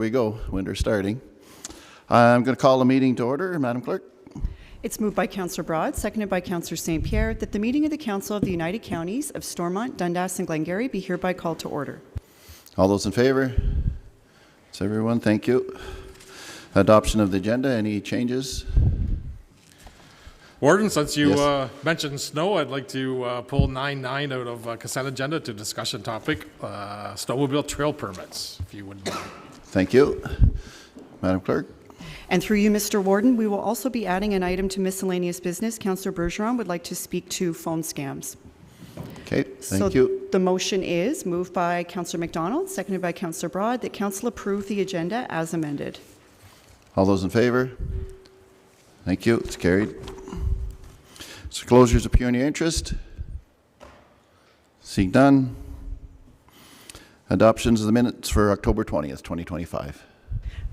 we go, winter starting. I'm going to call the meeting to order, Madam Clerk. It's moved by Councillor Broad, seconded by Councillor St. Pierre, that the meeting of the Council of the United Counties of Stormont, Dundas and Glengarry be hereby called to order. All those in favor? It's everyone, thank you. Adoption of the agenda, any changes? Warden, since you Yes. mentioned snow, I'd like to pull 9.9 out of consent agenda to discussion topic, snowmobile trail permits, if you wouldn't mind. Thank you. Madam Clerk. And through you, Mr. Warden, we will also be adding an item to miscellaneous business. Councillor Bergeron would like to speak to phone scams. Okay, thank you. The motion is moved by Councillor MacDonald, seconded by Councillor Broad, that Council approve the agenda as amended. All those in favor? Thank you, it's carried. So closures of pecuniary interest? Seeing none. Adoptions of the minutes for October 20th, 2025.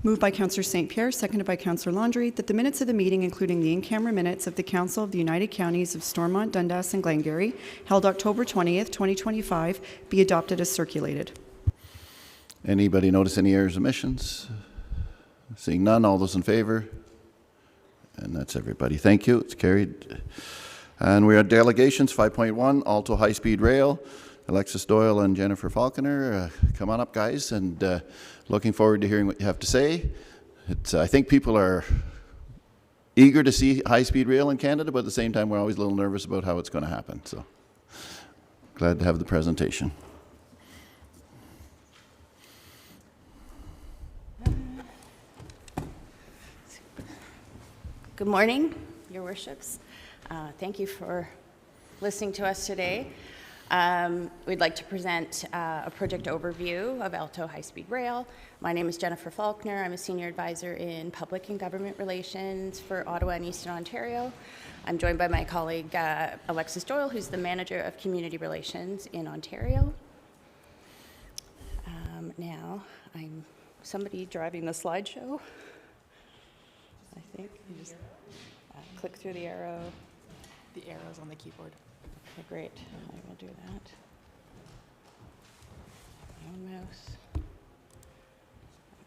Moved by Councillor St. Pierre, seconded by Councillor Landry, that the minutes of the meeting, including the in-camera minutes of the Council of the United Counties of Stormont, Dundas and Glengarry, held October 20th, 2025, be adopted as circulated. Anybody notice any errors or omissions? Seeing none, all those in favor? And that's everybody. Thank you, it's carried. And we're at delegations, 5.1, Alto High Speed Rail. Alexis Doyle and Jennifer Falconer, come on up, guys, and looking forward to hearing what you have to say. I think people are eager to see high-speed rail in Canada, but at the same time, we're always a little nervous about how it's going to happen. So, glad to have the presentation. Good morning, Your Worships. Thank you for listening to us today. We'd like to present a project overview of Alto High Speed Rail. My name is Jennifer Faulkner. I'm a senior advisor in public and government relations for Ottawa and Eastern Ontario. I'm joined by my colleague Alexis Doyle, who's the manager of community relations in Ontario. Now, I'm somebody driving the slideshow. I think you just click through the arrow. The arrows on the keyboard. Okay, great. I will do that. My own mouse.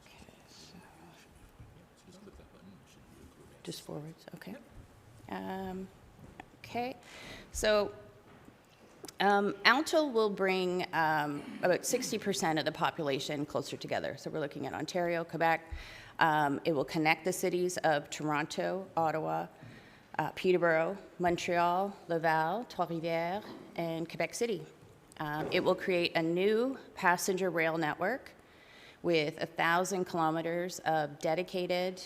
Okay, so just forwards. Okay. Okay. So Alto will bring about 60% of the population closer together. So we're looking at Ontario, Quebec. It will connect the cities of Toronto, Ottawa, Peterborough, Montreal, Laval, Trois-Rivières, and Quebec City. It will create a new passenger rail network with 1,000 kilometers of dedicated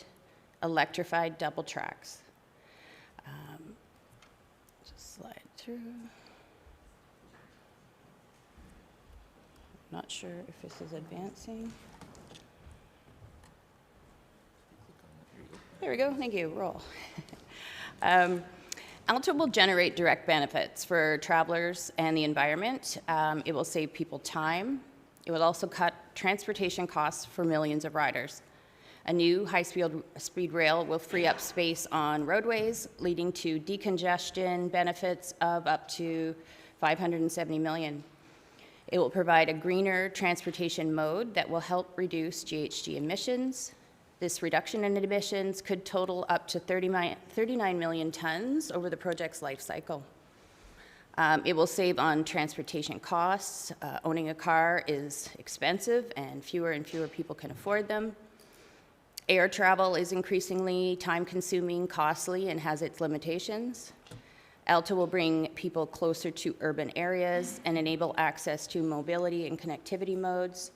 electrified double tracks. Just slide through. Not sure if this is advancing. There we go, thank you, roll. Alto will generate direct benefits for travelers and the environment. It will save people time. It will also cut transportation costs for millions of riders. A new high-speed rail will free up space on roadways, leading to decongestion benefits of up to $570 million. It will provide a greener transportation mode that will help reduce GHG emissions. This reduction in emissions could total up to 39 million tons over the project's life cycle. It will save on transportation costs. Owning a car is expensive and fewer people can afford them. Air travel is increasingly time-consuming, costly, and has its limitations. Alto will bring people closer to urban areas and enable access to mobility and connectivity modes.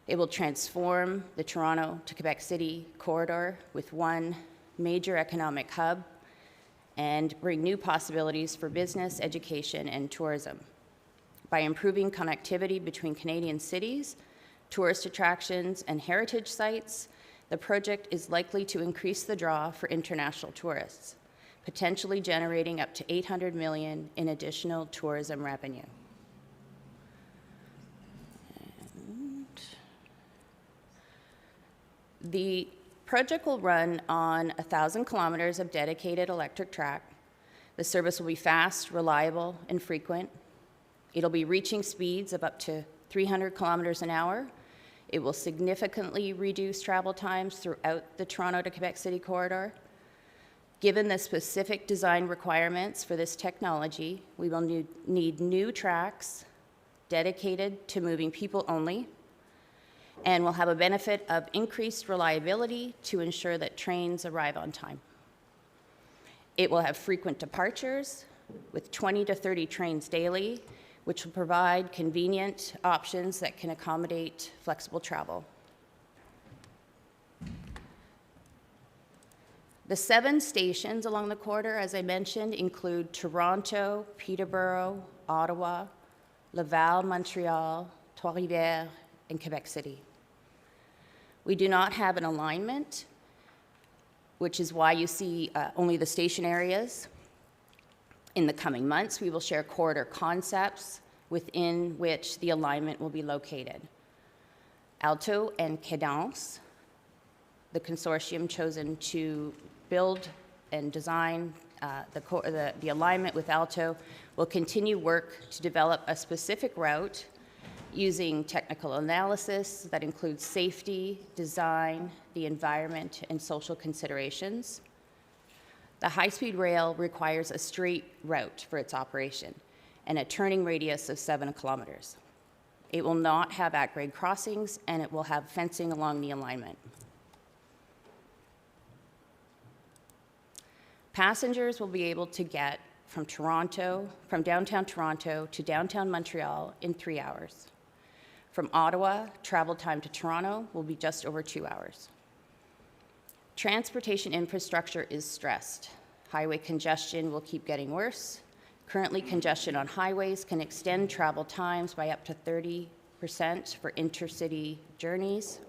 It will transform the Toronto to Quebec City corridor with one major economic hub and bring new possibilities for business, education, and tourism. By improving connectivity between Canadian cities, tourist attractions, and heritage sites, the project is likely to increase the draw for international tourists, potentially generating up to $800 million in additional tourism revenue. The project will run on 1,000 kilometers of dedicated electric track. The service will be fast, reliable, and frequent. It'll be reaching speeds of up to 300 kilometers an hour. It will significantly reduce travel times throughout the Toronto to Quebec City corridor. Given the specific design requirements for this technology, we will need new tracks dedicated to moving people only, and will have a benefit of increased reliability to ensure that trains arrive on time. It will have frequent departures with 20 to 30 trains daily, which will provide convenient options that can accommodate flexible travel. The 7 stations along the corridor, as I mentioned, include Toronto, Peterborough, Ottawa, Laval, Montreal, Trois-Rivières, and Quebec City. We do not have an alignment, which is why you see only the station areas. In the coming months, we will share corridor concepts within which the alignment will be located. Alto and Cadence, the consortium chosen to build and design the alignment with Alto, will continue work to develop a specific route using technical analysis that includes safety, design, the environment, and social considerations. The high-speed rail requires a straight route for its operation and a turning radius of 7 kilometers. It will not have at-grade crossings, and it will have fencing along the alignment. Passengers will be able to get from downtown Toronto to downtown Montreal in 3 hours. From Ottawa, travel time to Toronto will be just over 2 hours. Transportation infrastructure is stressed. Highway congestion will keep getting worse. Currently, congestion on highways can extend travel times by up to 30% for intercity journeys.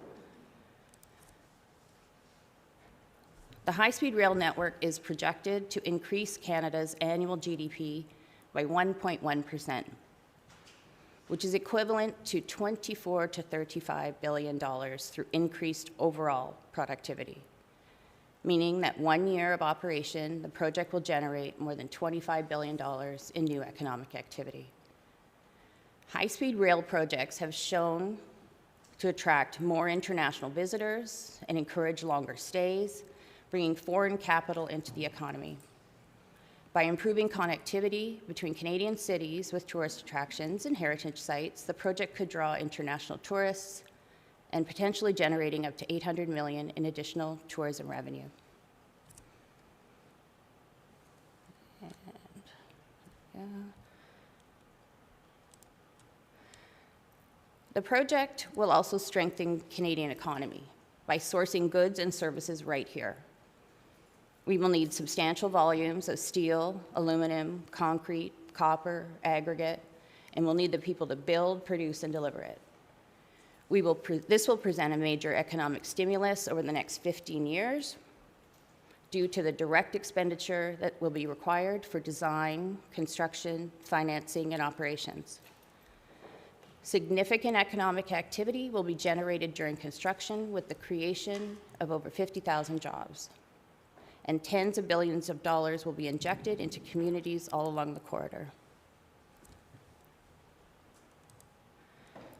The high-speed rail network is projected to increase Canada's annual GDP by 1.1%, which is equivalent to $24 to $35 billion through increased overall productivity, meaning that 1 year of operation, the project will generate more than $25 billion in new economic activity. High-speed rail projects have shown to attract more international visitors and encourage longer stays, bringing foreign capital into the economy. By improving connectivity between Canadian cities with tourist attractions and heritage sites, the project could draw international tourists and potentially generating up to $800 million in additional tourism revenue. The project will also strengthen Canadian economy by sourcing goods and services right here. We will need substantial volumes of steel, aluminum, concrete, copper, aggregate, and we'll need the people to build, produce, and deliver it. This will present a major economic stimulus over the next 15 years due to the direct expenditure that will be required for design, construction, financing, and operations. Significant economic activity will be generated during construction with the creation of over 50,000 jobs. And tens of billions of dollars will be injected into communities all along the corridor.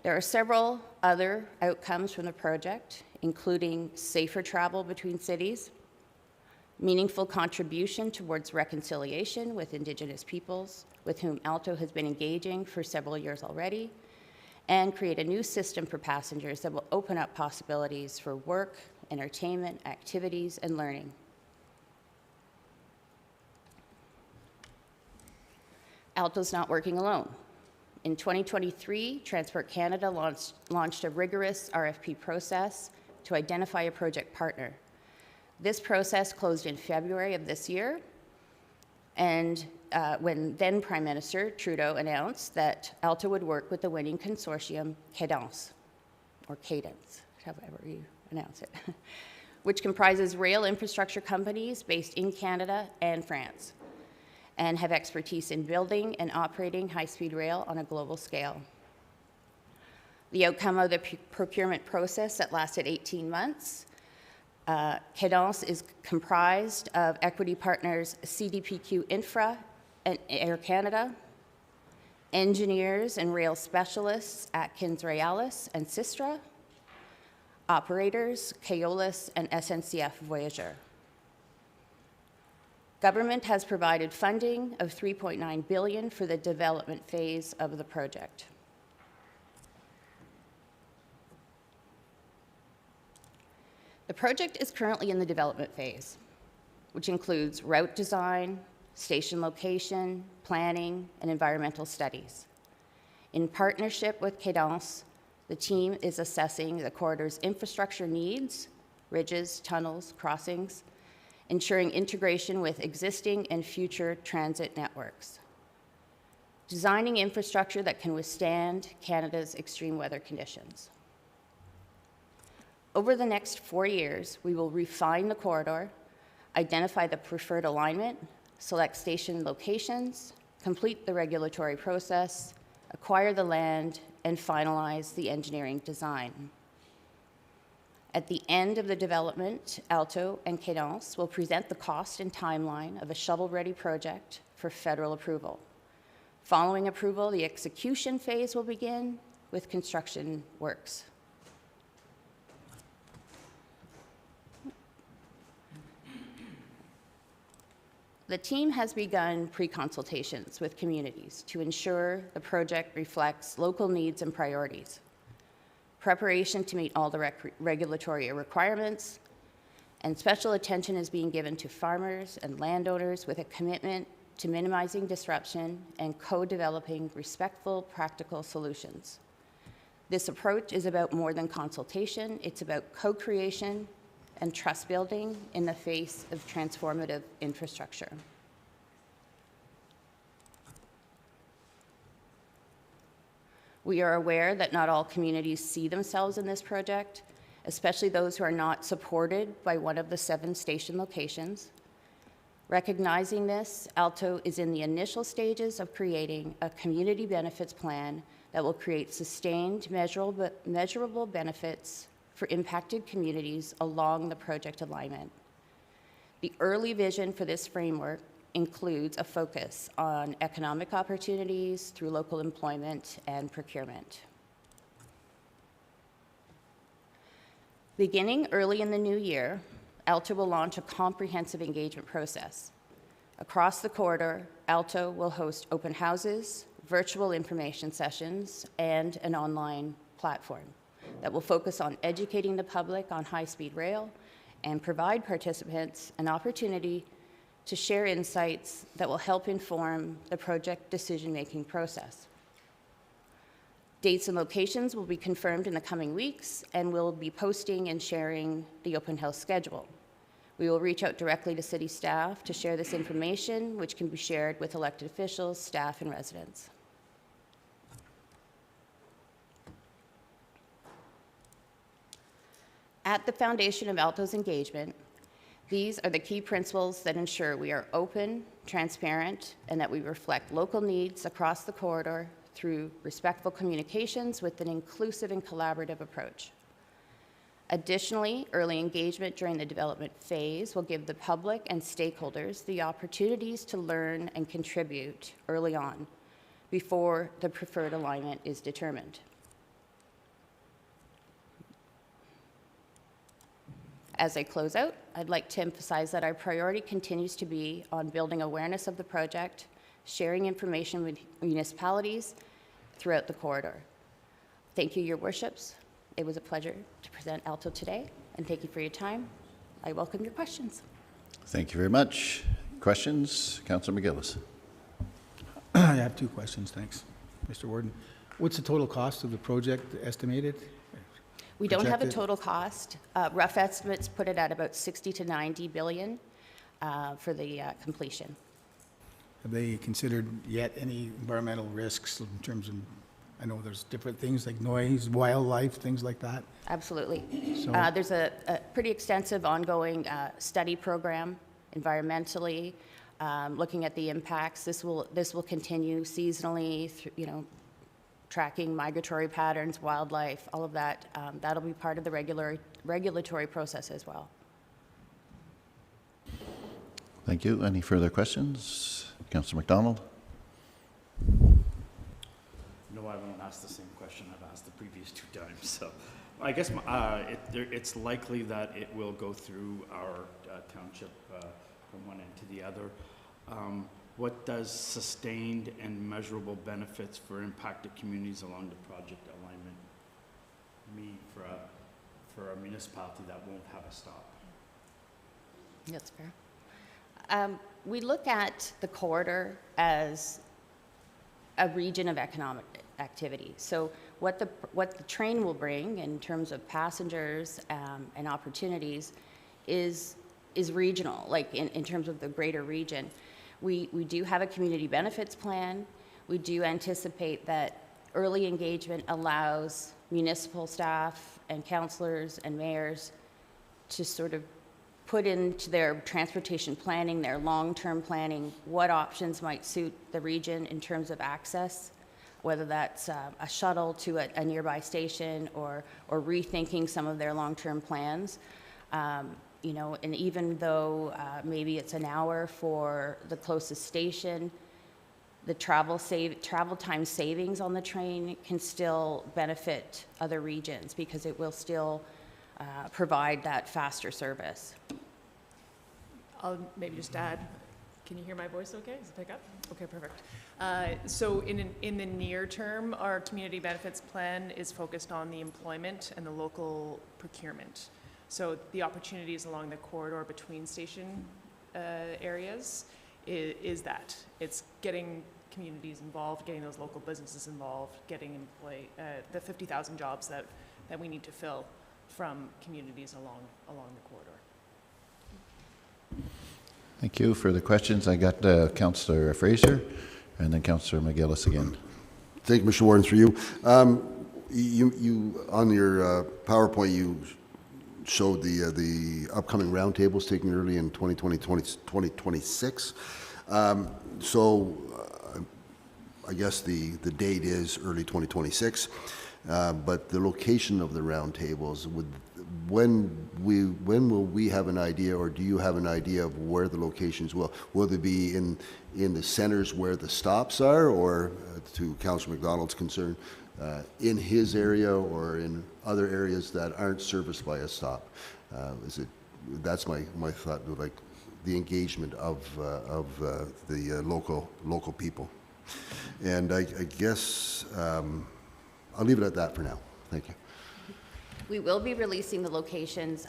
There are several other outcomes from the project, including safer travel between cities, meaningful contribution towards reconciliation with Indigenous peoples, with whom Alto has been engaging for several years already, and create a new system for passengers that will open up possibilities for work, entertainment, activities, and learning. Alto's not working alone. In 2023, Transport Canada launched a rigorous RFP process to identify a project partner. This process closed in February of this year, and when then Prime Minister Trudeau announced that Alto would work with the winning consortium Cadence, or Cadence, however you announce it, which comprises rail infrastructure companies based in Canada and France, and have expertise in building and operating high-speed rail on a global scale. The outcome of the procurement process that lasted 18 months, Cadence is comprised of equity partners CDPQ Infra and Air Canada, engineers and rail specialists Atkins Realis and Sistra, operators, Keolis, and SNCF Voyageur. Government has provided funding of $3.9 billion for the development phase of the project. The project is currently in the development phase, which includes route design, station location, planning, and environmental studies. In partnership with Cadence, the team is assessing the corridor's infrastructure needs, ridges, tunnels, crossings, ensuring integration with existing and future transit networks, designing infrastructure that can withstand Canada's extreme weather conditions. Over the next 4 years, we will refine the corridor, identify the preferred alignment, select station locations, complete the regulatory process, acquire the land, and finalize the engineering design. At the end of the development, Alto and Cadence will present the cost and timeline of a shovel-ready project for federal approval. Following approval, the execution phase will begin with construction works. The team has begun pre-consultations with communities to ensure the project reflects local needs and priorities, preparation to meet all the regulatory requirements, and special attention is being given to farmers and landowners with a commitment to minimizing disruption and co-developing respectful, practical solutions. This approach is about more than consultation, it's about co-creation and trust building in the face of transformative infrastructure. We are aware that not all communities see themselves in this project, especially those who are not supported by one of the 7 station locations. Recognizing this, Alto is in the initial stages of creating a community benefits plan that will create sustained, measurable benefits for impacted communities along the project alignment. The early vision for this framework includes a focus on economic opportunities through local employment and procurement. Beginning early in the new year, Alto will launch a comprehensive engagement process. Across the corridor, Alto will host open houses, virtual information sessions, and an online platform that will focus on educating the public on high-speed rail and provide participants an opportunity to share insights that will help inform the project decision-making process. Dates and locations will be confirmed in the coming weeks, and we'll be posting and sharing the open house schedule. We will reach out directly to city staff to share this information, which can be shared with elected officials, staff, and residents. At the foundation of Alto's engagement, these are the key principles that ensure we are open, transparent, and that we reflect local needs across the corridor through respectful communications with an inclusive and collaborative approach. Additionally, early engagement during the development phase will give the public and stakeholders the opportunities to learn and contribute early on before the preferred alignment is determined. As I close out, I'd like to emphasize that our priority continues to be on building awareness of the project, sharing information with municipalities throughout the corridor. Thank you, Your Worships. It was a pleasure to present Alto today, and thank you for your time. I welcome your questions. Thank you very much. Questions? Councillor McGillis. I have 2 questions, thanks, Mr. Warden. What's the total cost of the project estimated? We don't have a Projected? total cost. Rough estimates put it at about 60 to 90 billion for the completion. Have they considered yet any environmental risks in terms of, I know there's different things like noise, wildlife, things like that? Absolutely. So- There's a pretty extensive ongoing study program environmentally, looking at the impacts. This will continue seasonally, tracking migratory patterns, wildlife, all of that. That'll be part of the regulatory process as well. Thank you. Any further questions? Councillor MacDonald. No, I won't ask the same question I've asked the previous 2 times, so I guess it's likely that it will go through our township from one end to the other. What does sustained and measurable benefits for impacted communities along the project alignment mean for a municipality that won't have a stop? That's fair. We look at the corridor as a region of economic activity. So what the train will bring in terms of passengers and opportunities is regional, like in terms of the greater region. We do have a community benefits plan. We do anticipate that early engagement allows municipal staff and councillors and mayors to sort of put into their transportation planning, their long-term planning, what options might suit the region in terms of access, whether that's a shuttle to a nearby station or rethinking some of their long-term plans. You know, and even though maybe it's an hour for the closest station, the travel time savings on the train can still benefit other regions because it will still provide that faster service. I'll maybe just add, can you hear my voice okay? Does it pick up? Okay, perfect. So in the near term, our community benefits plan is focused on the employment and the local procurement. So the opportunities along the corridor between station areas is that. It's getting communities involved, getting those local businesses involved, getting the 50,000 jobs that we need to fill from communities along the corridor. Thank you. Further questions? I got Councillor Fraser and then Councillor McGillis again. Thank you, Mr. Warden, for you. You on your PowerPoint, you showed the upcoming roundtables taking early in 2026. I guess the date is early 2026, but the location of the roundtables, when will we have an idea, or do you have an idea of where the locations will they be in the centers where the stops are, or to Councillor McDonald's concern, in his area or in other areas that aren't serviced by a stop? That's my thought, like the engagement of the local people. And I guess I'll leave it at that for now. Thank you. We will be releasing the locations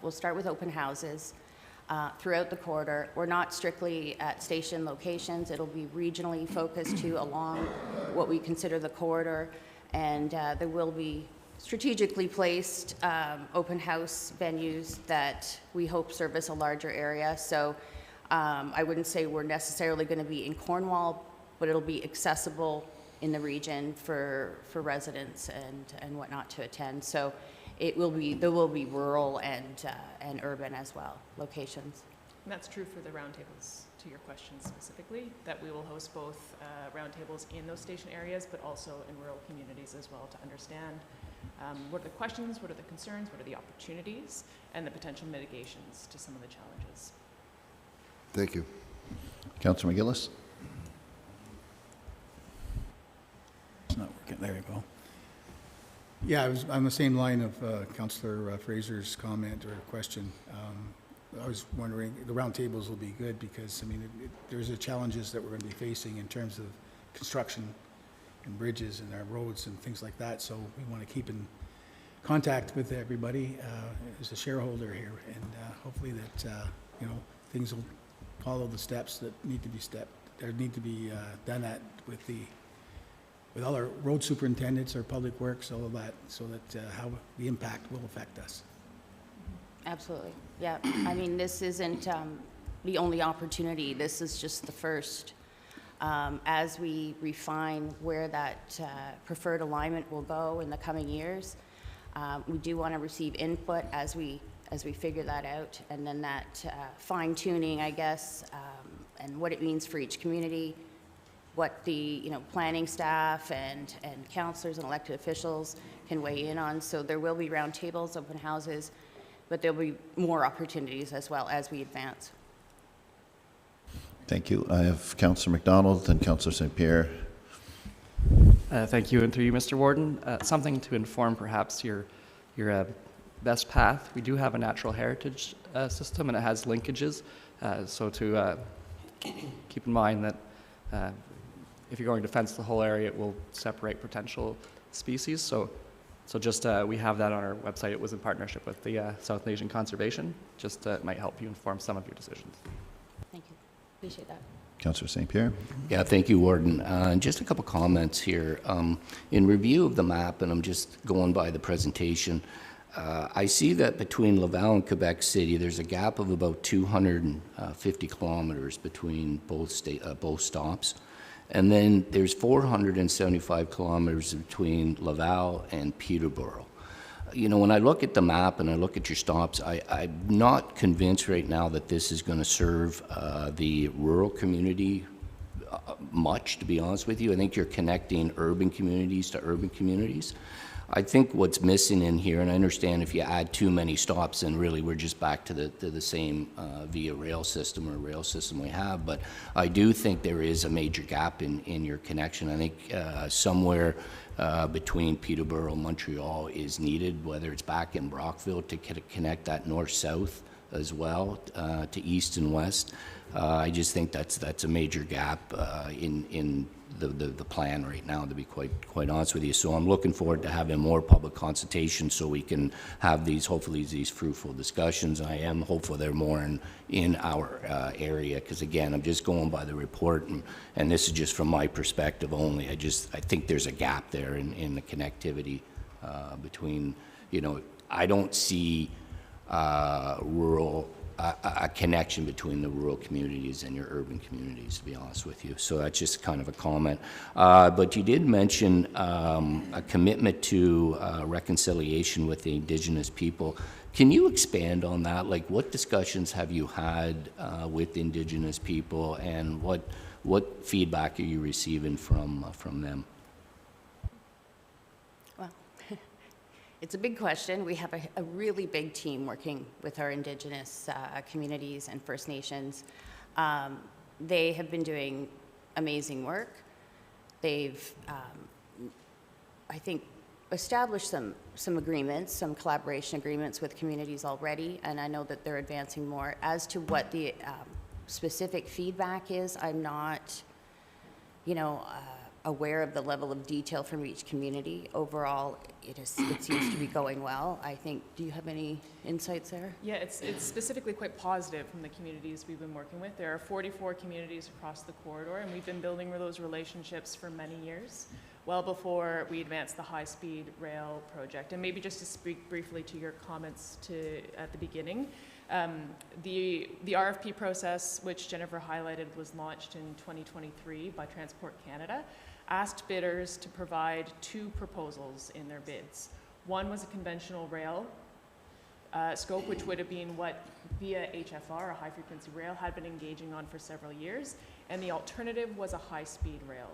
we'll start with open houses throughout the corridor. We're not strictly at station locations. It'll be regionally focused to along what we consider the corridor. And there will be strategically placed open house venues that we hope service a larger area. So I wouldn't say we're necessarily going to be in Cornwall, but it'll be accessible in the region for residents and whatnot to attend. So there will be rural and urban as well locations. And that's true for the roundtables, to your question specifically, that we will host both roundtables in those station areas, but also in rural communities as well, to understand what are the questions, what are the concerns, what are the opportunities, and the potential mitigations to some of the challenges. Thank you. Councillor McGillis? It's not working. There you go. Yeah, I was on the same line of Councillor Fraser's comment or question. I was wondering, the roundtables will be good because, I mean, there's the challenges that we're going to be facing in terms of construction and bridges and our roads and things like that. So we want to keep in contact with everybody as a shareholder here, and hopefully that things will follow the steps that need to be done at with all our road superintendents, our public works, all of that, so that how the impact will affect us. Absolutely. Yeah. I mean, this isn't the only opportunity. This is just the first. As we refine where that preferred alignment will go in the coming years, we do want to receive input as we figure that out, and then that fine tuning, I guess, and what it means for each community, what the planning staff and councillors and elected officials can weigh in on. So there will be roundtables, open houses, but there'll be more opportunities as well as we advance. Thank you. I have Councillor McDonald and Councillor St. Pierre. Thank you, and through you, Mr. Warden. Something to inform perhaps your your best path. We do have a natural heritage system, and it has linkages. So to keep in mind that if you're going to fence the whole area, it will separate potential species. So just we have that on our website. It was in partnership with the South Asian Conservation. Just might help you inform some of your decisions. Thank you. Appreciate that. Councillor St. Pierre. Yeah, thank you, Warden. Just a couple comments here. In review of the map, and I'm just going by the presentation, I see that between Laval and Quebec City, there's a gap of about 250 kilometers between both stops. And then there's 475 kilometers between Laval and Peterborough. You know, when I look at the map and I look at your stops, I'm not convinced right now that this is going to serve the rural community much, to be honest with you. I think you're connecting urban communities to urban communities. I think what's missing in here, and I understand if you add too many stops, then really we're just back to the same via rail system or rail system we have. But I do think there is a major gap in your connection. I think somewhere between Peterborough and Montreal is needed, whether it's back in Brockville to connect that north-south as well to east and west. I just think that's a major gap in the plan right now, to be quite honest with you. So I'm looking forward to having more public consultation so we can have hopefully these fruitful discussions. I am hopeful they're more in our area, because again, I'm just going by the report, and this is just from my perspective only. I think there's a gap there in the connectivity between, you know, I don't see a connection between the rural communities and your urban communities, to be honest with you. So that's just kind of a comment. But you did mention a commitment to reconciliation with the Indigenous people. Can you expand on that? Like, what discussions have you had with Indigenous people, and what feedback are you receiving from them? It's a big question. We have a really big team working with our Indigenous communities and First Nations. They have been doing amazing work. They've, I think, established some agreements, some collaboration agreements with communities already, and I know that they're advancing more. As to what the specific feedback is, I'm not, aware of the level of detail from each community. Overall, it seems to be going well. I think, do you have any insights there? Yeah, it's specifically quite positive from the communities we've been working with. There are 44 communities across the corridor, and we've been building those relationships for many years, well before we advanced the high-speed rail project. And maybe just to speak briefly to your comments at the beginning, the RFP process, which Jennifer highlighted, was launched in 2023 by Transport Canada, asked bidders to provide two proposals in their bids. One was a conventional rail scope, which would have been what via HFR, a high-frequency rail, had been engaging on for several years, and the alternative was a high-speed rail.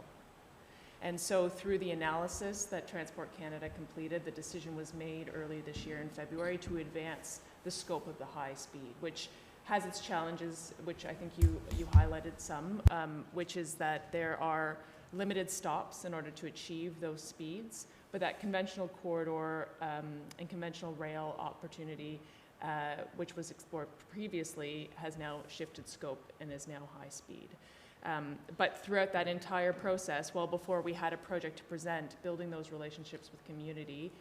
And so through the analysis that Transport Canada completed, the decision was made early this year in February to advance the scope of the high speed, which has its challenges, which I think you highlighted some, which is that there are limited stops in order to achieve those speeds, but that conventional corridor and conventional rail opportunity, which was explored previously, has now shifted scope and is now high speed. But throughout that entire process, well before we had a project to present, building those relationships with community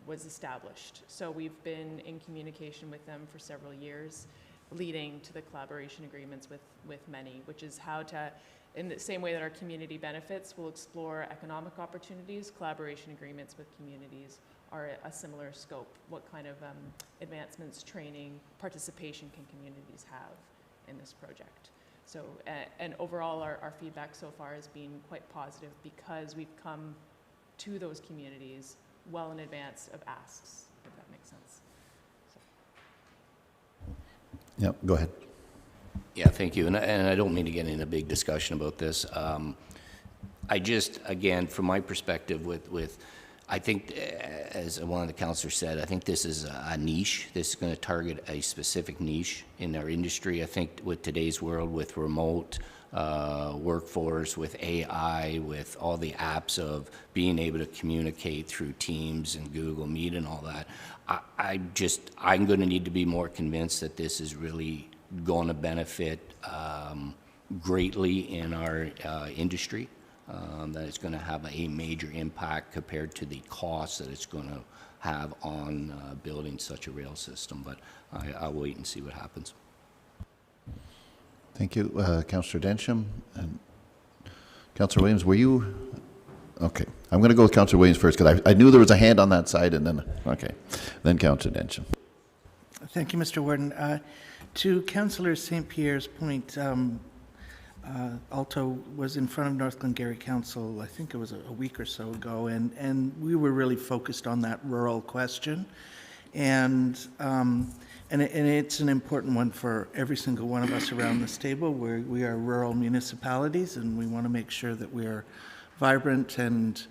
was established. So we've been in communication with them for several years, leading to the collaboration agreements with many, which is how to, in the same way that our community benefits will explore economic opportunities, collaboration agreements with communities are a similar scope. What kind of advancements, training, participation can communities have in this project? So, and overall, our feedback so far has been quite positive because we've come to those communities well in advance of asks, if that makes sense. Yeah, go ahead. Yeah, thank you. And I don't mean to get in a big discussion about this. I just, again, from my perspective I think, as one of the councillors said, I think this is a niche. This is going to target a specific niche in our industry. I think with today's world, with remote workforce, with AI, with all the apps of being able to communicate through Teams and Google Meet and all that, I'm going to need to be more convinced that this is really going to benefit greatly in our industry. That it's going to have a major impact compared to the cost that it's going to have on building such a rail system. But I'll wait and see what happens. Thank you. Councillor Densham and Councillor Williams, were you? Okay. I'm going to go with Councillor Williams first because I knew there was a hand on that side and then, okay. Then Councillor Densham. Thank you, Mr. Warden. To Councillor St. Pierre's point, Alto was in front of North Glengarry Council, I think it was a week or so ago, and we were really focused on that rural question. And it's an important one for every single one of us around this table. We are rural municipalities, and we want to make sure that we are vibrant and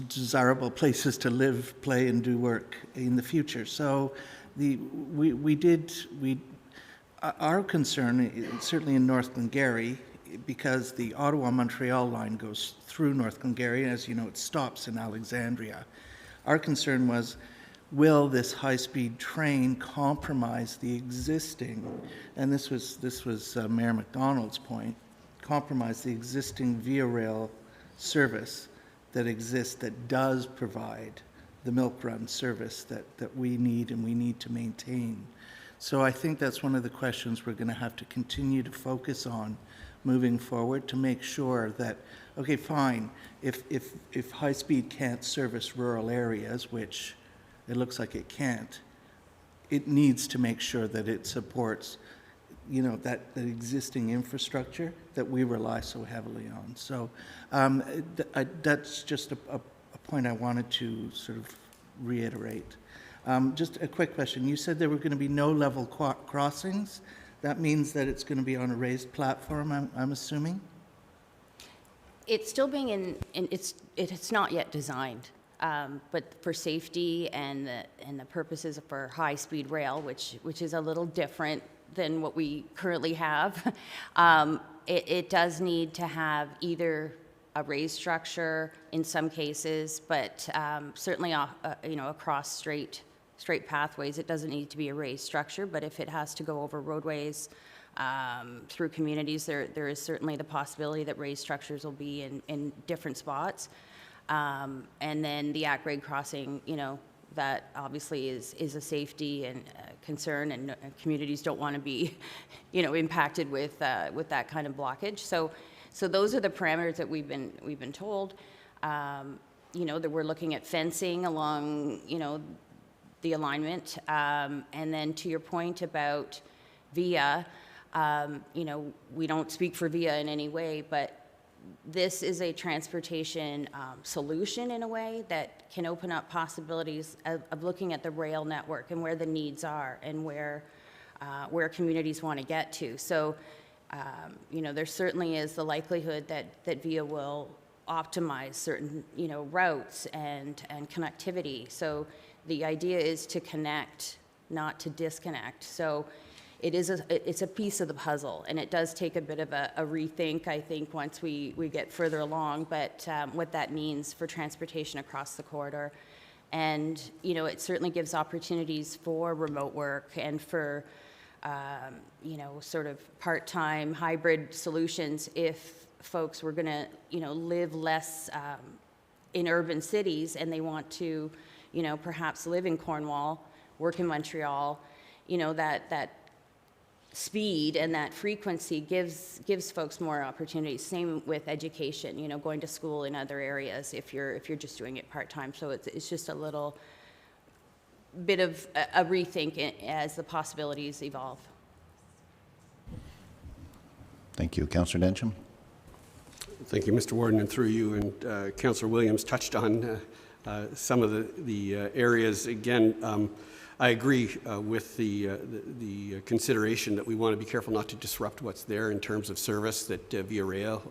desirable places to live, play, and do work in the future. So our concern, certainly in North Glengarry, because the Ottawa-Montreal line goes through North Glengarry, and as you know, it stops in Alexandria. Our concern was, will this high-speed train compromise the existing, and this was Mayor McDonald's point, compromise the existing Via Rail service that exists, that does provide the milk run service that we need and we need to maintain. So I think that's one of the questions we're going to have to continue to focus on moving forward to make sure that, okay, fine, if high speed can't service rural areas, which it looks like it can't, it needs to make sure that it supports, that existing infrastructure that we rely so heavily on. So that's just a point I wanted to sort of reiterate. Just a quick question. You said there were going to be no level crossings. That means that it's going to be on a raised platform, I'm assuming? It's still being it's not yet designed, but for safety and the purposes for high-speed rail, which is a little different than what we currently have, it does need to have either a raised structure in some cases, but certainly across straight pathways, it doesn't need to be a raised structure. But if it has to go over roadways through communities, there is certainly the possibility that raised structures will be in different spots. And then the at-grade crossing, that obviously is a safety and concern, and communities don't want to be, impacted with that kind of blockage. So those are the parameters that we've been told. That we're looking at fencing along, the alignment. And then to your point about VIA, we don't speak for VIA in any way, but this is a transportation solution in a way that can open up possibilities of looking at the rail network and where the needs are and where communities want to get to. So, there certainly is the likelihood that VIA will optimize certain, routes and connectivity. So the idea is to connect, not to disconnect. So it's a piece of the puzzle, and it does take a bit of a rethink, I think, once we get further along, but what that means for transportation across the corridor. And, it certainly gives opportunities for remote work and for, sort of part-time hybrid solutions if folks were going to, live less in urban cities and they want to, perhaps live in Cornwall, work in Montreal, that speed and that frequency gives folks more opportunities. Same with education, going to school in other areas if you're just doing it part-time. So it's just a little bit of a rethink as the possibilities evolve. Thank you. Councillor Densham. Thank you, Mr. Warden, and through you. And Councillor Williams touched on some of the areas. Again, I agree with the consideration that we want to be careful not to disrupt what's there in terms of service that Via Rail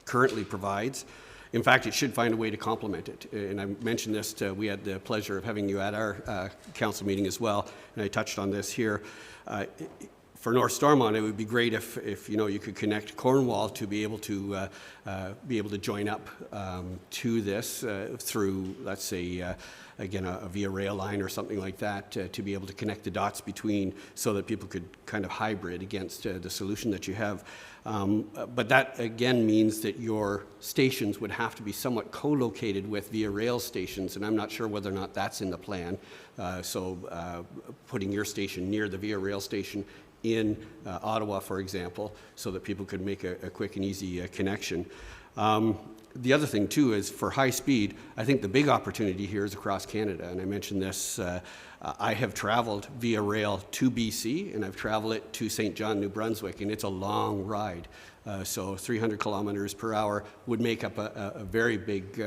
currently provides. In fact, it should find a way to complement it. And I mentioned this, we had the pleasure of having you at our council meeting as well, and I touched on this here. For North Stormont, it would be great if you could connect Cornwall to be able to join up to this through, let's say, again, a Via Rail line or something like that, to be able to connect the dots between, so that people could kind of hybrid against the solution that you have. But that again means that your stations would have to be somewhat co-located with Via Rail stations, and I'm not sure whether or not that's in the plan. So putting your station near the Via Rail station in Ottawa, for example, so that people could make a quick and easy connection. The other thing, too, is for high speed, I think the big opportunity here is across Canada. And I mentioned this, I have traveled via rail to BC, and I've traveled it to St. John, New Brunswick, and it's a long ride. So 300 kilometers per hour would make up a very big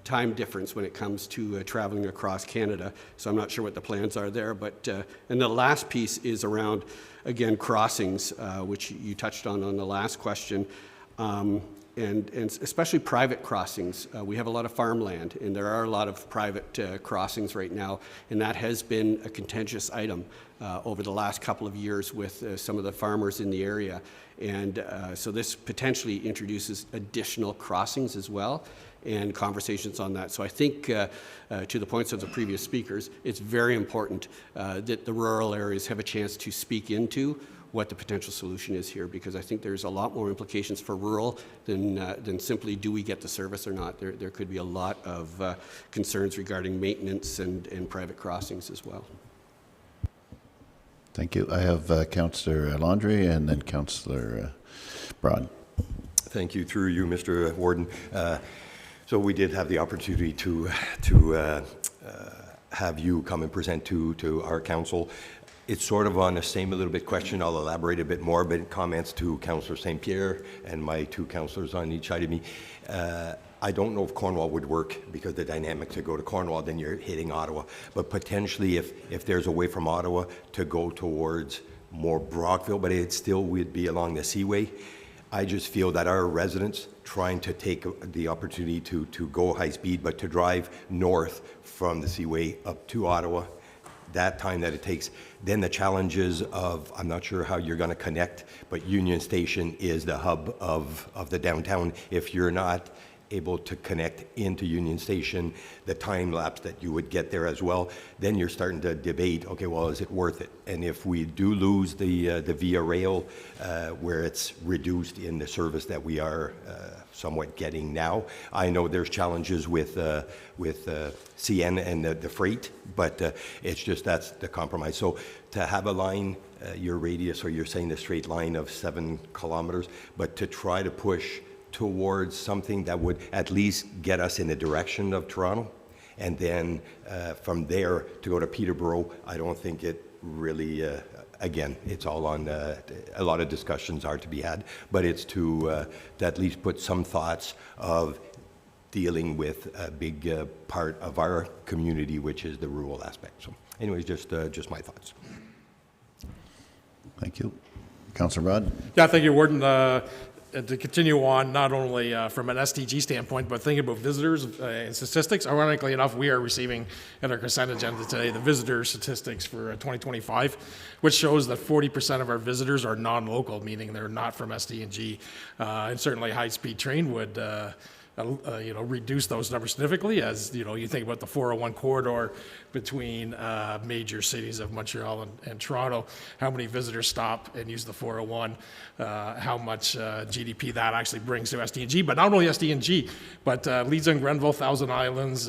time difference when it comes to traveling across Canada. So I'm not sure what the plans are there. But and the last piece is around, again, crossings, which you touched on the last question. And especially private crossings. We have a lot of farmland, and there are a lot of private crossings right now, and that has been a contentious item over the last couple of years with some of the farmers in the area. And so this potentially introduces additional crossings as well, and conversations on that. So I think, to the points of the previous speakers, it's very important that the rural areas have a chance to speak into what the potential solution is here, because I think there's a lot more implications for rural than simply do we get the service or not. There could be a lot of concerns regarding maintenance and private crossings as well. Thank you. I have Councillor Landry and then Councillor Broad. Thank you. Through you, Mr. Warden. So we did have the opportunity to have you come and present to our council. It's sort of on the same a little bit question. I'll elaborate a bit more, but comments to Councillor St. Pierre and my two councillors on each side of me. I don't know if Cornwall would work, because the dynamics that go to Cornwall, then you're hitting Ottawa. But potentially if there's a way from Ottawa to go towards more Brockville, but it still would be along the Seaway. I just feel that our residents trying to take the opportunity to go high speed, but to drive north from the Seaway up to Ottawa, that time that it takes, then the challenges of, I'm not sure how you're going to connect, but Union Station is the hub of the downtown. If you're not able to connect into Union Station, the time lapse that you would get there as well, then you're starting to debate, okay, well, is it worth it? And if we do lose the Via Rail, where it's reduced in the service that we are somewhat getting now, I know there's challenges with CN and the freight, but it's just that's the compromise. So to have a line, your radius, or you're saying the straight line of 7 kilometers, but to try to push towards something that would at least get us in the direction of Toronto, and then from there to go to Peterborough, I don't think it really, again, it's all on, a lot of discussions are to be had, but it's to at least put some thoughts of dealing with a big part of our community, which is the rural aspect. So anyways, just my thoughts. Thank you. Councillor Broad? Yeah, thank you, Warden. To continue on, not only from an SDG standpoint, but thinking about visitors and statistics, ironically enough, we are receiving in our consent agenda today the visitor statistics for 2025, which shows that 40% of our visitors are non-local, meaning they're not from SDG. And certainly high-speed train would reduce those numbers significantly, as you think about the 401 corridor between major cities of Montreal and Toronto, how many visitors stop and use the 401, how much GDP that actually brings to SDNG, but not only SDNG, but Leeds and Grenville, Thousand Islands,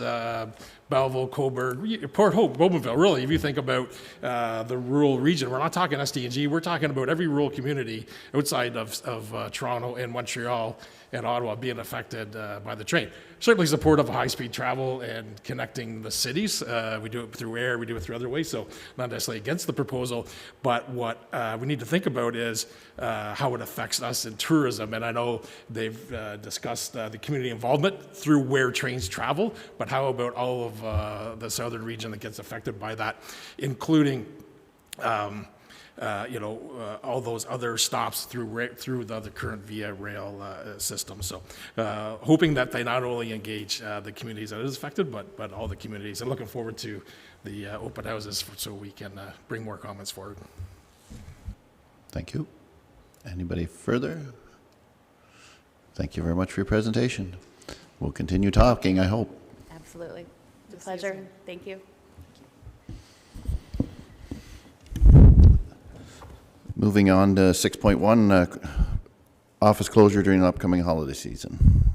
Belleville, Cobourg, Port Hope, Bowmanville. Really, if you think about the rural region, we're not talking SDNG, we're talking about every rural community outside of Toronto and Montreal and Ottawa being affected by the train. Certainly supportive of high-speed travel and connecting the cities. We do it through air, we do it through other ways, so not necessarily against the proposal, but what we need to think about is how it affects us in tourism. And I know they've discussed the community involvement through where trains travel, but how about all of the southern region that gets affected by that, including all those other stops through the current Via Rail system. So hoping that they not only engage the communities that is affected, but all the communities. And looking forward to the open houses so we can bring more comments forward. Thank you. Anybody further? Thank you very much for your presentation. We'll continue talking, I hope. Absolutely. It's a pleasure. Thank you. Moving on to 6.1, office closure during the upcoming holiday season.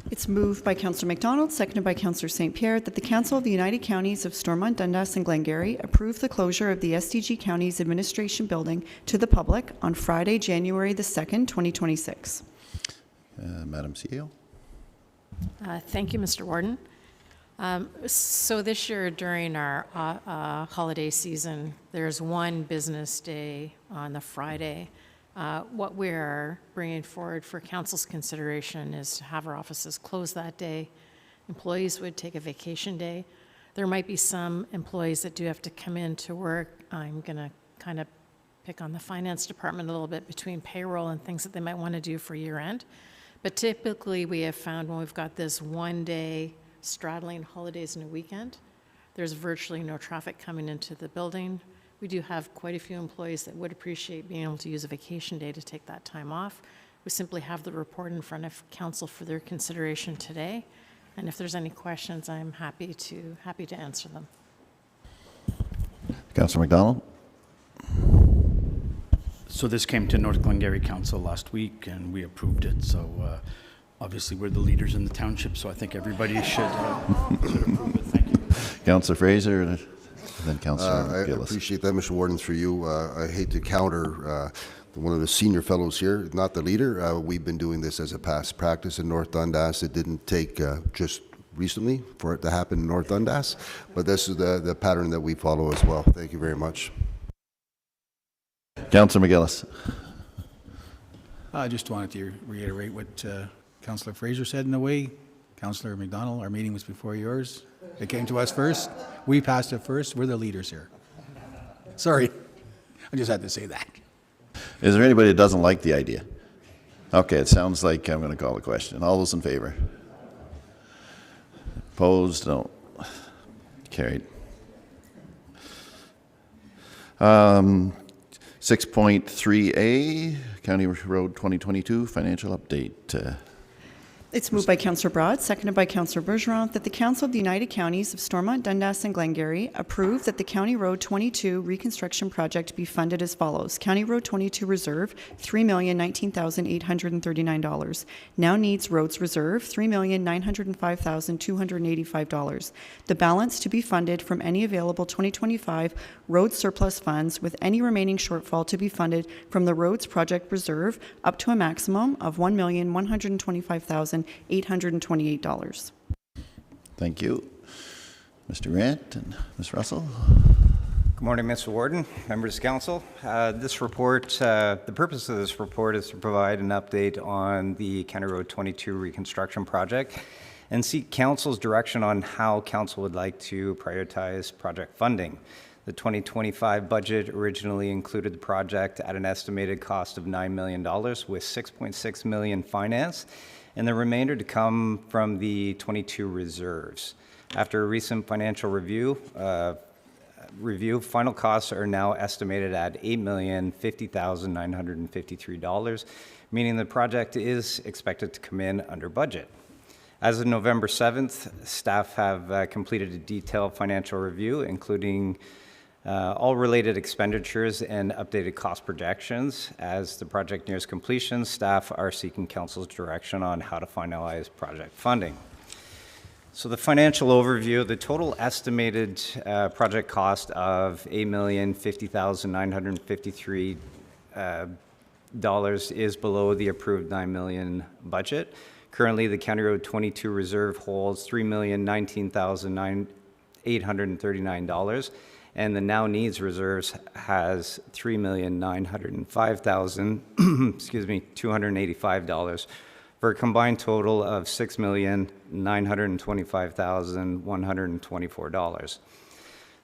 It's moved by Councillor MacDonald, seconded by Councillor St. Pierre, that the Council of the United Counties of Stormont, Dundas and Glengarry approve the closure of the SDG Counties Administration Building to the public on Friday, January the 2nd, 2026. Madam CEO. Thank you, Mr. Warden. So this year during our holiday season, there's one business day on the Friday. What we're bringing forward for council's consideration is to have our offices closed that day. Employees would take a vacation day. There might be some employees that do have to come in to work. I'm going to kind of pick on the finance department a little bit between payroll and things that they might want to do for year end. But typically we have found when we've got this one day straddling holidays and a weekend, there's virtually no traffic coming into the building. We do have quite a few employees that would appreciate being able to use a vacation day to take that time off. We simply have the report in front of council for their consideration today. And if there's any questions, I'm happy to answer them. Councillor MacDonald. So this came to North Glengarry Council last week, and we approved it. So obviously, we're the leaders in the township, so I think everybody should approve it. Thank you. Councillor Fraser, and then Councillor Gillis. I appreciate that, Mr. Warden, through you. I hate to counter one of the senior fellows here, not the leader. We've been doing this as a past practice in North Dundas. It didn't take just recently for it to happen in North Dundas, but this is the pattern that we follow as well. Thank you very much. Councillor McGillis. I just wanted to reiterate what Councillor Fraser said in a way. Councillor MacDonald, our meeting was before yours. It came to us first. We passed it first. We're the leaders here. Sorry. I just had to say that. Is there anybody that doesn't like the idea? Okay, it sounds like I'm going to call the question. All those in favor? Opposed? No. Carried. 6.3A, County Road 2022 financial update. It's moved by Councillor Broad, seconded by Councillor Bergeron, that the Council of the United Counties of Stormont, Dundas and Glengarry approve that the County Road 22 reconstruction project be funded as follows. County Road 22 Reserve, $3,019,839. Now Needs Roads Reserve, $3,905,285. The balance to be funded from any available 2025 road surplus funds, with any remaining shortfall to be funded from the Roads Project Reserve up to a maximum of $1,125,828. Thank you. Mr. Grant and Ms. Russell. Good morning, Mr. Warden, members of council. This report, the purpose of this report is to provide an update on the County Road 22 reconstruction project and seek council's direction on how council would like to prioritize project funding. The 2025 budget originally included the project at an estimated cost of $9 million, with $6.6 million financed, and the remainder to come from the 22 reserves. After a recent financial review, final costs are now estimated at $8,050,953, meaning the project is expected to come in under budget. As of November 7th, staff have completed a detailed financial review, including all related expenditures and updated cost projections. As the project nears completion, staff are seeking council's direction on how to finalize project funding. So the financial overview, the total estimated project cost of $8,050,953 is below the approved $9 million budget. Currently, the County Road 22 reserve holds $3,019,839. And the Now Needs Reserves has $3,905,000, $285, for a combined total of $6,925,124.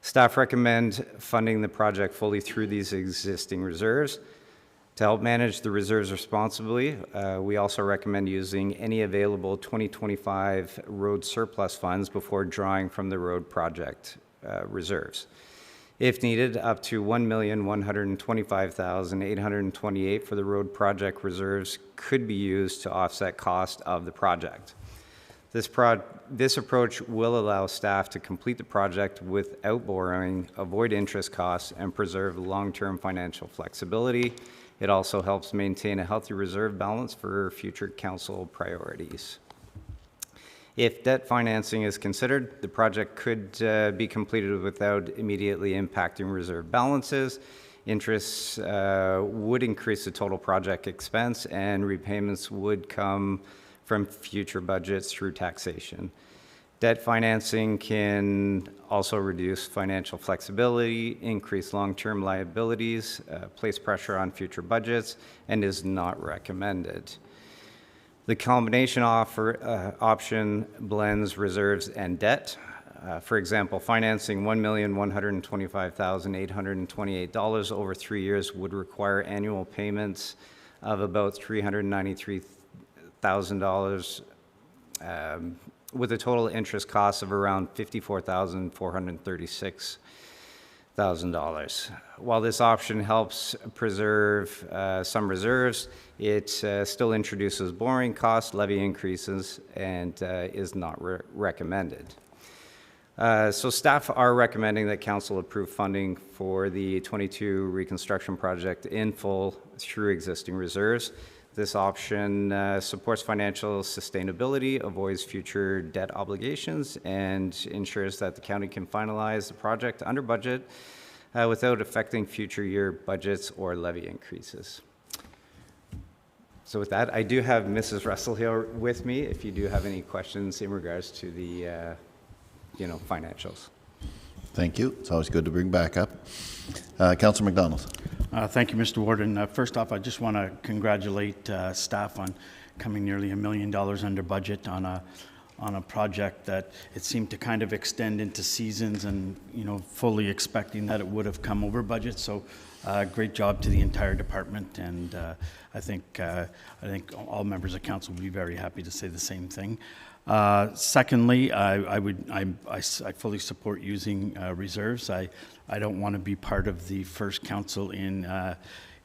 Staff recommend funding the project fully through these existing reserves. To help manage the reserves responsibly, we also recommend using any available 2025 road surplus funds before drawing from the road project reserves. If needed, up to $1,125,828 for the road project reserves could be used to offset cost of the project. This approach will allow staff to complete the project without borrowing, avoid interest costs, and preserve long-term financial flexibility. It also helps maintain a healthy reserve balance for future council priorities. If debt financing is considered, the project could be completed without immediately impacting reserve balances. Interests would increase the total project expense, and repayments would come from future budgets through taxation. Debt financing can also reduce financial flexibility, increase long-term liabilities, place pressure on future budgets, and is not recommended. The combination option blends reserves and debt. For example, financing $1,125,828 over 3 years would require annual payments of about $393,000 with a total interest cost of around $54,436,000. While this option helps preserve some reserves, it still introduces borrowing costs, levy increases, and is not recommended. So staff are recommending that council approve funding for the 22 reconstruction project in full through existing reserves. This option supports financial sustainability, avoids future debt obligations, and ensures that the county can finalize the project under budget without affecting future year budgets or levy increases. So with that, I do have Mrs. Russell here with me if you do have any questions in regards to the financials. Thank you. It's always good to bring back up. Councillor McDonald. Thank you, Mr. Warden. First off, I just want to congratulate staff on coming nearly $1 million under budget on a project that it seemed to kind of extend into seasons, and fully expecting that it would have come over budget. So great job to the entire department, and I think all members of council will be very happy to say the same thing. Secondly, I fully support using reserves. I don't want to be part of the first council in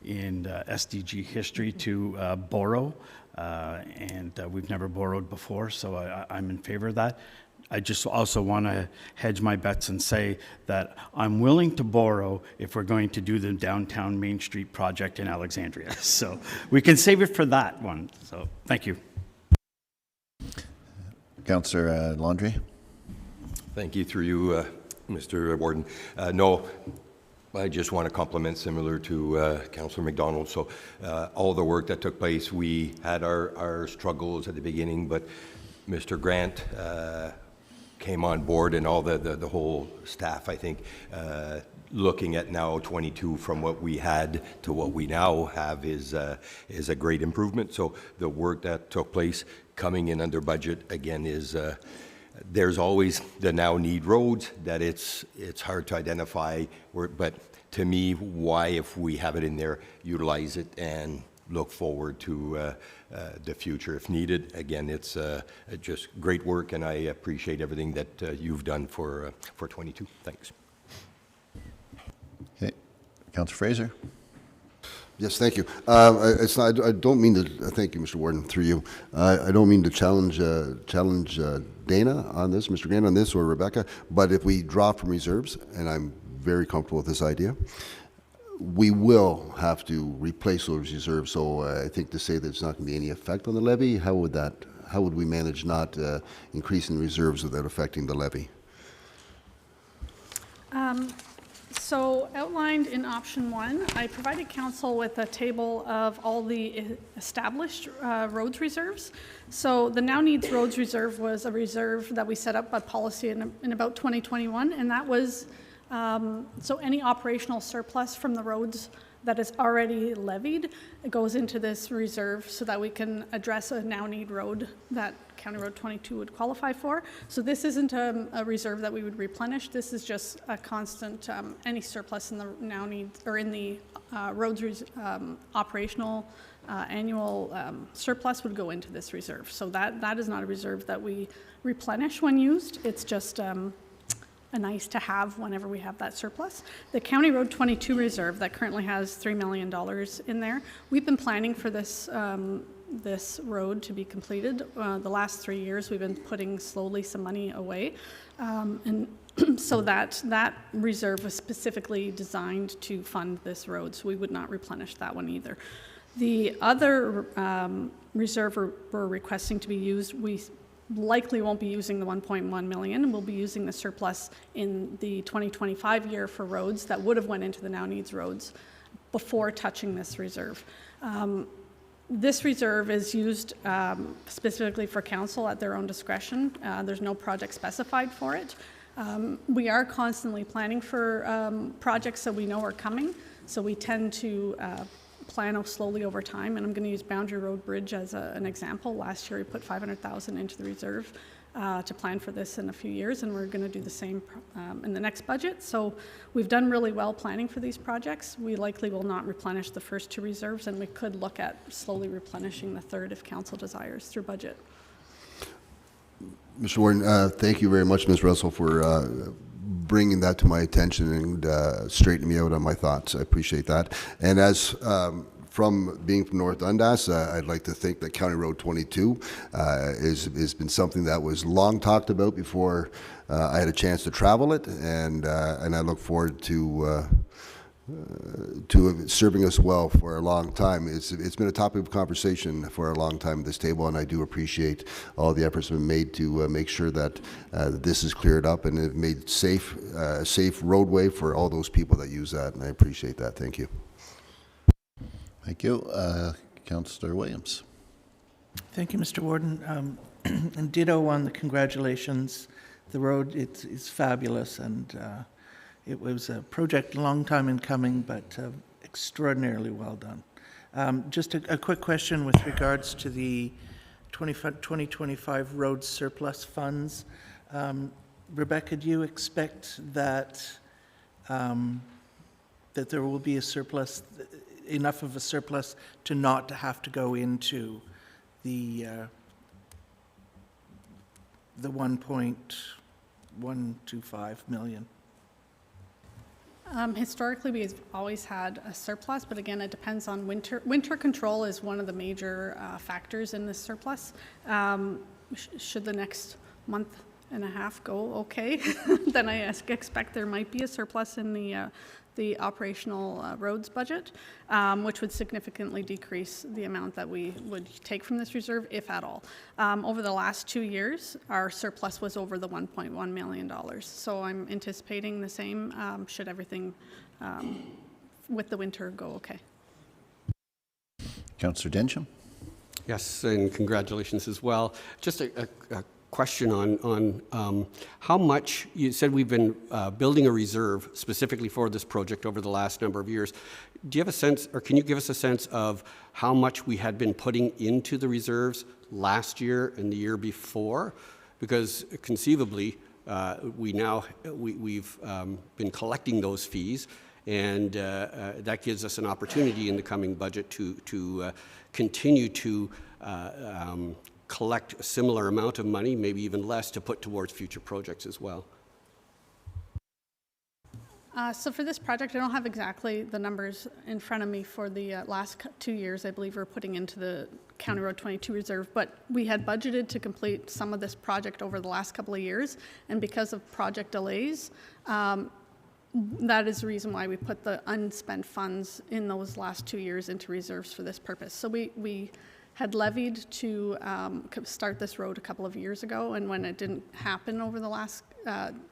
SDG history to borrow, and we've never borrowed before, so I'm in favor of that. I just also want to hedge my bets and say that I'm willing to borrow if we're going to do the downtown Main Street project in Alexandria. So we can save it for that one. So thank you. Councillor Landry. Thank you, through you, Mr. Warden. No, I just want to compliment, similar to Councillor McDonald. So all the work that took place, we had our struggles at the beginning, but Mr. Grant came on board, and all the whole staff, I think, looking at now 22 from what we had to what we now have is a great improvement. So the work that took place coming in under budget, again, is there's always the now need roads that it's hard to identify, but to me, why, if we have it in there, utilize it and look forward to the future if needed. Again, it's just great work, and I appreciate everything that you've done for 22. Thanks. Okay, Councillor Fraser. Yes, thank you. I don't mean to, thank you, Mr. Warden, through you. I don't mean to challenge Dana on this, Mr. Grant on this, or Rebecca, but if we draw from reserves, and I'm very comfortable with this idea, we will have to replace those reserves. So I think to say that it's not going to be any effect on the levy, how would we manage not increasing the reserves without affecting the levy? So outlined in option 1, I provided council with a table of all the established roads reserves. So the Now Needs Roads Reserve was a reserve that we set up by policy in about 2021, and that was so any operational surplus from the roads that is already levied, it goes into this reserve so that we can address a now need road that County Road 22 would qualify for. So this isn't a reserve that we would replenish. This is just a constant, any surplus in the now needs, or in the roads operational annual surplus would go into this reserve. So that is not a reserve that we replenish when used. It's just a nice to have whenever we have that surplus. The County Road 22 reserve that currently has $3 million in there, we've been planning for this this road to be completed. The last 3 years we've been putting slowly some money away, and so that reserve was specifically designed to fund this road, so we would not replenish that one either. The other reserve we're requesting to be used, we likely won't be using the 1.1 million. We'll be using the surplus in the 2025 year for roads that would have went into the now needs roads before touching this reserve. This reserve is used specifically for council at their own discretion. There's no project specified for it. We are constantly planning for projects that we know are coming, so we tend to plan out slowly over time, and I'm going to use Boundary Road Bridge as an example. Last year we put $500,000 into the reserve to plan for this in a few years, and we're going to do the same in the next budget. So we've done really well planning for these projects. We likely will not replenish the first two reserves, and we could look at slowly replenishing the third if council desires through budget. Mr. Warden, thank you very much, Ms. Russell, for bringing that to my attention and straightening me out on my thoughts. I appreciate that. And as from being from North Dundas, I'd like to think that County Road 22 has been something that was long talked about before I had a chance to travel it, and I look forward to serving us well for a long time. It's been a topic of conversation for a long time at this table, and I do appreciate all the efforts been made to make sure that this is cleared up and it made safe roadway for all those people that use that, and I appreciate that. Thank you. Thank you. Councillor Williams. Thank you, Mr. Warden. And ditto on the congratulations. The road it's fabulous, and it was a project a long time in coming, but extraordinarily well done. Just a quick question with regards to the 2025 road surplus funds. Rebecca, do you expect that that there will be a surplus, enough of a surplus to not have to go into the 1.125 million? Historically, we've always had a surplus, but again, it depends on winter. Winter control is one of the major factors in this surplus. Should the next month and a half go okay, then I expect there might be a surplus in the operational roads budget, which would significantly decrease the amount that we would take from this reserve, if at all. Over the last 2 years, our surplus was over the $1.1 million. So I'm anticipating the same should everything with the winter go okay. Councillor Densham. Yes, and congratulations as well. Just a question on how much, you said we've been building a reserve specifically for this project over the last number of years. Do you have a sense, or can you give us a sense of how much we had been putting into the reserves last year and the year before? Because conceivably, we've been collecting those fees, and that gives us an opportunity in the coming budget to continue to collect a similar amount of money, maybe even less, to put towards future projects as well. So for this project, I don't have exactly the numbers in front of me for the last 2 years. I believe we're putting into the County Road 22 reserve, but we had budgeted to complete some of this project over the last couple of years, and because of project delays, that is the reason why we put the unspent funds in those last 2 years into reserves for this purpose. So we had levied to start this road a couple of years ago, and when it didn't happen over the last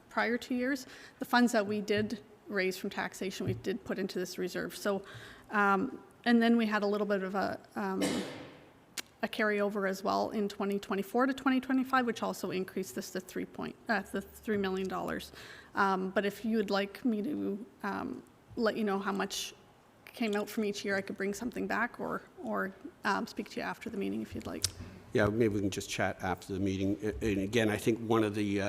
prior 2 years, the funds that we did raise from taxation, we did put into this reserve. So, and then we had a little bit of a carryover as well in 2024 to 2025, which also increased this to $3 million. But if you would like me to let you know how much came out from each year, I could bring something back or speak to you after the meeting if you'd like. Yeah, maybe we can just chat after the meeting. And again, I think one of the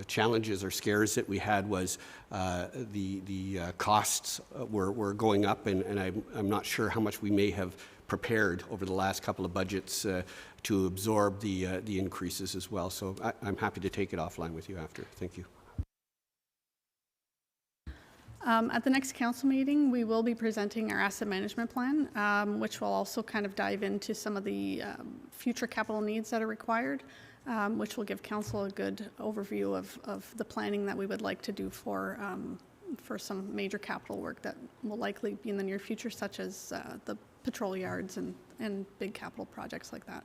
challenges or scares that we had was the costs were going up, and I'm not sure how much we may have prepared over the last couple of budgets to absorb the increases as well. So I'm happy to take it offline with you after. Thank you. At the next council meeting, we will be presenting our asset management plan, which will also kind of dive into some of the future capital needs that are required, which will give council a good overview of the planning that we would like to do for some major capital work that will likely be in the near future, such as the patrol yards and big capital projects like that.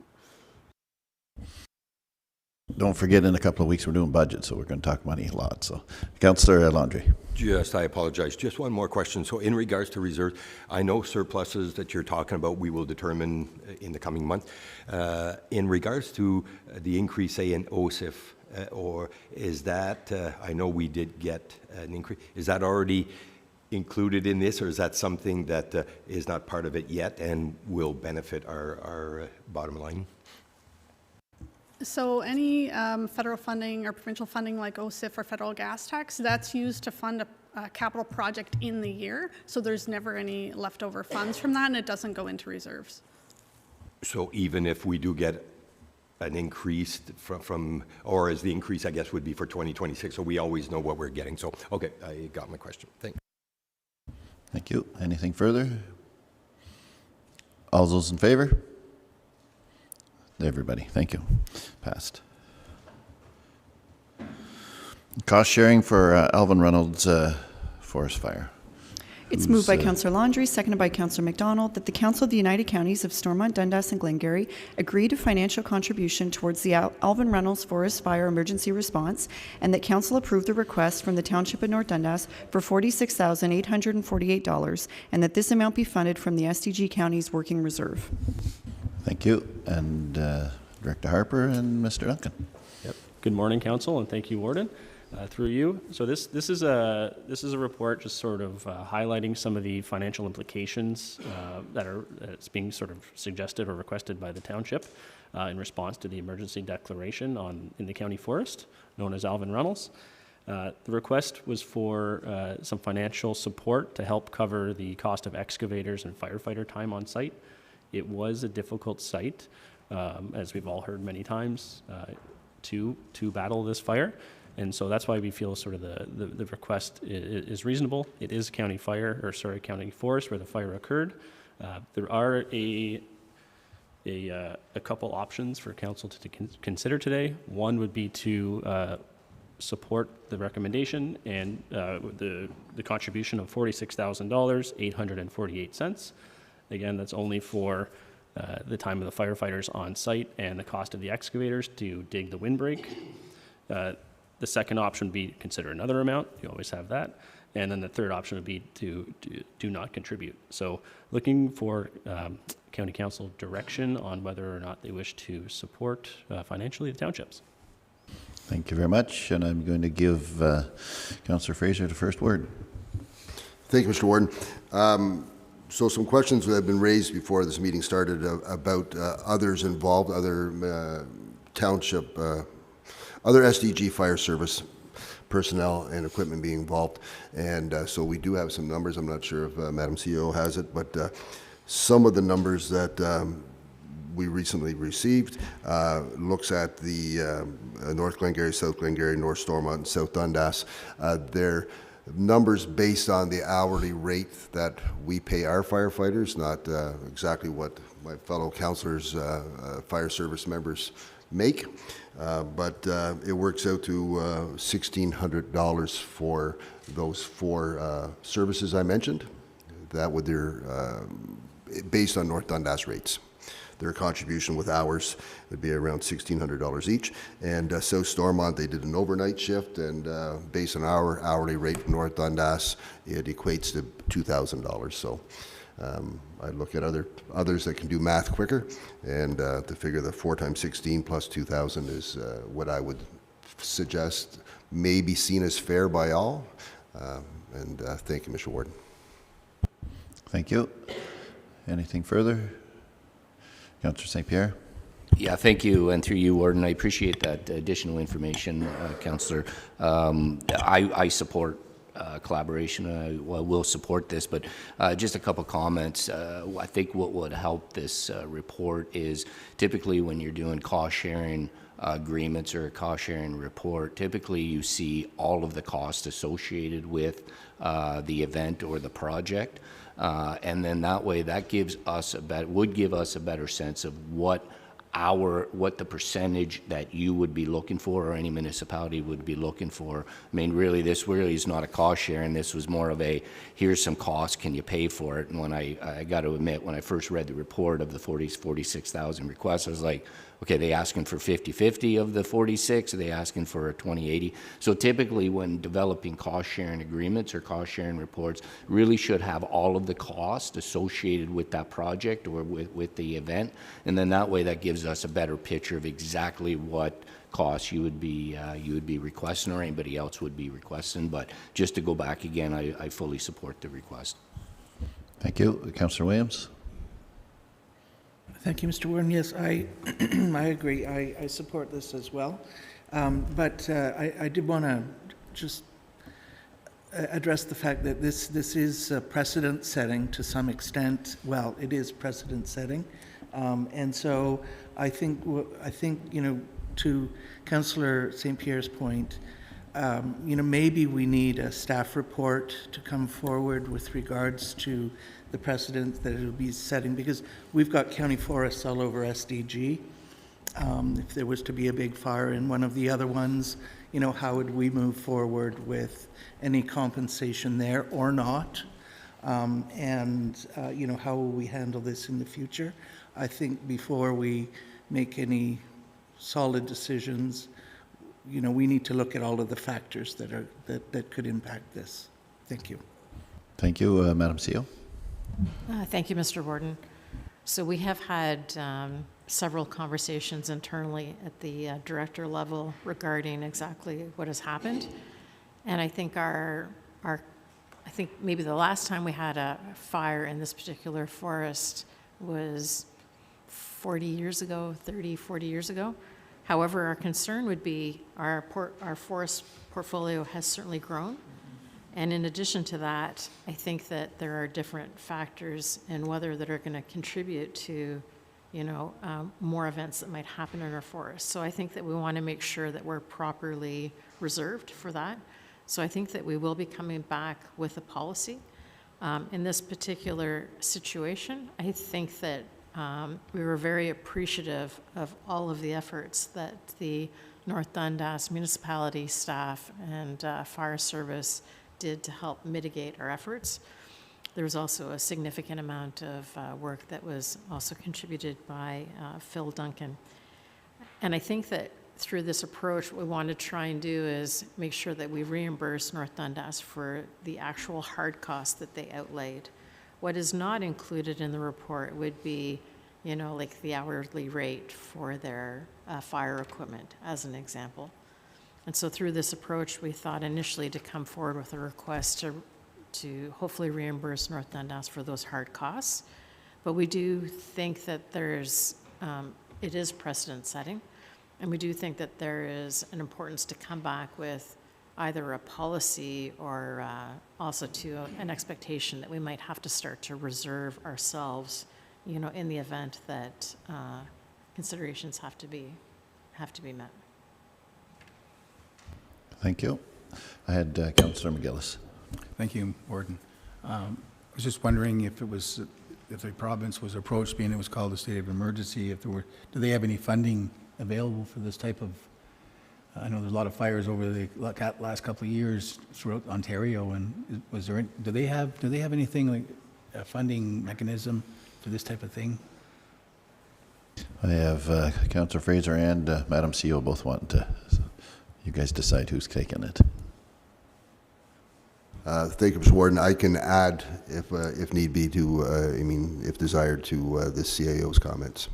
Don't forget, in a couple of weeks, we're doing budget, so we're going to talk money a lot. So, Councillor Landry. I apologize. Just one more question. So in regards to reserves, I know surpluses that you're talking about we will determine in the coming month. In regards to the increase, say, in OSIF, or is that, I know we did get an increase, is that already included in this, or is that something that is not part of it yet and will benefit our bottom line? So any federal funding or provincial funding like OSIF or federal gas tax, that's used to fund a capital project in the year. So there's never any leftover funds from that, and it doesn't go into reserves. So even if we do get an increase from, or as the increase, I guess, would be for 2026, so we always know what we're getting. So, okay, I got my question. Thanks. Thank you. Anything further? All those in favor? Everybody, thank you. Passed. Cost sharing for Alvin Reynolds forest fire. It's moved by Councillor Landry, seconded by Councillor McDonald, that the Council of the United Counties of Stormont, Dundas and Glengarry agree to financial contribution towards the Alvin Reynolds Forest Fire Emergency Response, and that Council approve the request from the Township of North Dundas for $46,848, and that this amount be funded from the SDG Counties Working Reserve. Thank you. And Director Harper and Mr. Duncan. Yep. Good morning, Council, and thank you, Warden. Through you. So this is a report just sort of highlighting some of the financial implications that's being sort of suggested or requested by the township in response to the emergency declaration in the county forest, known as Alvin Reynolds. The request was for some financial support to help cover the cost of excavators and firefighter time on site. It was a difficult site, as we've all heard many times, to battle this fire. And so that's why we feel sort of the request is reasonable. It is county forest where the fire occurred. There are a couple options for council to consider today. One would be to support the recommendation and the contribution of $46,848. Again, that's only for the time of the firefighters on site and the cost of the excavators to dig the windbreak. The second option would be to consider another amount. You always have that. And then the third option would be to do not contribute. So looking for County Council direction on whether or not they wish to support financially the townships. Thank you very much. And I'm going to give Councillor Fraser the first word. Thank you, Mr. Warden. So some questions that have been raised before this meeting started about others involved, other township, other SDG fire service personnel and equipment being involved. And so we do have some numbers. I'm not sure if Madam CEO has it, but some of the numbers that we recently received looks at the North Glengarry, South Glengarry, North Stormont, and South Dundas. They're numbers based on the hourly rate that we pay our firefighters, not exactly what my fellow councillors, fire service members make, but it works out to $1,600 for those four services I mentioned. That would based on North Dundas rates. Their contribution with hours would be around $1,600 each. And South Stormont, they did an overnight shift, and based on our hourly rate from North Dundas, it equates to $2,000. So I look at others that can do math quicker, and to figure the 4 times 16 plus 2,000 is what I would suggest may be seen as fair by all. And thank you, Mr. Warden. Thank you. Anything further? Councillor St. Pierre. Yeah, thank you, and through you, Warden, I appreciate that additional information, Councillor. I support collaboration. I will support this, but just a couple comments. I think what would help this report is typically when you're doing cost sharing agreements or a cost sharing report, typically you see all of the costs associated with the event or the project, and then that way that gives us would give us a better sense of what the percentage that you would be looking for or any municipality would be looking for. I mean, really, this really is not a cost sharing. This was more of a, here's some costs, can you pay for it? And when I got to admit, when I first read the report of the 46,000 requests, I was like, okay, they asking for 50-50 of the 46? Are they asking for a 20-80? So typically when developing cost sharing agreements or cost sharing reports, really should have all of the cost associated with that project or with the event. And then that way that gives us a better picture of exactly what costs you would be requesting or anybody else would be requesting. But just to go back again, I fully support the request. Thank you. Councillor Williams? Thank you, Mr. Warden. Yes, I agree. I support this as well. But I did want to just address the fact that this is precedent setting to some extent. Well, it is precedent setting. And so I think, you know, to Councillor St. Pierre's point, you know, maybe we need a staff report to come forward with regards to the precedent that it will be setting, because we've got county forests all over SDG. If there was to be a big fire in one of the other ones, you know, how would we move forward with any compensation there or not? You know, how will we handle this in the future? I think before we make any solid decisions, you know, we need to look at all of the factors that could impact this. Thank you. Thank you, Madam CEO. Thank you, Mr. Warden. So we have had several conversations internally at the director level regarding exactly what has happened. And I think I think maybe the last time we had a fire in this particular forest was 40 years ago, 30, 40 years ago. However, our concern would be our forest portfolio has certainly grown. And in addition to that, I think that there are different factors in weather that are going to contribute to, you know, more events that might happen in our forests. So I think that we want to make sure that we're properly reserved for that. So I think that we will be coming back with a policy. In this particular situation, I think that we were very appreciative of all of the efforts that the North Dundas municipality staff and fire service did to help mitigate our efforts. There was also a significant amount of work that was also contributed by Phil Duncan. And I think that through this approach, what we want to try and do is make sure that we reimburse North Dundas for the actual hard costs that they outlaid. What is not included in the report would be, you know, like the hourly rate for their fire equipment, as an example. And so through this approach, we thought initially to come forward with a request to hopefully reimburse North Dundas for those hard costs. But we do think that it is precedent setting. And we do think that there is an importance to come back with either a policy or also to an expectation that we might have to start to reserve ourselves, you know, in the event that considerations have to be met. Thank you. I had Councillor McGillis. Thank you, Warden. I was just wondering if the province was approached, being it was called a state of emergency, do they have any funding available for this type of, I know there's a lot of fires over the last couple of years throughout Ontario, and do they have anything like a funding mechanism for this type of thing? I have Councillor Fraser and Madam CEO both wanting to. So you guys decide who's taking it. Thank you, Mr. Warden. I can add, if need be, to, if desired, to the CAO's comments.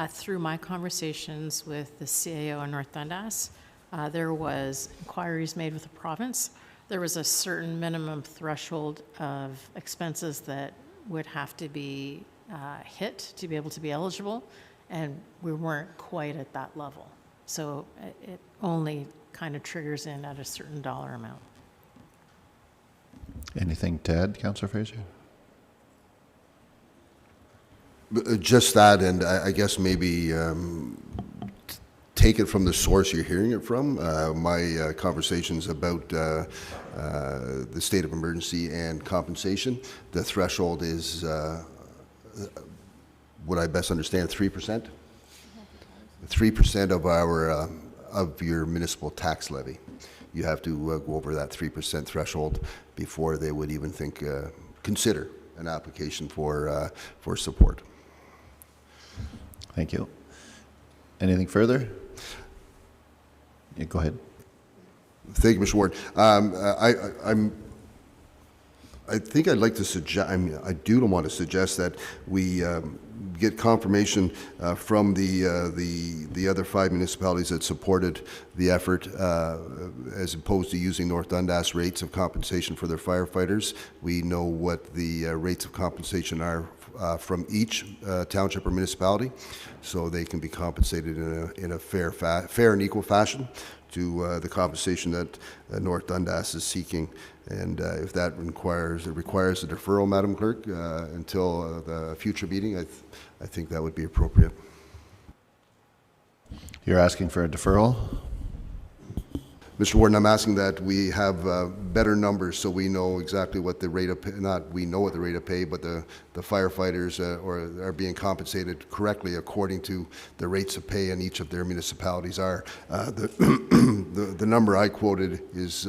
Through my conversations with the CAO in North Dundas, there was inquiries made with the province. There was a certain minimum threshold of expenses that would have to be hit to be able to be eligible, and we weren't quite at that level. So it only kind of triggers in at a certain dollar amount. Anything to add, Councillor Fraser? Just that, and I guess maybe take it from the source you're hearing it from. My conversations about the state of emergency and compensation, the threshold is, would I best understand, 3%? 3% of our of your municipal tax levy. You have to go over that 3% threshold before they would even consider an application for support. Thank you. Anything further? Yeah, go ahead. Thank you, Mr. Ward. I think I'd like to suggest, I do want to suggest that we get confirmation from the other 5 municipalities that supported the effort, as opposed to using North Dundas rates of compensation for their firefighters. We know what the rates of compensation are from each township or municipality, so they can be compensated in a fair and equal fashion to the compensation that North Dundas is seeking. And if that requires a deferral, Madam Clerk, until the future meeting, I think that would be appropriate. You're asking for a deferral? Mr. Warden, I'm asking that we have better numbers so we know exactly what the rate of pay, not we know what the rate of pay, but the firefighters are being compensated correctly according to the rates of pay in each of their municipalities are. The number I quoted is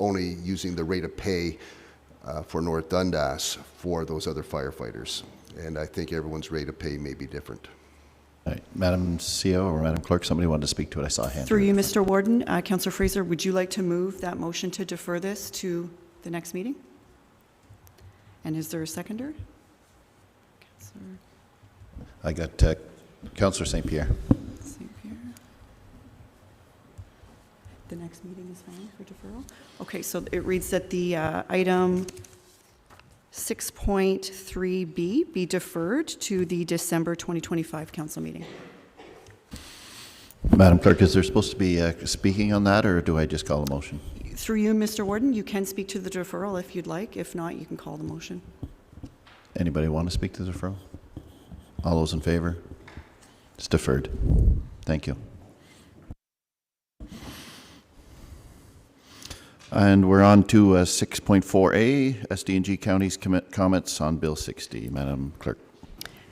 only using the rate of pay for North Dundas for those other firefighters. And I think everyone's rate of pay may be different. All right. Madam CEO or Madam Clerk, somebody wanted to speak to it. I saw a hand. Through you, Mr. Warden, Councillor Fraser, would you like to move that motion to defer this to the next meeting? And is there a seconder? I got Councillor St. Pierre. St. Pierre. The next meeting is fine for deferral? Okay, so it reads that the item 6.3B be deferred to the December 2025 council meeting. Madam Clerk, is there supposed to be speaking on that, or do I just call the motion? Through you, Mr. Warden, you can speak to the deferral if you'd like. If not, you can call the motion. Anybody want to speak to the deferral? All those in favor? It's deferred. Thank you. And we're on to 6.4A, SDG Counties comments on Bill 60. Madam Clerk.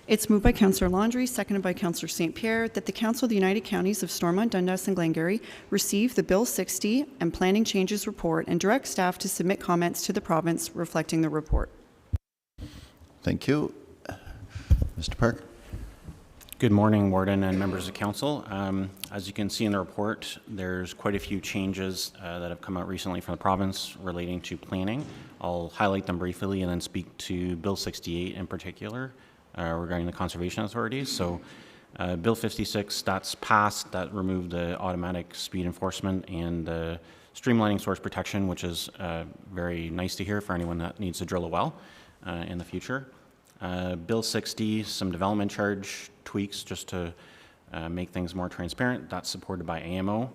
It's moved by Councillor Landry, seconded by Councillor St. Pierre, that the Council of the United Counties of Stormont, Dundas and Glengarry receive the Bill 60 and Planning Changes Report and direct staff to submit comments to the province reflecting the report. Thank you. Mr. Park. Good morning, Warden and members of Council. As you can see in the report, there's quite a few changes that have come out recently from the province relating to planning. I'll highlight them briefly and then speak to Bill 68 in particular regarding the conservation authorities. So Bill 56, that's passed. That removed the automatic speed enforcement and streamlining source protection, which is very nice to hear for anyone that needs to drill a well in the future. Bill 60, some development charge tweaks just to make things more transparent. That's supported by AMO.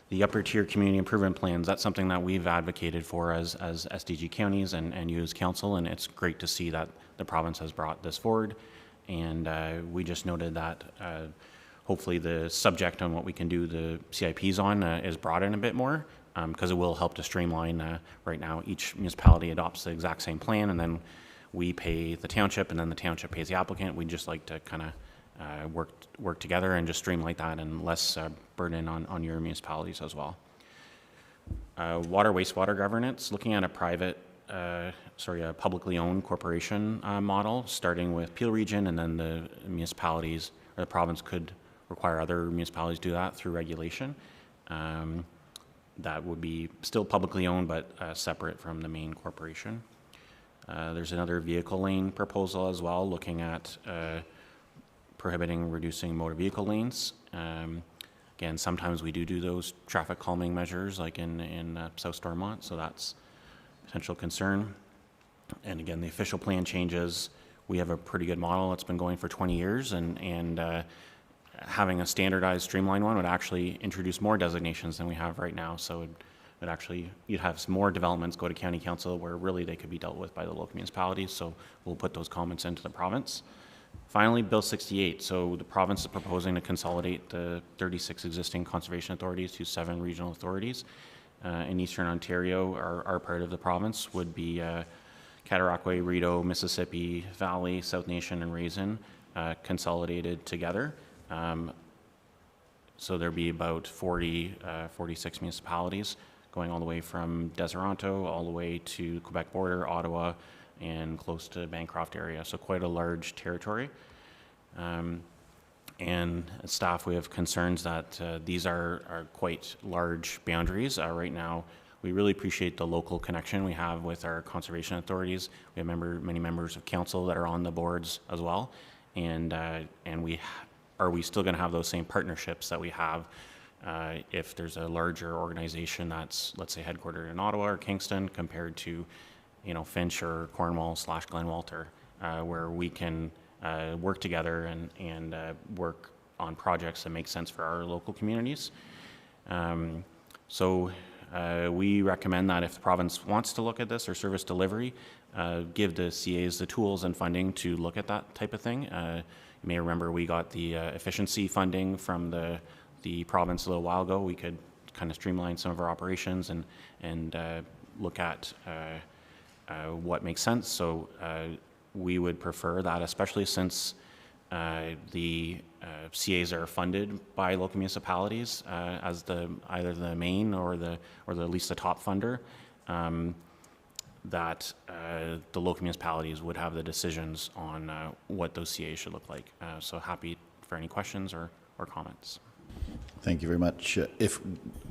The upper tier community improvement plans, that's something that we've advocated for as SDG counties and you as council, and it's great to see that the province has brought this forward. And we just noted that hopefully the subject on what we can do the CIPs on is broadened a bit more, because it will help to streamline. Right now each municipality adopts the exact same plan, and then we pay the township, and then the township pays the applicant. We'd just like to kind of work together and just streamline that and less burden on your municipalities as well. Water wastewater governance, looking at a publicly owned corporation model, starting with Peel Region, and then the municipalities or the province could require other municipalities to do that through regulation. That would be still publicly owned, but separate from the main corporation. There's another vehicle lane proposal as well, looking at prohibiting reducing motor vehicle lanes. Again, sometimes we do those traffic calming measures like in South Stormont, so that's a potential concern. And again, the official plan changes we have a pretty good model. It's been going for 20 years, and having a standardized, streamlined one would actually introduce more designations than we have right now. So it actually, you'd have some more developments go to county council where really they could be dealt with by the local municipalities. So we'll put those comments into the province. Finally, Bill 68. So the province is proposing to consolidate the 36 existing conservation authorities to 7 regional authorities. In Eastern Ontario, our part of the province would be Cataraqui, Rideau, Mississippi Valley, South Nation, and Raisin consolidated together. So there'd be about 46 municipalities going all the way from Deseronto all the way to Quebec border, Ottawa, and close to Bancroft area. So quite a large territory. And as staff, we have concerns that these are quite large boundaries. Right now, we really appreciate the local connection we have with our conservation authorities. We have many members of council that are on the boards as well. And are we still going to have those same partnerships that we have if there's a larger organization that's, let's say, headquartered in Ottawa or Kingston compared to, Finch or Cornwall / Glenwalter, where we can work together and work on projects that make sense for our local communities. So we recommend that if the province wants to look at this or service delivery, give the CAs the tools and funding to look at that type of thing. You may remember we got the efficiency funding from the province a little while ago. We could kind of streamline some of our operations and look at what makes sense. So we would prefer that, especially since the CAs are funded by local municipalities as either the main or at least the top funder. That the local municipalities would have the decisions on what those CAs should look like. So happy for any questions or comments. Thank you very much.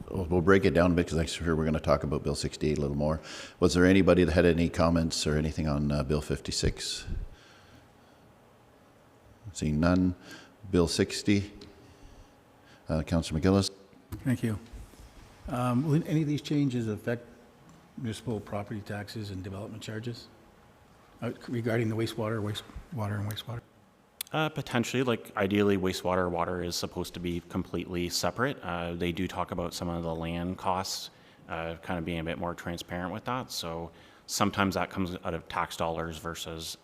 We'll break it down a bit because I'm sure we're going to talk about Bill 68 a little more. Was there anybody that had any comments or anything on Bill 56? Seeing none. Bill 60. Councillor McGillis. Thank you. Will any of these changes affect municipal property taxes and development charges regarding the water and wastewater? Potentially, like ideally wastewater water is supposed to be completely separate. They do talk about some of the land costs kind of being a bit more transparent with that. So sometimes that comes out of tax dollars versus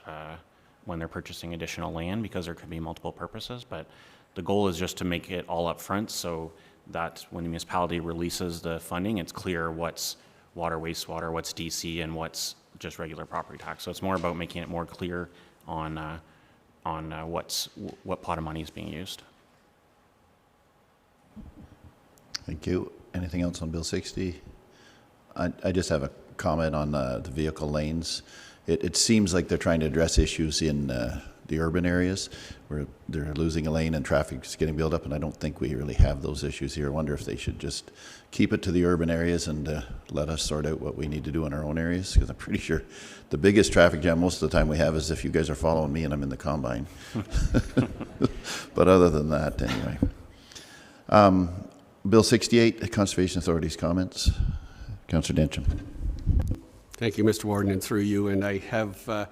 when they're purchasing additional land, because there could be multiple purposes. But the goal is just to make it all up front so that when the municipality releases the funding, it's clear what's water, wastewater, what's DC, and what's just regular property tax. So it's more about making it more clear on what pot of money is being used. Thank you. Anything else on Bill 60? I just have a comment on the vehicle lanes. It seems like they're trying to address issues in the urban areas where they're losing a lane and traffic's getting built up, and I don't think we really have those issues here. I wonder if they should just keep it to the urban areas and let us sort out what we need to do in our own areas, because I'm pretty sure the biggest traffic jam most of the time we have is if you guys are following me and I'm in the combine. But other than that, anyway. Bill 68, the Conservation Authority's comments. Councillor Dencham. Thank you, Mr. Warden, and through you. And I have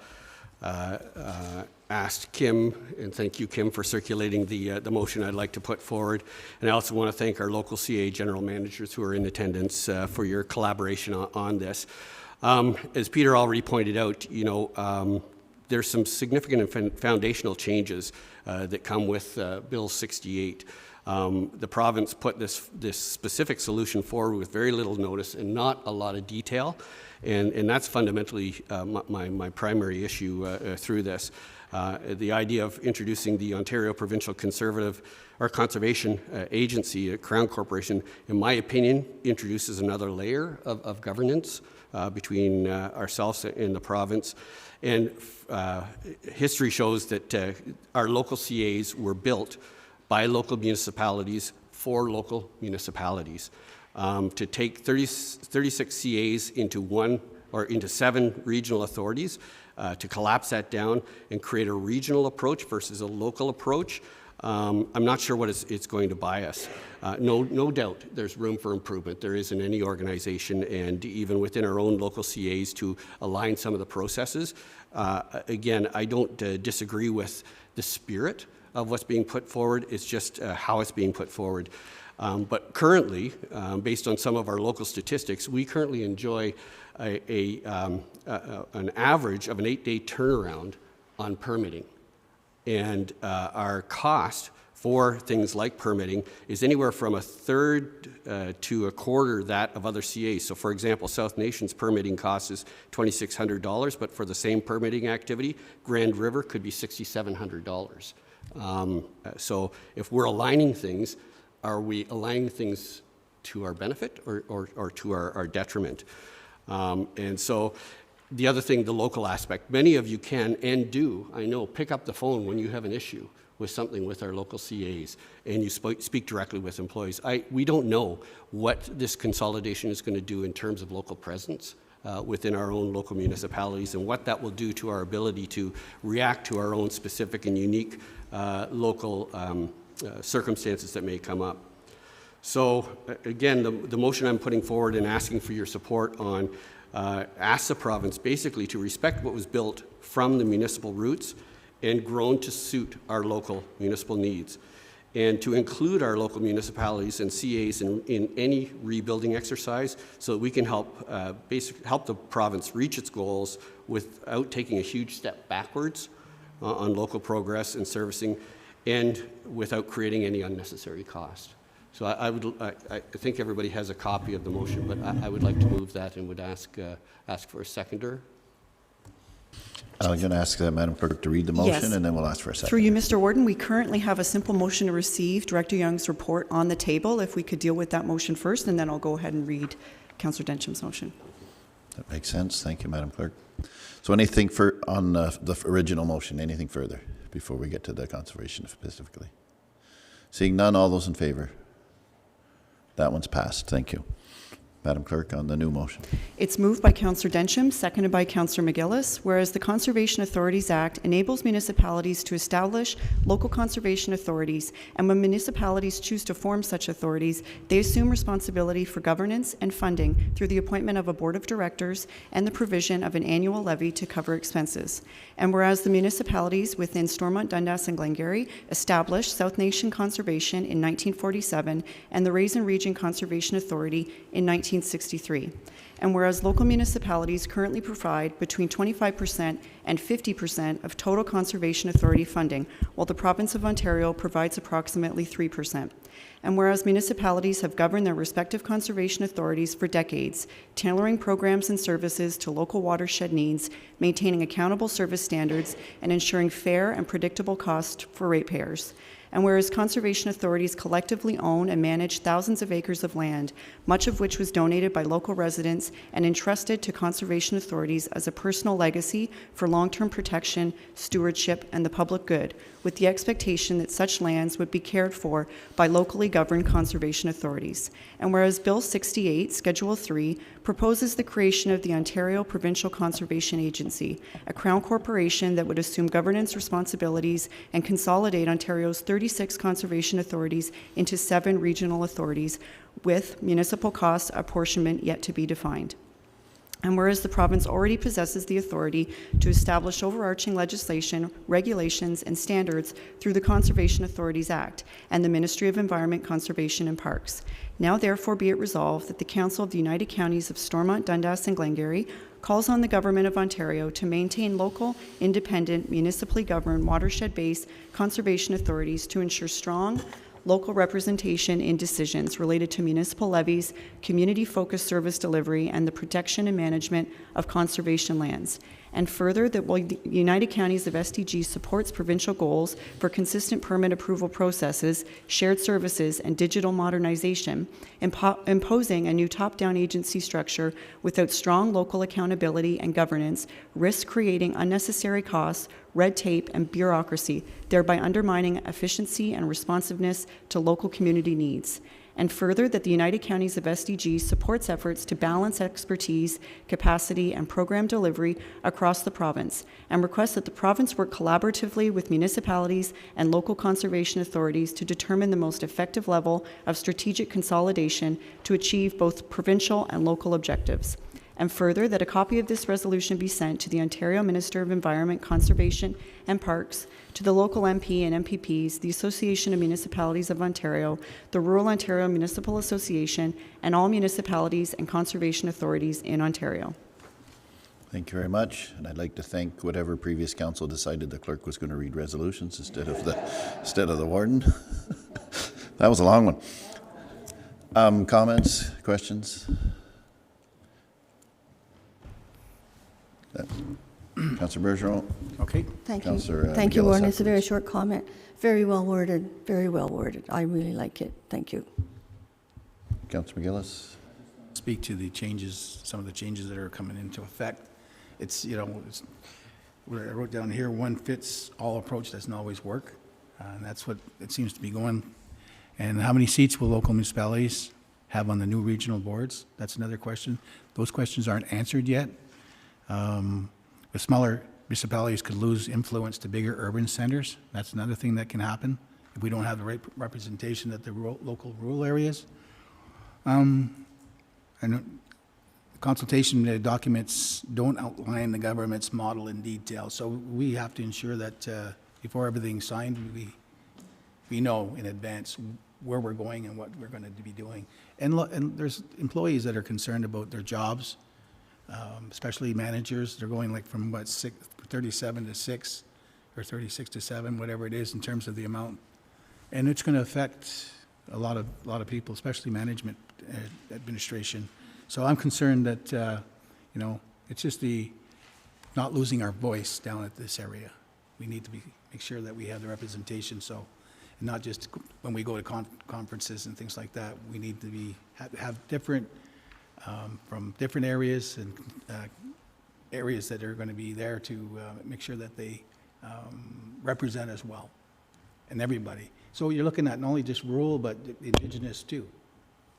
asked Kim, and thank you, Kim, for circulating the motion I'd like to put forward. And I also want to thank our local CA general managers who are in attendance for your collaboration on this. As Peter already pointed out, there's some significant and foundational changes that come with Bill 68. The province put this specific solution forward with very little notice and not a lot of detail. And that's fundamentally my primary issue through this. The idea of introducing the Ontario Provincial Conservation Agency, Crown Corporation, in my opinion, introduces another layer of governance between ourselves and the province. And history shows that our local CAs were built by local municipalities for local municipalities. To take 36 CAs into 7 regional authorities, to collapse that down and create a regional approach versus a local approach, I'm not sure what it's going to buy us. No doubt there's room for improvement. There is in any organization, and even within our own local CAs, to align some of the processes. Again, I don't disagree with the spirit of what's being put forward. It's just how it's being put forward. But currently, based on some of our local statistics, we currently enjoy an average of an 8-day turnaround on permitting. And our cost for things like permitting is anywhere from a third to a quarter that of other CAs. So for example, South Nation's permitting cost is $2,600, but for the same permitting activity, Grand River could be $6,700. So if we're aligning things, are we aligning things to our benefit or to our detriment? And so the other thing, the local aspect, many of you can and do, I know, pick up the phone when you have an issue with something with our local CAs, and you speak directly with employees. We don't know what this consolidation is going to do in terms of local presence within our own local municipalities, and what that will do to our ability to react to our own specific and unique local circumstances that may come up. So again, the motion I'm putting forward and asking for your support on asks the province basically to respect what was built from the municipal roots and grown to suit our local municipal needs, and to include our local municipalities and CAs in any rebuilding exercise so that we can help help the province reach its goals without taking a huge step backwards on local progress and servicing, and without creating any unnecessary cost. So I think everybody has a copy of the motion, but I would like to move that and would ask for a seconder. I'm going to ask Madam Clerk to read the motion, Yes. and then we'll ask for a second. Through you, Mr. Warden, we currently have a simple motion to receive Director Young's report on the table. If we could deal with that motion first, and then I'll go ahead and read Councillor Dencham's motion. That makes sense. Thank you, Madam Clerk. So anything on the original motion, anything further before we get to the conservation specifically? Seeing none, all those in favor? That one's passed. Thank you. Madam Clerk, on the new motion. It's moved by Councillor Densham, seconded by Councillor McGillis, whereas the Conservation Authorities Act enables municipalities to establish local conservation authorities, and when municipalities choose to form such authorities, they assume responsibility for governance and funding through the appointment of a board of directors and the provision of an annual levy to cover expenses. And whereas the municipalities within Stormont, Dundas, and Glengarry established South Nation Conservation in 1947 and the Raisin Region Conservation Authority in 1963. And whereas local municipalities currently provide between 25% and 50% of total Conservation Authority funding, while the province of Ontario provides approximately 3%. And whereas municipalities have governed their respective conservation authorities for decades, tailoring programs and services to local watershed needs, maintaining accountable service standards, and ensuring fair and predictable costs for ratepayers. And whereas conservation authorities collectively own and manage thousands of acres of land, much of which was donated by local residents and entrusted to conservation authorities as a personal legacy for long-term protection, stewardship, and the public good, with the expectation that such lands would be cared for by locally governed conservation authorities. And whereas Bill 68, Schedule 3, proposes the creation of the Ontario Provincial Conservation Agency, a Crown corporation that would assume governance responsibilities and consolidate Ontario's 36 conservation authorities into 7 regional authorities, with municipal cost apportionment yet to be defined. And whereas the province already possesses the authority to establish overarching legislation, regulations, and standards through the Conservation Authorities Act and the Ministry of Environment, Conservation and Parks. Now therefore be it resolved that the Council of the United Counties of Stormont, Dundas and Glengarry calls on the Government of Ontario to maintain local, independent, municipally governed, watershed-based conservation authorities to ensure strong, local representation in decisions related to municipal levies, community-focused service delivery, and the protection and management of conservation lands. And further, that while the United Counties of SDG supports provincial goals for consistent permit approval processes, shared services, and digital modernization, imposing a new top-down agency structure without strong local accountability and governance risks creating unnecessary costs, red tape, and bureaucracy, thereby undermining efficiency and responsiveness to local community needs. and further that the United Counties of SDG supports efforts to balance expertise, capacity, and program delivery across the province, and requests that the province work collaboratively with municipalities and local conservation authorities to determine the most effective level of strategic consolidation to achieve both provincial and local objectives. And further, that a copy of this resolution be sent to the Ontario Minister of Environment, Conservation and Parks, to the local MP and MPPs, the Association of Municipalities of Ontario, the Rural Ontario Municipal Association, and all municipalities and conservation authorities in Ontario. Thank you very much. And I'd like to thank whatever previous council decided the clerk was going to read resolutions instead of the warden. That was a long one. Comments, questions? Councillor Bergeron. Okay. Thank you. Councillor Thank you, McGillis Warren. It's a very afterwards. short comment. Very well worded. Very well worded. I really like it. Thank you. Councillor McGillis. Speak to the changes, some of the changes that are coming into effect. It's, you know, where I wrote down here, one fits all approach doesn't always work. And that's what it seems to be going. And how many seats will local municipalities have on the new regional boards? That's another question. Those questions aren't answered yet. The smaller municipalities could lose influence to bigger urban centers. That's another thing that can happen if we don't have the right representation at the local rural areas. And the consultation documents don't outline the government's model in detail, so we have to ensure that before everything's signed, we know in advance where we're going and what we're going to be doing. And there's employees that are concerned about their jobs. Especially managers, they're going like from 37 to 6 or 36 to 7, whatever it is in terms of the amount, and it's going to affect a lot of people, especially management, administration. So I'm concerned that you know, it's just the not losing our voice down at this area. We need to make sure that we have the representation. So, and not just when we go to conferences and things like that. We need to have different. From different areas and areas that are going to be there to make sure that they represent us well, and everybody. So you're looking at not only just rural, but the indigenous too,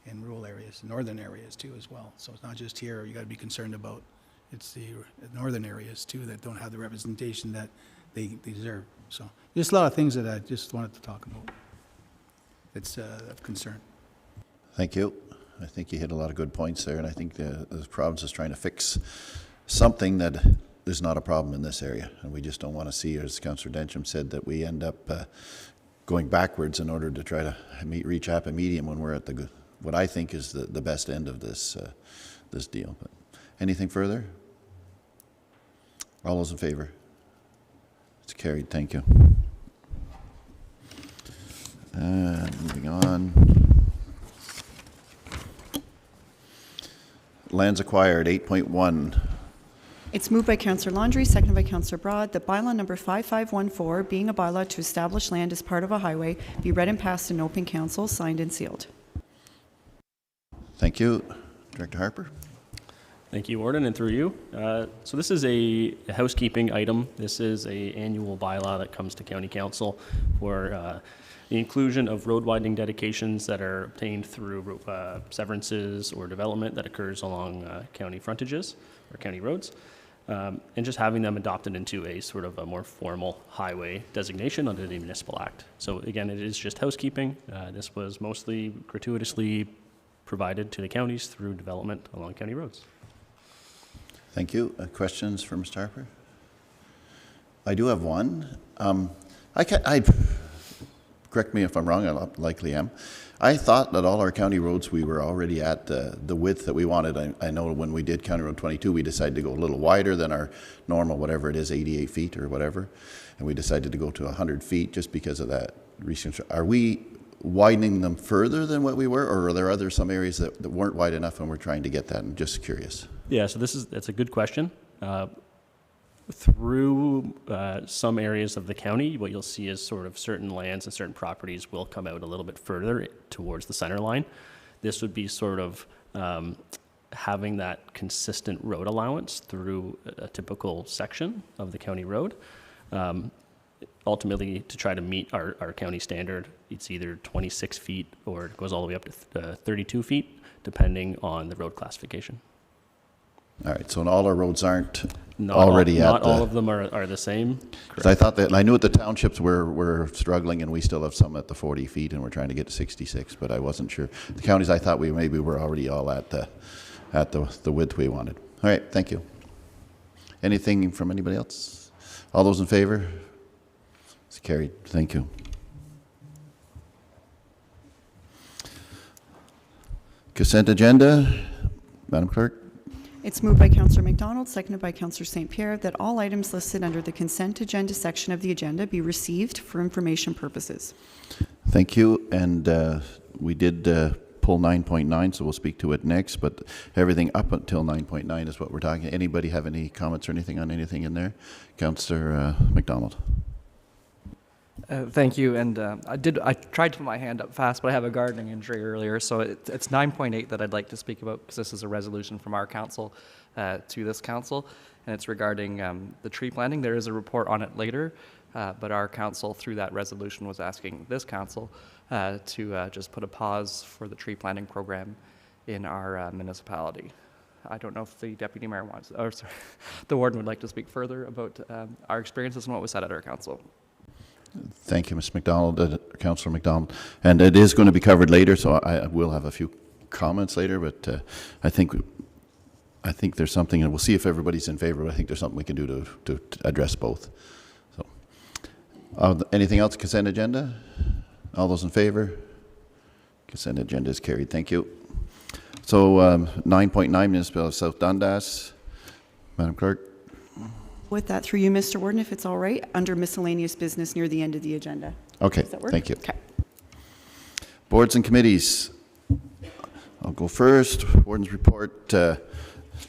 in rural areas, northern areas too as well. So it's not just here you got to be concerned about. It's the northern areas too that don't have the representation that they deserve. So there's a lot of things that I just wanted to talk about. It's of concern. Thank you. I think you hit a lot of good points there, and I think the province is trying to fix something that is not a problem in this area, and we just don't want to see, as Councillor Densham said, that we end up going backwards in order to try to reach happy medium when we're at what I think is the best end of this deal. But anything further? All those in favor? It's carried. Thank you. And moving on. Lands acquired, 8.1. It's moved by Councillor Laundrie, seconded by Councillor Broad, that bylaw number 5514, being a bylaw to establish land as part of a highway, be read and passed in open council, signed and sealed. Thank you. Director Harper. Thank you, Warden, and through you. So this is a housekeeping item. This is an annual bylaw that comes to County Council for the inclusion of road widening dedications that are obtained through severances or development that occurs along county frontages or county roads, and just having them adopted into a sort of a more formal highway designation under the Municipal Act. So again, it is just housekeeping. This was mostly gratuitously provided to the counties through development along county roads. Thank you. Questions for Mr. Harper? I do have one. Correct me if I'm wrong, I likely am. I thought that all our county roads, we were already at the width that we wanted. I know when we did County Road 22, we decided to go a little wider than our normal, whatever it is, 88 feet or whatever. And we decided to go to 100 feet just because of that recent. Are we widening them further than what we were, or are there some areas that weren't wide enough and we're trying to get that? I'm just curious. Yeah, so that's a good question. Through some areas of the county, what you'll see is sort of certain lands and certain properties will come out a little bit further towards the center line. This would be sort of having that consistent road allowance through a typical section of the county road. ultimately, to try to meet our county standard, it's either 26 feet or it goes all the way up to 32 feet, depending on the road classification. All right, so all our roads aren't Not already all, at not all of them are the same. 'cause I thought that, I knew the townships were struggling, and we still have some at the 40 feet, and we're trying to get to 66, but I wasn't sure. The counties, I thought we maybe were already all at the width we wanted. All right, thank you. Anything from anybody else? All those in favor? It's carried. Thank you. Consent agenda, Madam Clerk. It's moved by Councillor McDonald, seconded by Councillor St. Pierre, that all items listed under the consent agenda section of the agenda be received for information purposes. Thank you. And we did pull 9.9, so we'll speak to it next. But everything up until 9.9 is what we're talking. Anybody have any comments or anything on anything in there? Councillor McDonald. Thank you, and I tried to put my hand up fast, but I have a gardening injury earlier, so it's 9.8 that I'd like to speak about, because this is a resolution from our council to this council, and it's regarding the tree planting. There is a report on it later, but our council, through that resolution, was asking this council to just put a pause for the tree planting program in our municipality. I don't know if the deputy mayor wants, or sorry, the warden would like to speak further about our experiences and what was said at our council. Thank you, Ms. McDonald, Councillor McDonald. And it is going to be covered later, so I will have a few comments later, but I think there's something, and we'll see if everybody's in favor, but I think there's something we can do to address both. So, anything else, consent agenda? All those in favor? Consent agenda is carried. Thank you. So 9.9, Municipality of South Dundas. Madam Clerk. With that, through you, Mr. Warden, if it's all right, under miscellaneous business near the end of the agenda. Okay, Does that work? thank you. Okay. Boards and committees. I'll go first. Warden's report.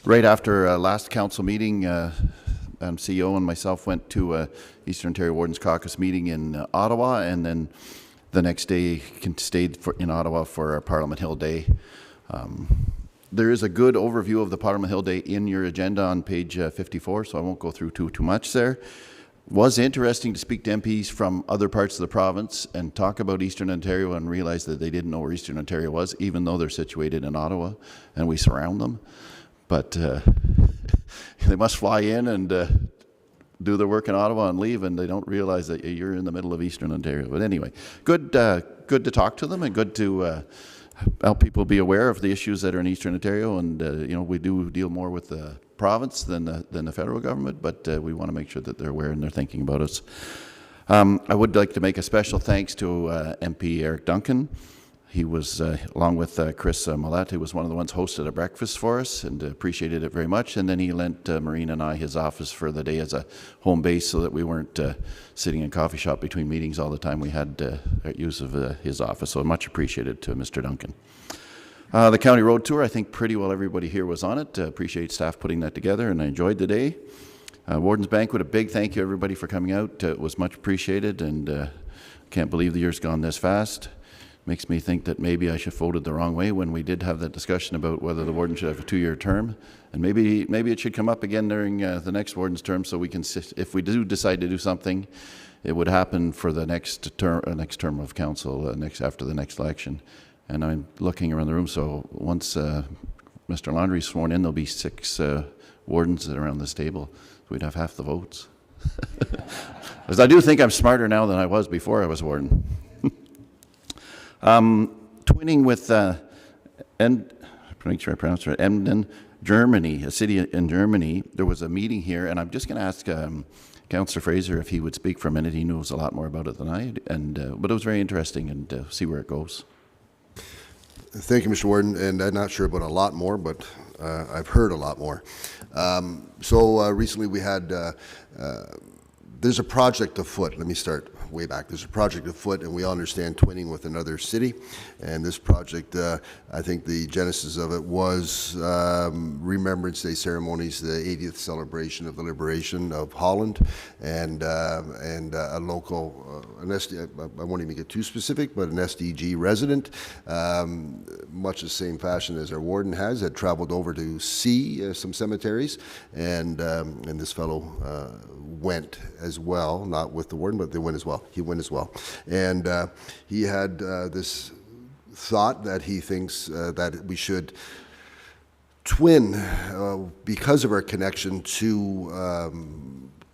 Right after last council meeting, CEO and myself went to Eastern Ontario Wardens Caucus meeting in Ottawa, and then the next day stayed in Ottawa for our Parliament Hill Day. There is a good overview of the Parliament Hill Day in your agenda on page 54, so I won't go through too much there. Was interesting to speak to MPs from other parts of the province and talk about Eastern Ontario and realize that they didn't know where Eastern Ontario was, even though they're situated in Ottawa and we surround them. But they must fly in and do their work in Ottawa and leave, and they don't realize that you're in the middle of Eastern Ontario. But anyway, good to talk to them and good to help people be aware of the issues that are in Eastern Ontario, and we do deal more with the province than the federal government, but we want to make sure that they're aware and they're thinking about us. I would like to make a special thanks to MP Eric Duncan. He was, along with Chris Millett, who was one of the ones hosted a breakfast for us and appreciated it very much. And then he lent Maureen and I his office for the day as a home base so that we weren't sitting in a coffee shop between meetings all the time. We had use of his office, so much appreciated to Mr. Duncan. The county road tour, I think pretty well everybody here was on it. Appreciate staff putting that together, and I enjoyed the day. Warden's Banquet, a big thank you everybody for coming out. It was much appreciated, and can't believe the year's gone this fast. Makes me think that maybe I should have voted the wrong way when we did have that discussion about whether the warden should have a 2-year term. And maybe it should come up again during the next warden's term, so we can, if we do decide to do something, it would happen for the next term of council, after the next election. And I'm looking around the room, so once Mr. Laundrie's sworn in, there'll be 6 wardens that are around this table. So we'd have half the votes. Because I do think I'm smarter now than I was before I was warden. Twinning with, make sure I pronounce it right, Emden, Germany, a city in Germany. There was a meeting here, and I'm just going to ask Councillor Fraser if he would speak for a minute. He knows a lot more about it than I, but it was very interesting, and see where it goes. Thank you, Mr. Warden, and I'm not sure about a lot more, but I've heard a lot more. Recently we had, there's a project afoot. Let me start way back. There's a project afoot, and we all understand twinning with another city. And this project, I think the genesis of it was Remembrance Day ceremonies, the 80th celebration of the liberation of Holland, and a local, I won't even get too specific, but an SDG resident, much the same fashion as our warden had traveled over to see some cemeteries, and this fellow went. as well, not with the warden, but they went as well. He went as well. And he had this thought that he thinks that we should twin, because of our connection to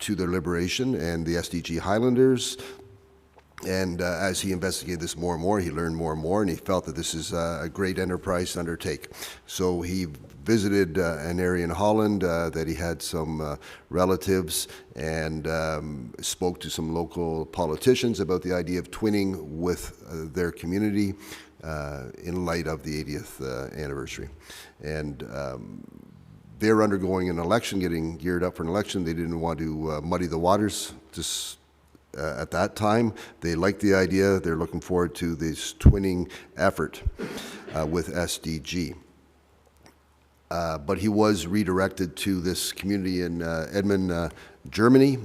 their liberation and the SDG Highlanders. And as he investigated this more and more, he learned more and more, and he felt that this is a great enterprise to undertake. So he visited an area in Holland that he had some relatives, and spoke to some local politicians about the idea of twinning with their community in light of the 80th anniversary. And they're undergoing an election, getting geared up for an election. They didn't want to muddy the waters just at that time. They liked the idea. They're looking forward to this twinning effort with SDG. But he was redirected to this community in Edmund, Germany,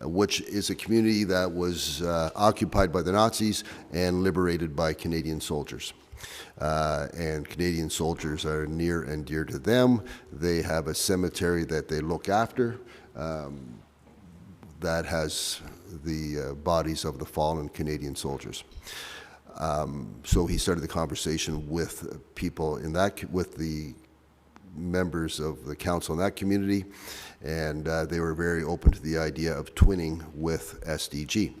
which is a community that was occupied by the Nazis and liberated by Canadian soldiers. And Canadian soldiers are near and dear to them. They have a cemetery that they look after that has the bodies of the fallen Canadian soldiers. So he started the conversation with people in that, with the members of the council in that community, and they were very open to the idea of twinning with SDG.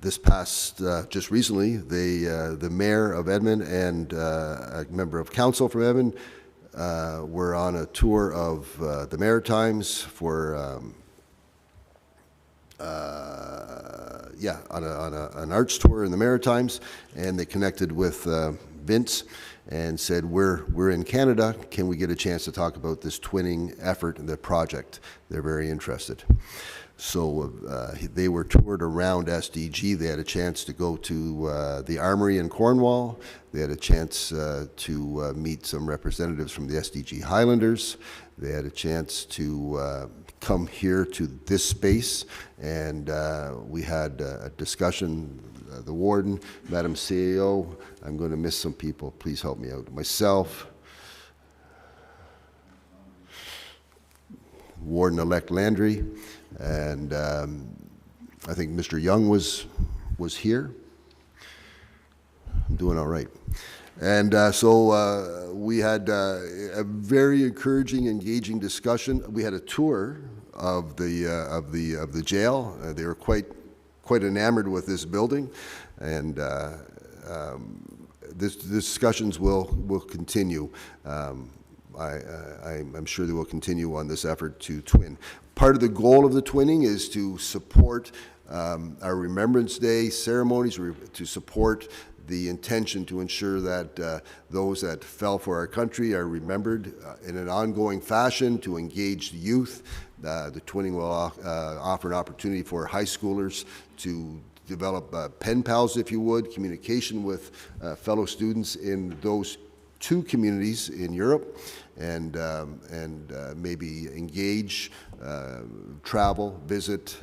This past, just recently, the mayor of Edmund and a member of council from Edmund were on a tour of the Maritimes for, on an arts tour in the Maritimes, and they connected with Vince and said, we're in Canada, can we get a chance to talk about this twinning effort and the project? They're very interested. So they were toured around SDG. They had a chance to go to the Armory in Cornwall. They had a chance to meet some representatives from the SDG Highlanders. They had a chance to come here to this space, and we had a discussion. The warden, Madam CAO, I'm going to miss some people. Please help me out. Myself, Warden-elect Landry, and I think Mr. Young was here. I'm doing all right. And so we had a very encouraging, engaging discussion. We had a tour of the jail. They were quite enamored with this building, and this discussions will continue. I'm sure they will continue on this effort to twin. Part of the goal of the twinning is to support our Remembrance Day ceremonies, to support the intention to ensure that those that fell for our country are remembered in an ongoing fashion, to engage the youth. The twinning will offer an opportunity for high schoolers to develop pen pals, if you would, communication with fellow students in those two communities in Europe, and maybe engage, travel, visit,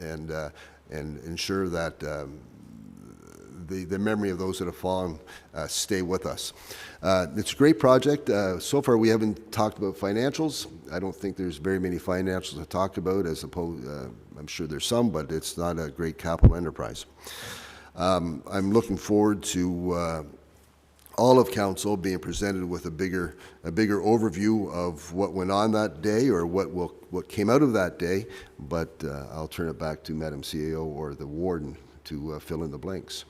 and ensure that the memory of those that have fallen stay with us. It's a great project. So far, we haven't talked about financials. I don't think there's very many financials to talk about, as opposed, I'm sure there's some, but it's not a great capital enterprise. I'm looking forward to all of council being presented with a bigger overview of what went on that day, or what came out of that day, but I'll turn it back to Madam CAO or the warden to fill in the blanks.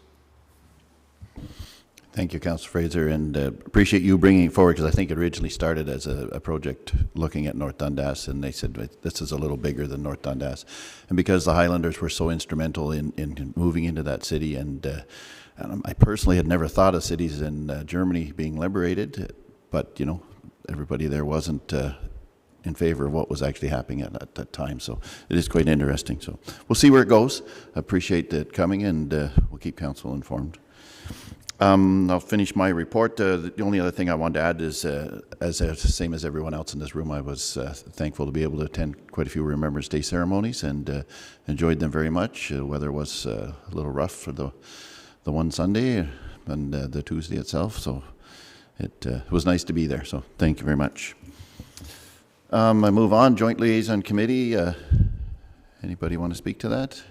Thank you, Councillor Fraser, and appreciate you bringing it forward, because I think it originally started as a project looking at North Dundas, and they said this is a little bigger than North Dundas. And because the Highlanders were so instrumental in moving into that city, and I personally had never thought of cities in Germany being liberated, but, you know, everybody there wasn't in favor of what was actually happening at that time. So it is quite interesting. So we'll see where it goes. I appreciate it coming, and we'll keep council informed. I'll finish my report. The only other thing I wanted to add is, same as everyone else in this room, I was thankful to be able to attend quite a few Remembrance Day ceremonies, and enjoyed them very much. The weather was a little rough for the one Sunday and the Tuesday itself, so it was nice to be there. So thank you very much. I move on. Joint Liaison Committee. Anybody want to speak to that?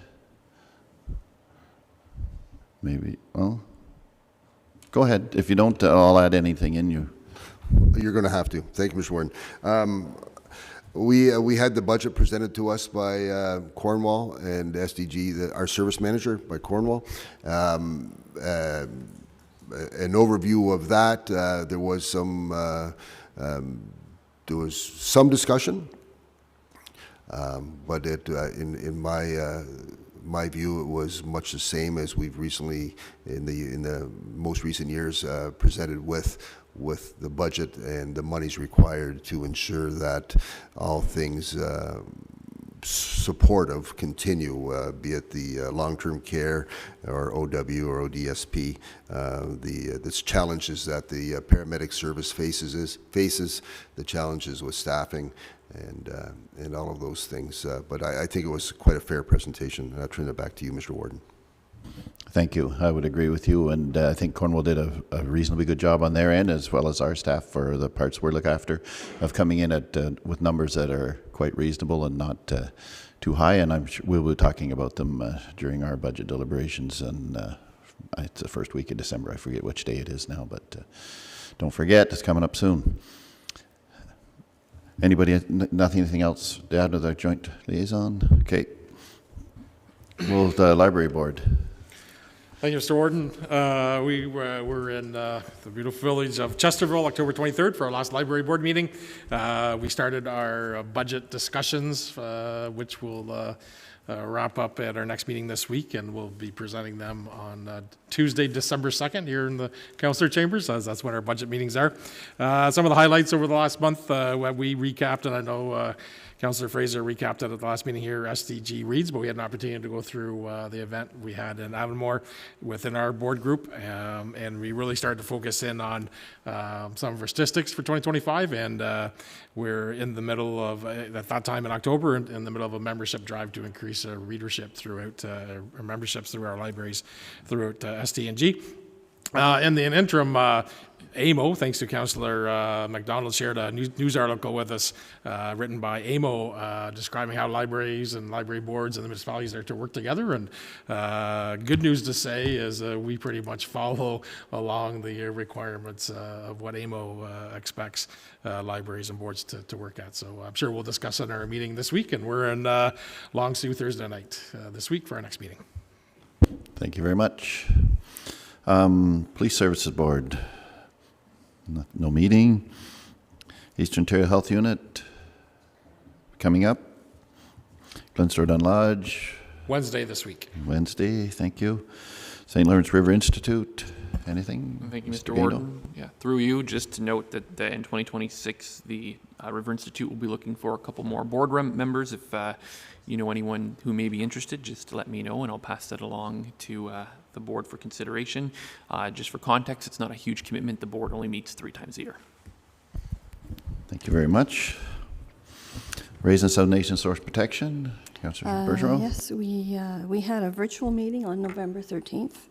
Maybe, well, go ahead. If you don't, I'll add anything in you. You're going to have to. Thank you, Mr. Warden. We had the budget presented to us by Cornwall and SDG, our service manager by Cornwall. An overview of that. There was some discussion, but in my view, it was much the same as we've recently, in the most recent years, presented with the budget and the monies required to ensure that all things supportive continue, be it the long-term care or OW or ODSP. The challenges that the paramedic service faces, the challenges with staffing, and all of those things. But I think it was quite a fair presentation. I'll turn it back to you, Mr. Warden. Thank you. I would agree with you, and I think Cornwall did a reasonably good job on their end, as well as our staff for the parts we look after, of coming in with numbers that are quite reasonable and not too high. And I'm sure we'll be talking about them during our budget deliberations. And it's the first week of December. I forget which day it is now, but don't forget, it's coming up soon. Anybody? Anything else to add to the joint liaison? Okay. Well, the library board. Thank you, Mr. Warden. We were in the beautiful village of Chesterville, October 23rd, for our last library board meeting. We started our budget discussions, which we'll wrap up at our next meeting this week, and we'll be presenting them on Tuesday, December 2nd, here in the Councillor Chambers, as that's when our budget meetings are. Some of the highlights over the last month, we recapped, and I know Councillor Fraser recapped it at the last meeting here, SDG Reads, but we had an opportunity to go through the event we had in Avonmore within our board group, and we really started to focus in on some of our statistics for 2025, and we're in the middle of, at that time in October, in the middle of a membership drive to increase readership throughout, our memberships through our libraries throughout SDG. In the interim, AMO, thanks to Councillor MacDonald, shared a news article with us written by AMO describing how libraries and library boards and the municipalities are to work together. And good news to say is we pretty much follow along the requirements of what AMO expects libraries and boards to work at. So I'm sure we'll discuss in our meeting this week, and we're in Long Sault Thursday night this week for our next meeting. Thank you very much. Police Services Board. No meeting. Eastern Ontario Health Unit coming up. Glenstone Lodge. Wednesday this week. Wednesday, thank you. St. Lawrence River Institute. Anything? Thank you, Mr. Warden. Yeah, through you, just to note that in 2026, the River Institute will be looking for a couple more board members. If you know anyone who may be interested, just let me know, and I'll pass that along to the board for consideration. Just for context, it's not a huge commitment. The board only meets 3 times a year. Thank you very much. Raising South Nation Source Protection. Councillor Bergeron. Yes, we had a virtual meeting on November 13th.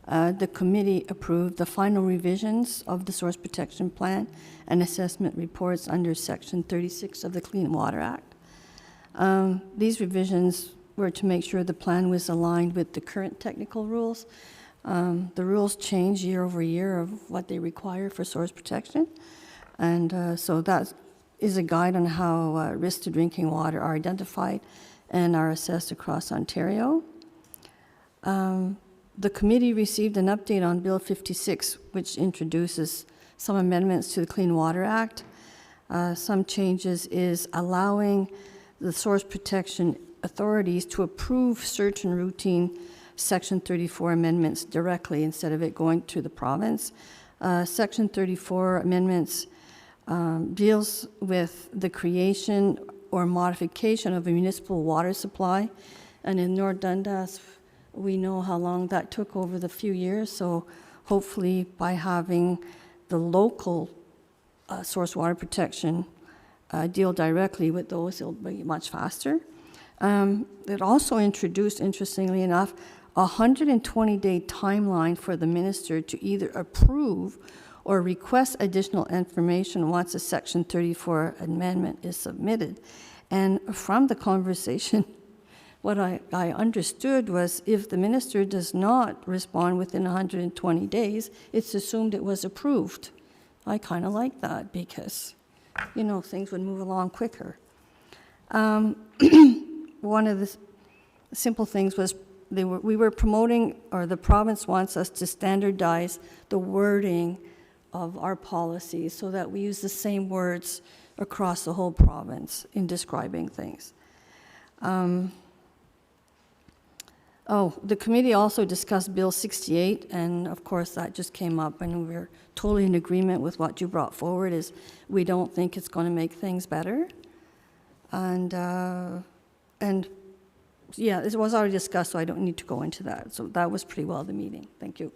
The committee approved the final revisions of the Source Protection Plan and assessment reports under Section 36 of the Clean Water Act. These revisions were to make sure the plan was aligned with the current technical rules. The rules change year over year of what they require for source protection. And so that is a guide on how risks to drinking water are identified and are assessed across Ontario. The committee received an update on Bill 56, which introduces some amendments to the Clean Water Act. Some changes is allowing the source protection authorities to approve certain routine Section 34 amendments directly instead of it going to the province. Section 34 amendments deals with the creation or modification of a municipal water supply. And in North Dundas, we know how long that took over the few years. So hopefully by having the local source water protection deal directly with those, it'll be much faster. It also introduced, interestingly enough, a 120-day timeline for the minister to either approve or request additional information once a Section 34 amendment is submitted. And from the conversation What I understood was if the minister does not respond within 120 days, it's assumed it was approved. I kind of like that because, you know, things would move along quicker. One of the simple things was we were promoting, or the province wants us to standardize the wording of our policies so that we use the same words across the whole province in describing things. The committee also discussed Bill 68, and of course that just came up, and we're totally in agreement with what you brought forward, is we don't think it's going to make things better. And yeah, this was already discussed, so I don't need to go into that. So that was pretty well the meeting. Thank you.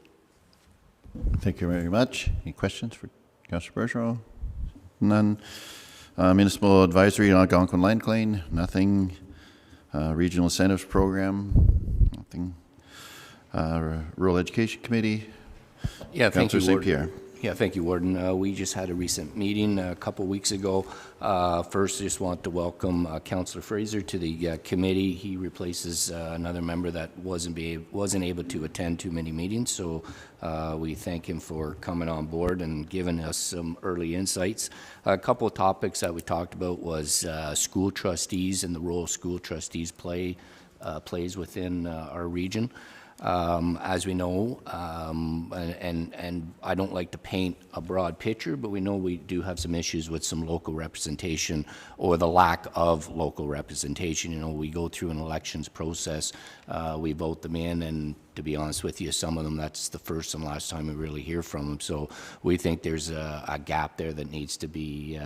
Thank you very much. Any questions for Councillor Bergeron? None. Municipal Advisory on Algonquin-Line Claim, nothing. Regional Incentives Program, nothing. Rural Education Committee. Yeah, thank you, Councillor St. Warden. Pierre. Yeah, thank you, Warden. We just had a recent meeting a couple weeks ago. First, I just want to welcome Councillor Fraser to the committee. He replaces another member that wasn't able to attend too many meetings, so we thank him for coming on board and giving us some early insights. A couple of topics that we talked about was school trustees and the role school trustees plays within our region. As we know, and I don't like to paint a broad picture, but we know we do have some issues with some local representation or the lack of local representation. You know, we go through an elections process, we vote them in, and to be honest with you, some of them, that's the first and last time we really hear from them. So we think there's a gap there that needs to be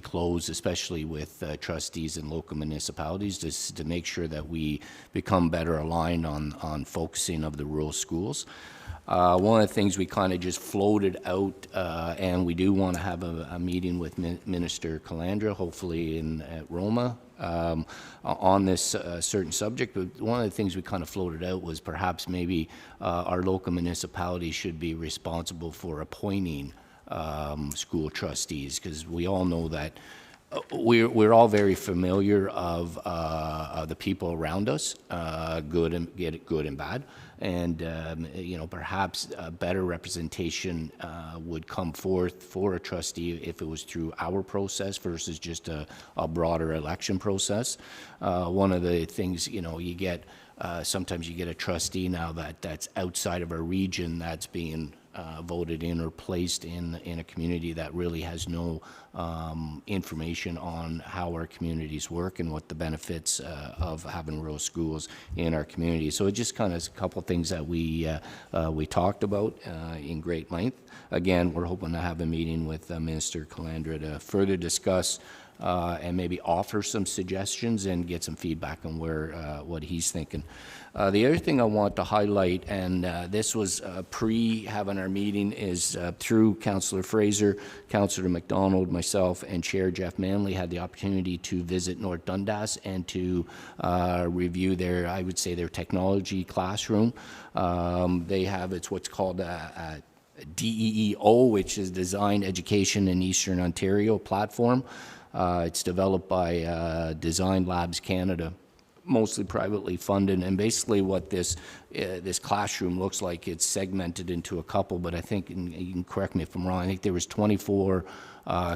closed, especially with trustees in local municipalities, just to make sure that we become better aligned on focusing of the rural schools. One of the things we kind of just floated out, and we do want to have a meeting with Minister Calandra, hopefully at Roma, on this certain subject. But one of the things we kind of floated out was perhaps maybe our local municipalities should be responsible for appointing school trustees, because we all know that we're all very familiar of the people around us, good and bad, and you know, perhaps a better representation would come forth for a trustee if it was through our process versus just a broader election process. One of the things, you know, you get sometimes you get a trustee now that's outside of our region that's being voted in or placed in a community that really has no information on how our communities work and what the benefits of having rural schools in our community. So it just kind of is a couple of things that we talked about in great length. Again, we're hoping to have a meeting with Minister Calandra to further discuss and maybe offer some suggestions and get some feedback on what he's thinking. The other thing I want to highlight, and this was pre-having our meeting, is through Councillor Fraser, Councillor McDonald, myself, and Chair Jeff Manley had the opportunity to visit North Dundas and to review their, I would say, their technology classroom. They have, it's what's called a DEEO, which is Design Education in Eastern Ontario platform. It's developed by Design Labs Canada, mostly privately funded, and basically what this classroom looks like, it's segmented into a couple, but I think, and you can correct me if I'm wrong, I think there was 24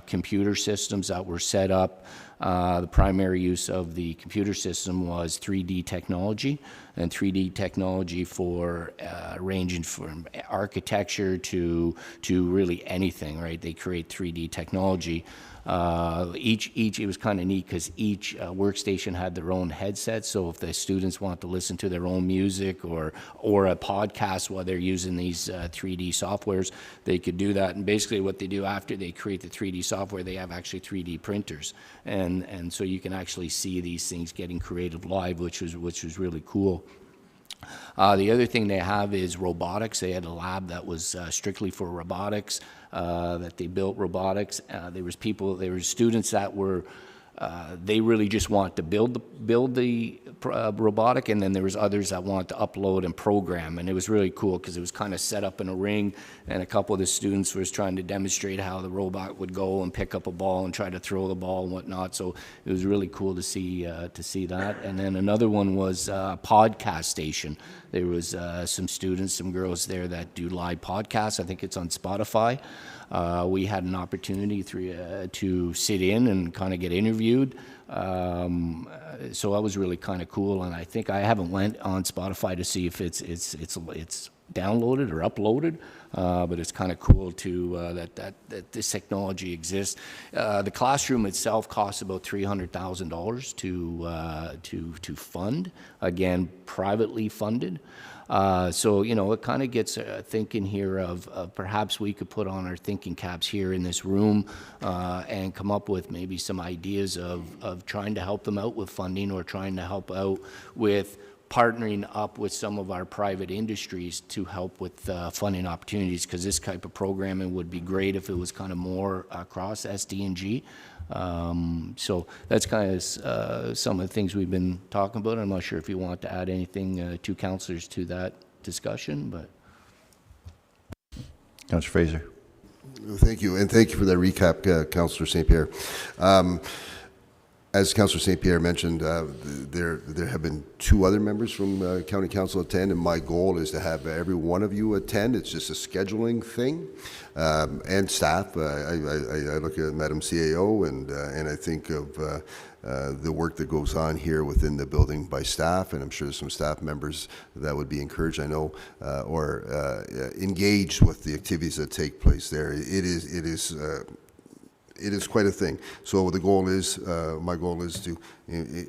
computer systems that were set up. The primary use of the computer system was 3D technology, and 3D technology for ranging from architecture to really anything, right? They create 3D technology. It was kind of neat because each workstation had their own headset, so if the students want to listen to their own music or a podcast while they're using these 3D softwares, they could do that. And basically what they do after they create the 3D software, they have actually 3D printers, and so you can actually see these things getting created live, which was really cool. The other thing they have is robotics. They had a lab that was strictly for robotics, that they built robotics. There were students that were they really just want to build the robotic, and then there was others that want to upload and program. And it was really cool because it was kind of set up in a ring, and a couple of the students was trying to demonstrate how the robot would go and pick up a ball and try to throw the ball and whatnot. So it was really cool to see that. And then another one was a podcast station. There was some students, some girls there that do live podcasts. I think it's on Spotify. We had an opportunity to sit in and kind of get interviewed. So that was really kind of cool. And I think I haven't went on Spotify to see if it's downloaded or uploaded, but it's kind of cool that this technology exists. The classroom itself costs about $300,000 to fund. Again, privately funded. So, it kind of gets thinking here of perhaps we could put on our thinking caps here in this room and come up with maybe some ideas of trying to help them out with funding, or trying to help out with partnering up with some of our private industries to help with funding opportunities, because this type of programming would be great if it was kind of more across SDG. So that's kind of some of the things we've been talking about. I'm not sure if you want to add anything, two councillors, to that discussion, but. Councillor Fraser. Thank you, and thank you for that recap, Councillor St. Pierre. As Councillor St. Pierre mentioned, there have been 2 other members from County Council attend, and my goal is to have every one of you attend. It's just a scheduling thing, and staff. I look at Madam CAO, and I think of the work that goes on here within the building by staff, and I'm sure there's some staff members that would be encouraged, I know, or engaged with the activities that take place there. It is quite a thing. So the goal is, my goal is to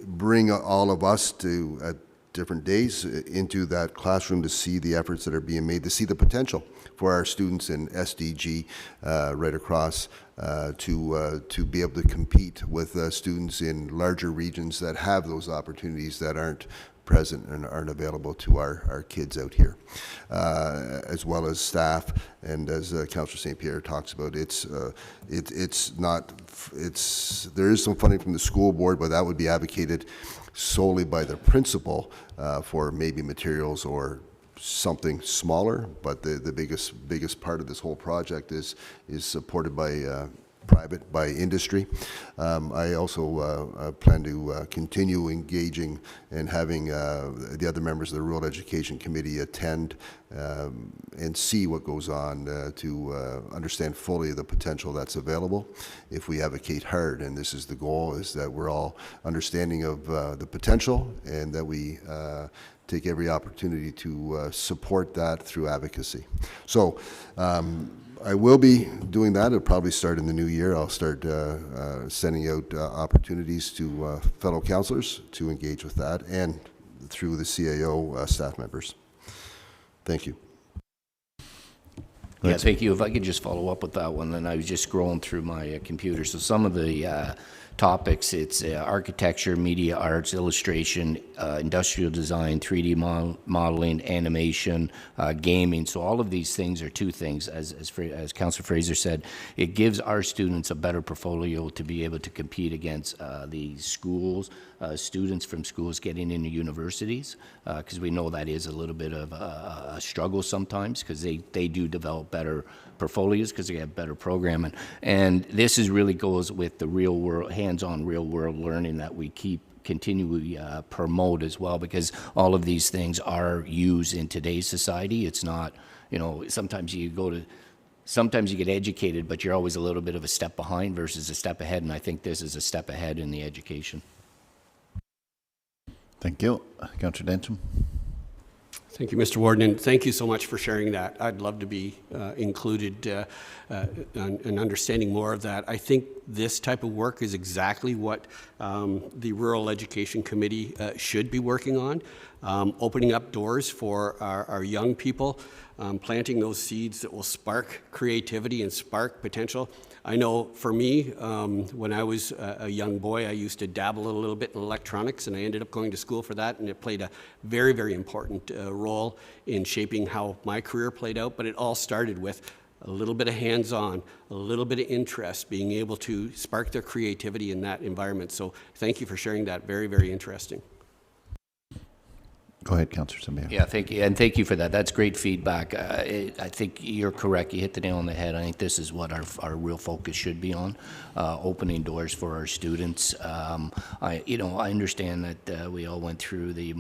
bring all of us to, at different days, into that classroom to see the efforts that are being made, to see the potential for our students in SDG right across, to be able to compete with students in larger regions that have those opportunities that aren't present and aren't available to our kids out here, as well as staff. And as Councillor St. Pierre talks about, there is some funding from the school board, but that would be advocated solely by the principal for maybe materials or something smaller. But the biggest part of this whole project is supported by by industry. I also plan to continue engaging and having the other members of the Rural Education Committee attend and see what goes on to understand fully the potential that's available if we advocate hard. And this is the goal, is that we're all understanding of the potential, and that we take every opportunity to support that through advocacy. So I will be doing that. It'll probably start in the new year. I'll start sending out opportunities to fellow councillors to engage with that, and through the CAO staff members. Thank you. Yeah, thank you. If I could just follow up with that one, then I was just scrolling through my computer. So some of the topics, it's architecture, media arts, illustration, industrial design, 3D modeling, animation, gaming. So all of these things are 2 things. As Councillor Fraser said, it gives our students a better portfolio to be able to compete against the schools, students from schools getting into universities, because we know that is a little bit of a struggle sometimes, because they do develop better portfolios because they have better programming. And this really goes with the real world, hands-on real world learning that we continually promote as well, because all of these things are used in today's society. It's not, sometimes you get educated, but you're always a little bit of a step behind versus a step ahead, and I think this is a step ahead in the education. Thank you. Councillor Denton. Thank you, Mr. Warden, and thank you so much for sharing that. I'd love to be included in understanding more of that. I think this type of work is exactly what the Rural Education Committee should be working on, opening up doors for our young people, planting those seeds that will spark creativity and spark potential. I know for me, when I was a young boy, I used to dabble a little bit in electronics, and I ended up going to school for that, and it played a very, very important role in shaping how my career played out. But it all started with a little bit of hands-on, a little bit of interest, being able to spark their creativity in that environment. So thank you for sharing that. Very, very interesting. Go ahead, Councillor Samir. Yeah, thank you, and thank you for that. That's great feedback. I think you're correct. You hit the nail on the head. I think this is what our real focus should be on, opening doors for our students. I understand that we all went through the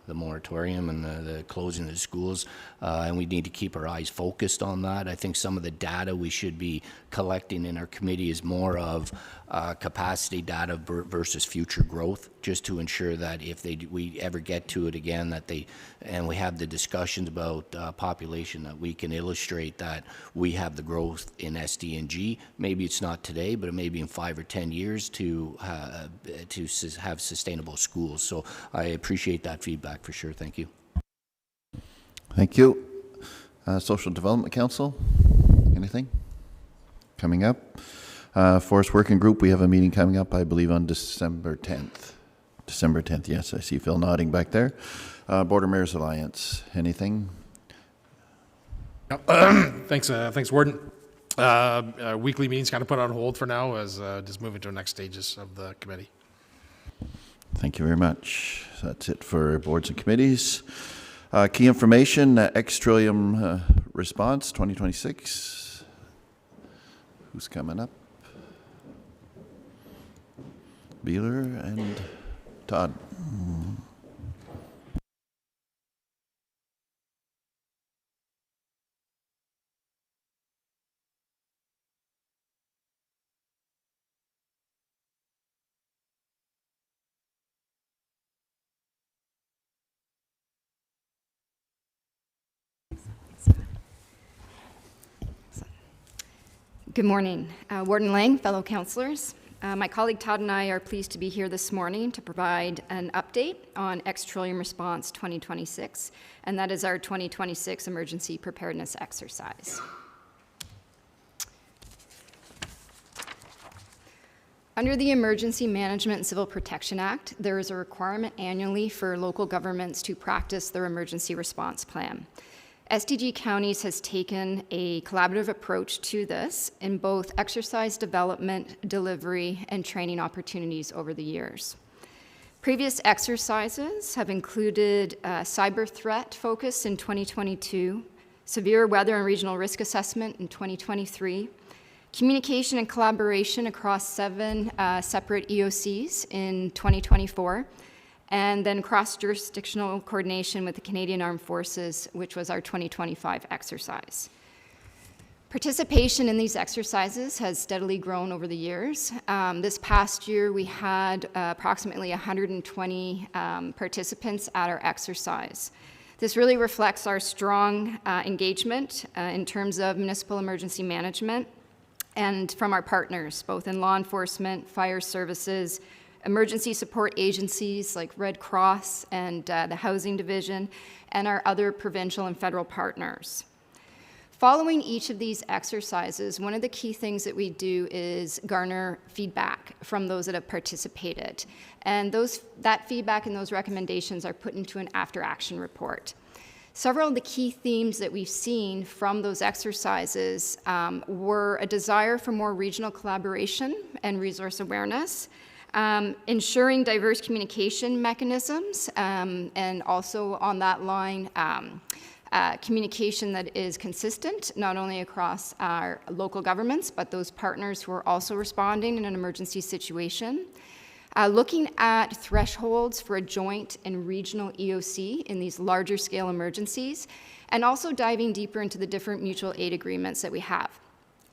moratorium and the closing of the schools, and we need to keep our eyes focused on that. I think some of the data we should be collecting in our committee is more of capacity data versus future growth, just to ensure that if we ever get to it again, and we have the discussions about population, that we can illustrate that we have the growth in SDG. Maybe it's not today, but it may be in 5 or 10 years to have sustainable schools. So I appreciate that feedback for sure. Thank you. Thank you. Social Development Council, anything coming up? Forest Working Group, we have a meeting coming up, I believe, on December 10th. December 10th, yes, I see Phil nodding back there. Border Mayors Alliance, anything? Thanks, Warden. Weekly meetings kind of put on hold for now as just moving to the next stages of the committee. Thank you very much. That's it for boards and committees. Key information, ex-trillium response 2026. Who's coming up? Beeler and Todd. Good morning, Warden Lang, fellow councillors. My colleague Todd and I are pleased to be here this morning to provide an update on Ex-Trillium Response 2026, and that is our 2026 emergency preparedness exercise. Under the Emergency Management and Civil Protection Act, there is a requirement annually for local governments to practice their emergency response plan. SDG Counties has taken a collaborative approach to this in both exercise development, delivery, and training opportunities over the years. Previous exercises have included cyber threat focus in 2022, severe weather and regional risk assessment in 2023, communication and collaboration across 7 separate EOCs in 2024, and then cross-jurisdictional coordination with the Canadian Armed Forces, which was our 2025 exercise. Participation in these exercises has steadily grown over the years. This past year, we had approximately 120 participants at our exercise. This really reflects our strong engagement in terms of municipal emergency management and from our partners, both in law enforcement, fire services, emergency support agencies like Red Cross and the Housing Division, and our other provincial and federal partners. Following each of these exercises, one of the key things that we do is garner feedback from those that have participated. And that feedback and those recommendations are put into an after-action report. Several of the key themes that we've seen from those exercises were a desire for more regional collaboration and resource awareness, ensuring diverse communication mechanisms, and also on that line, communication that is consistent, not only across our local governments, but those partners who are also responding in an emergency situation. Looking at thresholds for a joint and regional EOC in these larger scale emergencies, and also diving deeper into the different mutual aid agreements that we have.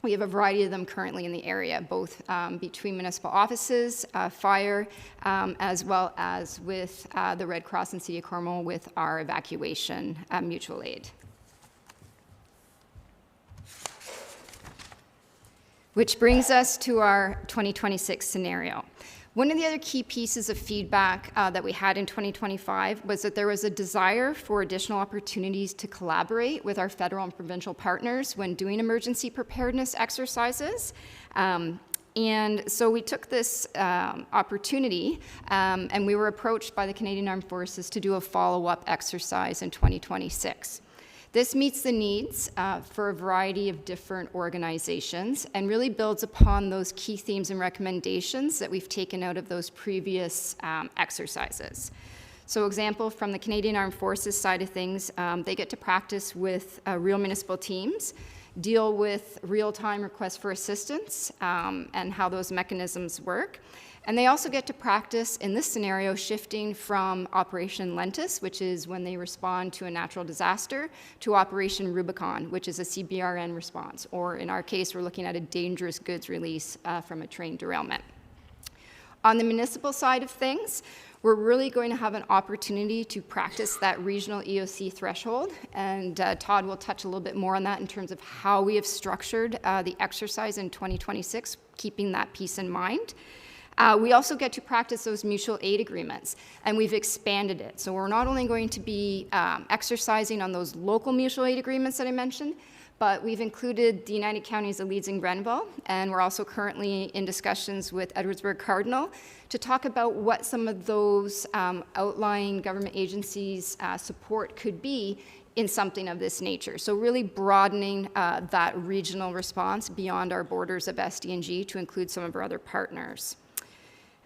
We have a variety of them currently in the area, both between municipal offices, fire, as well as with the Red Cross and City of Cornwall with our evacuation mutual aid. Which brings us to our 2026 scenario. One of the other key pieces of feedback that we had in 2025 was that there was a desire for additional opportunities to collaborate with our federal and provincial partners when doing emergency preparedness exercises. And so we took this opportunity and we were approached by the Canadian Armed Forces to do a follow-up exercise in 2026. This meets the needs for a variety of different organizations and really builds upon those key themes and recommendations that we've taken out of those previous exercises. So example, from the Canadian Armed Forces side of things, they get to practice with real municipal teams, deal with real-time requests for assistance and how those mechanisms work. And they also get to practice, in this scenario, shifting from Operation Lentis, which is when they respond to a natural disaster, to Operation Rubicon, which is a CBRN response, or in our case, we're looking at a dangerous goods release from a train derailment. On the municipal side of things, we're really going to have an opportunity to practice that regional EOC threshold, and Todd will touch a little bit more on that in terms of how we have structured the exercise in 2026, keeping that piece in mind. We also get to practice those mutual aid agreements, and we've expanded it. So we're not only going to be exercising on those local mutual aid agreements that I mentioned, but we've included the United Counties of Leeds and Grenville, and we're also currently in discussions with Edwardsburg Cardinal to talk about what some of those outlying government agencies' support could be in something of this nature. So really broadening that regional response beyond our borders of SDG to include some of our other partners.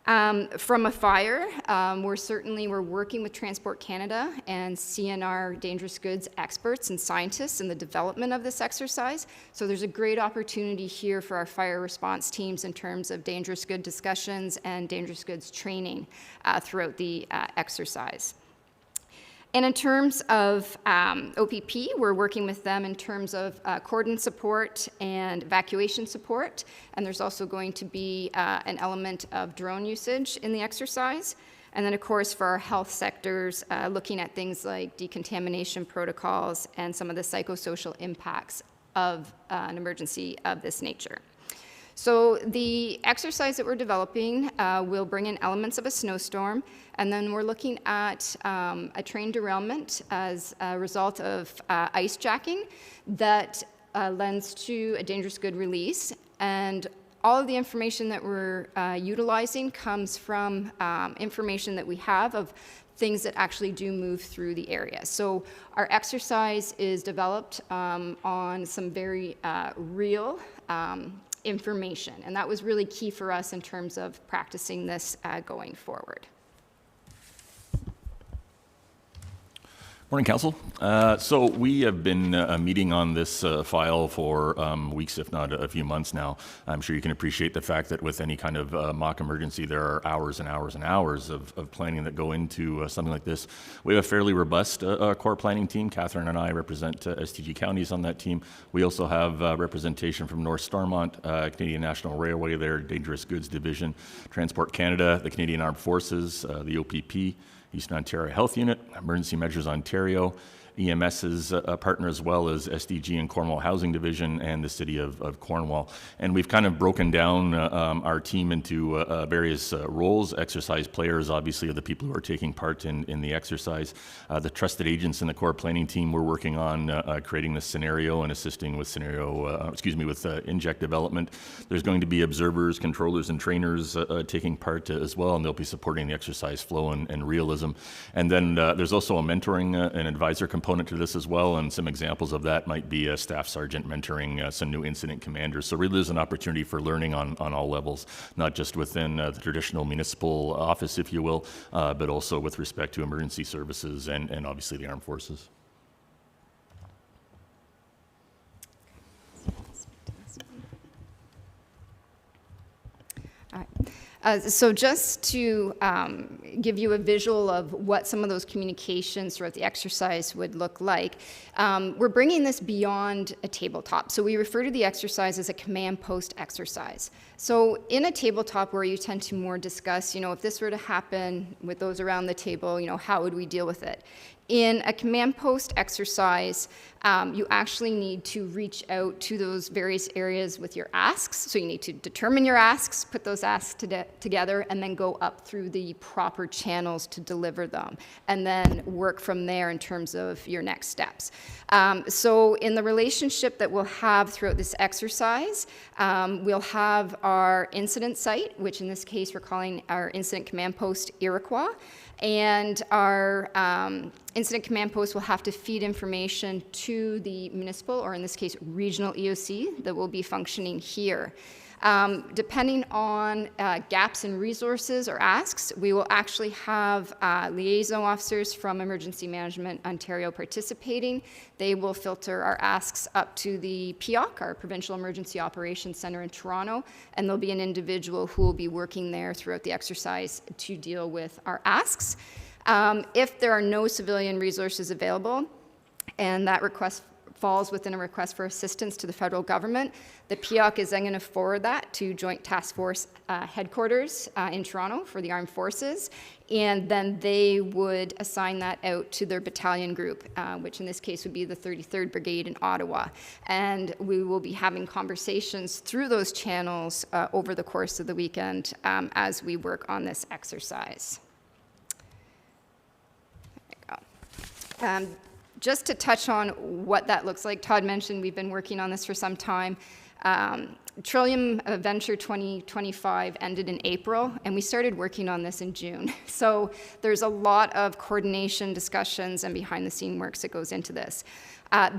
From a fire, we're working with Transport Canada and CNR dangerous goods experts and scientists in the development of this exercise. So there's a great opportunity here for our fire response teams in terms of dangerous goods discussions and dangerous goods training throughout the exercise. And in terms of OPP, we're working with them in terms of cordon support and evacuation support. And there's also going to be an element of drone usage in the exercise. And then, of course, for our health sectors, looking at things like decontamination protocols and some of the psychosocial impacts of an emergency of this nature. So the exercise that we're developing will bring in elements of a snowstorm, and then we're looking at a train derailment as a result of ice jacking that lends to a dangerous good release. And all of the information that we're utilizing comes from information that we have of things that actually do move through the area. So our exercise is developed on some very real information, and that was really key for us in terms of practicing this going forward. Morning, Council. So we have been meeting on this file for weeks, if not a few months now. I'm sure you can appreciate the fact that with any kind of mock emergency, there are hours and hours and hours of planning that go into something like this. We have a fairly robust core planning team. Catherine and I represent SDG Counties on that team. We also have representation from North Stormont, Canadian National Railway, their Dangerous Goods Division, Transport Canada, the Canadian Armed Forces, the OPP, Eastern Ontario Health Unit, Emergency Measures Ontario, EMS's partner as well as SDG and Cornwall Housing Division and the City of Cornwall. And we've kind of broken down our team into various roles. Exercise players, obviously, are the people who are taking part in the exercise. The trusted agents in the core planning team, we're working on creating this scenario and assisting with inject development. There's going to be observers, controllers, and trainers taking part as well, and they'll be supporting the exercise flow and realism. And then there's also a mentoring and advisor component to this as well, and some examples of that might be a staff sergeant mentoring some new incident commanders. So really there's an opportunity for learning on all levels, not just within the traditional municipal office, if you will, but also with respect to emergency services and obviously the armed forces. All right. So just to give you a visual of what some of those communications throughout the exercise would look like, we're bringing this beyond a tabletop. So we refer to the exercise as a command post exercise. So in a tabletop where you tend to more discuss, if this were to happen with those around the table, how would we deal with it? In a command post exercise, you actually need to reach out to those various areas with your asks. So you need to determine your asks, put those asks together, and then go up through the proper channels to deliver them, and then work from there in terms of your next steps. So in the relationship that we'll have throughout this exercise, we'll have our incident site, which in this case we're calling our incident command post Iroquois, and our Incident command posts will have to feed information to the municipal, or in this case, regional EOC that will be functioning here. Depending on gaps in resources or asks, we will actually have liaison officers from Emergency Management Ontario participating. They will filter our asks up to the PEOC, our Provincial Emergency Operations Centre in Toronto, and there'll be an individual who will be working there throughout the exercise to deal with our asks. If there are no civilian resources available, and that request falls within a request for assistance to the federal government, the PEOC is then going to forward that to Joint Task Force headquarters in Toronto for the Armed Forces, and then they would assign that out to their battalion group, which in this case would be the 33rd Brigade in Ottawa. And we will be having conversations through those channels over the course of the weekend as we work on this exercise. There you go. Just to touch on what that looks like, Todd mentioned we've been working on this for some time. Trillium Venture 2025 ended in April, and we started working on this in June. So there's a lot of coordination, discussions, and behind-the-scene works that goes into this.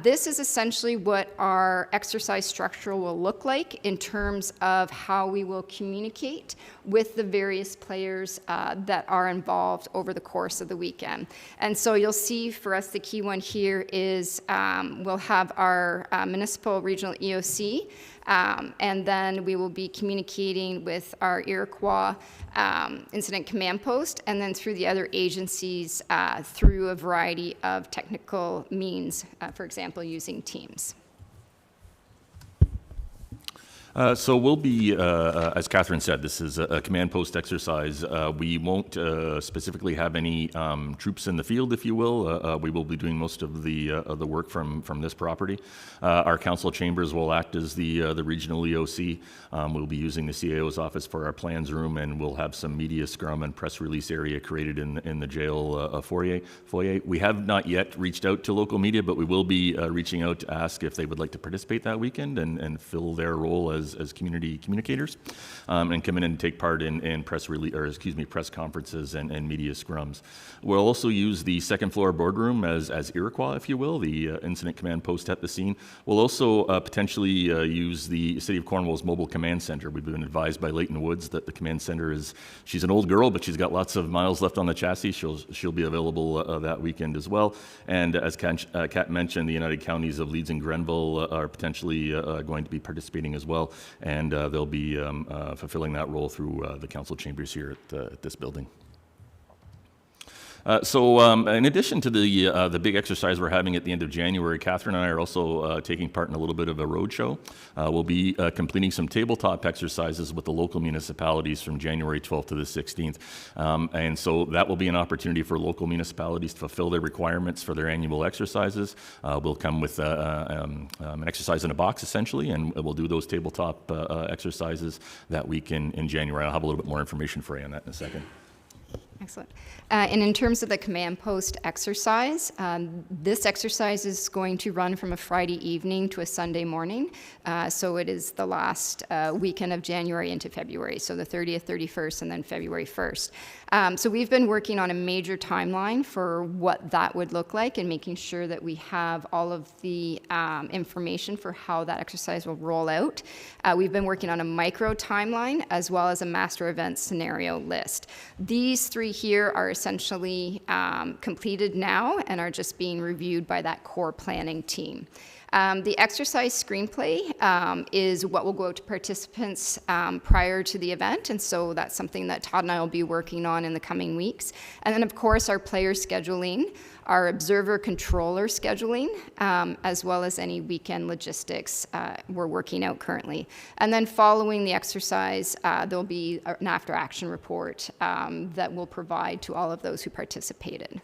This is essentially what our exercise structure will look like in terms of how we will communicate with the various players that are involved over the course of the weekend. And so you'll see for us the key one here is we'll have our municipal regional EOC, and then we will be communicating with our Iroquois incident command post, and then through the other agencies through a variety of technical means, for example, using Teams. So we'll be, as Catherine said, this is a command post exercise. We won't specifically have any troops in the field, if you will. We will be doing most of the work from this property. Our council chambers will act as the regional EOC. We'll be using the CAO's office for our plans room, and we'll have some media scrum and press release area created in the jail foyer. We have not yet reached out to local media, but we will be reaching out to ask if they would like to participate that weekend and fill their role as community communicators, and come in and take part in press conferences and media scrums. We'll also use the second floor boardroom as Iroquois, if you will, the incident command post at the scene. We'll also potentially use the City of Cornwall's mobile command center. We've been advised by Leighton Woods that the command center she's an old girl, but she's got lots of miles left on the chassis. She'll be available that weekend as well. And as Kat mentioned, the United Counties of Leeds and Grenville are potentially going to be participating as well. And they'll be fulfilling that role through the council chambers here at this building. So in addition to the big exercise we're having at the end of January, Catherine and I are also taking part in a little bit of a roadshow. We'll be completing some tabletop exercises with the local municipalities from January 12th to the 16th. And so that will be an opportunity for local municipalities to fulfill their requirements for their annual exercises. We'll come with an exercise in a box, essentially, and we'll do those tabletop exercises that week in January. I'll have a little bit more information for you on that in a second. Excellent. And in terms of the command post exercise, this exercise is going to run from a Friday evening to a Sunday morning. So it is the last weekend of January into February, so the 30th, 31st, and then February 1st. So we've been working on a major timeline for what that would look like and making sure that we have all of the information for how that exercise will roll out. We've been working on a micro timeline as well as a master event scenario list. These three here are essentially completed now and are just being reviewed by that core planning team. The exercise screenplay is what will go out to participants prior to the event, and so that's something that Todd and I will be working on in the coming weeks. And then, of course, our player scheduling, our observer controller scheduling, as well as any weekend logistics we're working out currently. And then following the exercise, there'll be an after-action report that we'll provide to all of those who participated.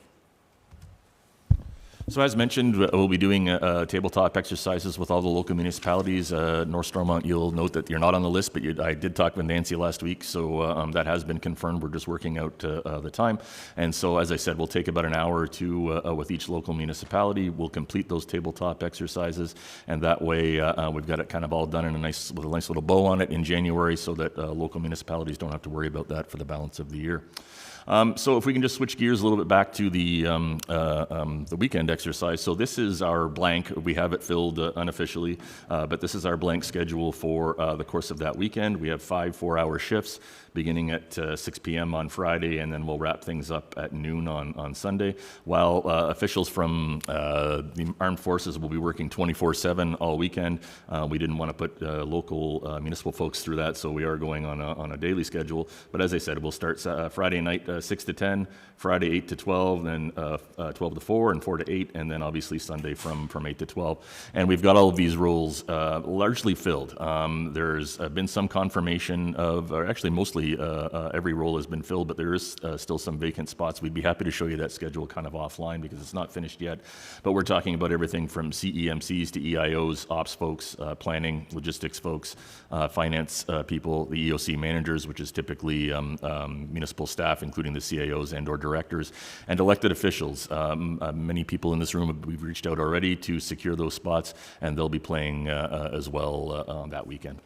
So as mentioned, we'll be doing tabletop exercises with all the local municipalities. North Stormont, you'll note that you're not on the list, but I did talk with Nancy last week, so that has been confirmed. We're just working out the time. And so, as I said, we'll take about an hour or two with each local municipality. We'll complete those tabletop exercises, and that way we've got it kind of all done in with a nice little bow on it in January, so that local municipalities don't have to worry about that for the balance of the year. So if we can just switch gears a little bit back to the weekend exercise. So this is our blank. We have it filled unofficially, but this is our blank schedule for the course of that weekend. We have 5 4-hour shifts beginning at 6 p.m. on Friday, and then we'll wrap things up at noon on Sunday, while officials from the armed forces will be working 24/7 all weekend. We didn't want to put local municipal folks through that, so we are going on a daily schedule. But as I said, we'll start Friday night 6 to 10, Friday 8 to 12, then 12 to 4, and 4 to 8, and then obviously Sunday from 8 to 12. And we've got all of these roles largely filled. There's been some confirmation of, or actually mostly every role has been filled, but there is still some vacant spots. We'd be happy to show you that schedule kind of offline because it's not finished yet. But we're talking about everything from CEMCs to EIOs, ops folks, planning, logistics folks, finance people, the EOC managers, which is typically municipal staff, including the CAOs and or directors, and elected officials. Many people in this room, we've reached out already to secure those spots, and they'll be playing as well that weekend.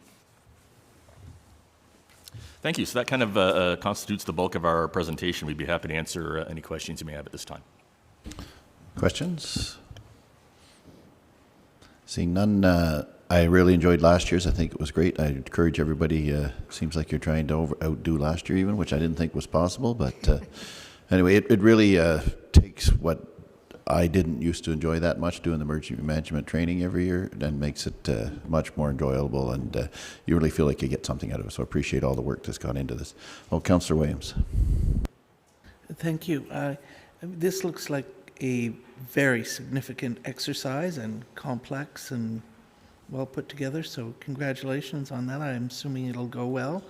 Thank you. So that kind of constitutes the bulk of our presentation. We'd be happy to answer any questions you may have at this time. Questions? Seeing none, I really enjoyed last year's. I think it was great. I encourage everybody, seems like you're trying to outdo last year even, which I didn't think was possible. But anyway, it really takes what I didn't used to enjoy that much, doing the emergency management training every year, and makes it much more enjoyable, and you really feel like you get something out of it. So I appreciate all the work that's gone into this. Oh, Councillor Williams. Thank you. This looks like a very significant exercise and complex and well put together, so congratulations on that. I'm assuming it'll go well.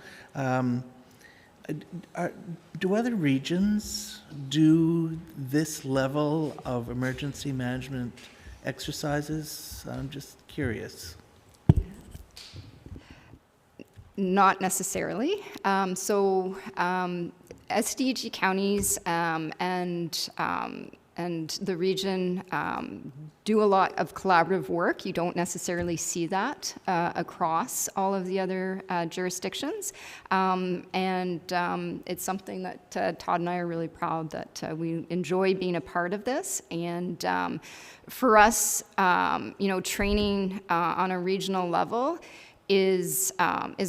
Do other regions do this level of emergency management exercises? I'm just curious. Not necessarily. SDG counties and the region do a lot of collaborative work. You don't necessarily see that across all of the other jurisdictions. It's something that Todd and I are really proud that we enjoy being a part of this. And for us, training on a regional level is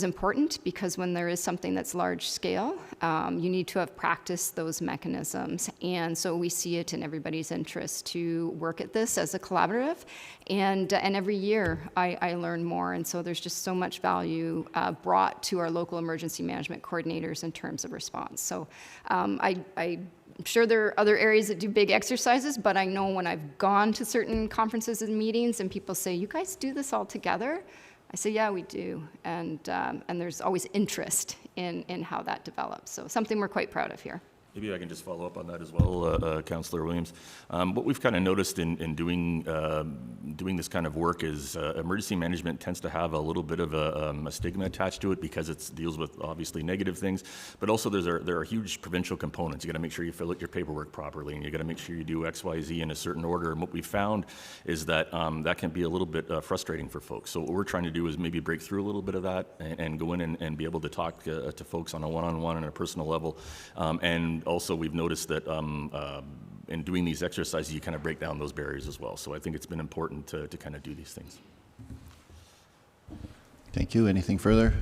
important, because when there is something that's large scale, you need to have practiced those mechanisms. And so we see it in everybody's interest to work at this as a collaborative. And every year I learn more. And so there's just so much value brought to our local emergency management coordinators in terms of response. So I'm sure there are other areas that do big exercises, but I know when I've gone to certain conferences and meetings and people say, "You guys do this all together?" I say, yeah, we do, and there's always interest in how that develops. So something we're quite proud of here. Maybe I can just follow up on that as well, Councillor Williams. What we've kind of noticed in doing this kind of work is emergency management tends to have a little bit of a stigma attached to it, because it deals with obviously negative things, but also there are huge provincial components. You got to make sure you fill out your paperwork properly, and you got to make sure you do X, Y, Z in a certain order. And what we found is that that can be a little bit frustrating for folks. So what we're trying to do is maybe break through a little bit of that and go in and be able to talk to folks on a one-on-one and a personal level. And also, we've noticed that in doing these exercises, you kind of break down those barriers as well. So I think it's been important to kind of do these things. Thank you. Anything further?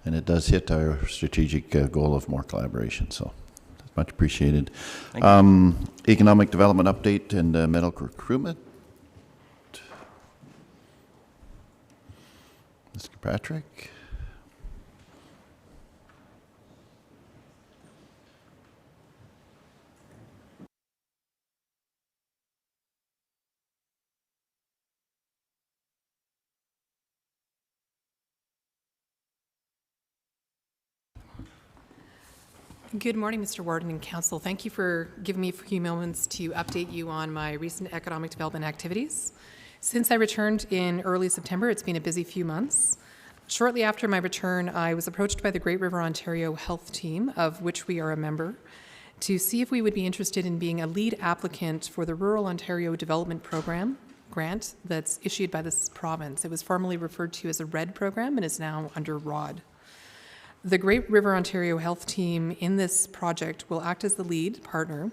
And it does hit our strategic goal of more collaboration, so that's much appreciated. Economic development update and medical recruitment. Mr. Patrick. Good morning, Mr. Warden and Council. Thank you for giving me a few moments to update you on my recent economic development activities. Since I returned in early September, it's been a busy few months. Shortly after my return, I was approached by the Great River Ontario Health Team, of which we are a member, to see if we would be interested in being a lead applicant for the Rural Ontario Development Program grant that's issued by this province. It was formerly referred to as a RED program and is now under ROD. The Great River Ontario Health Team in this project will act as the lead partner,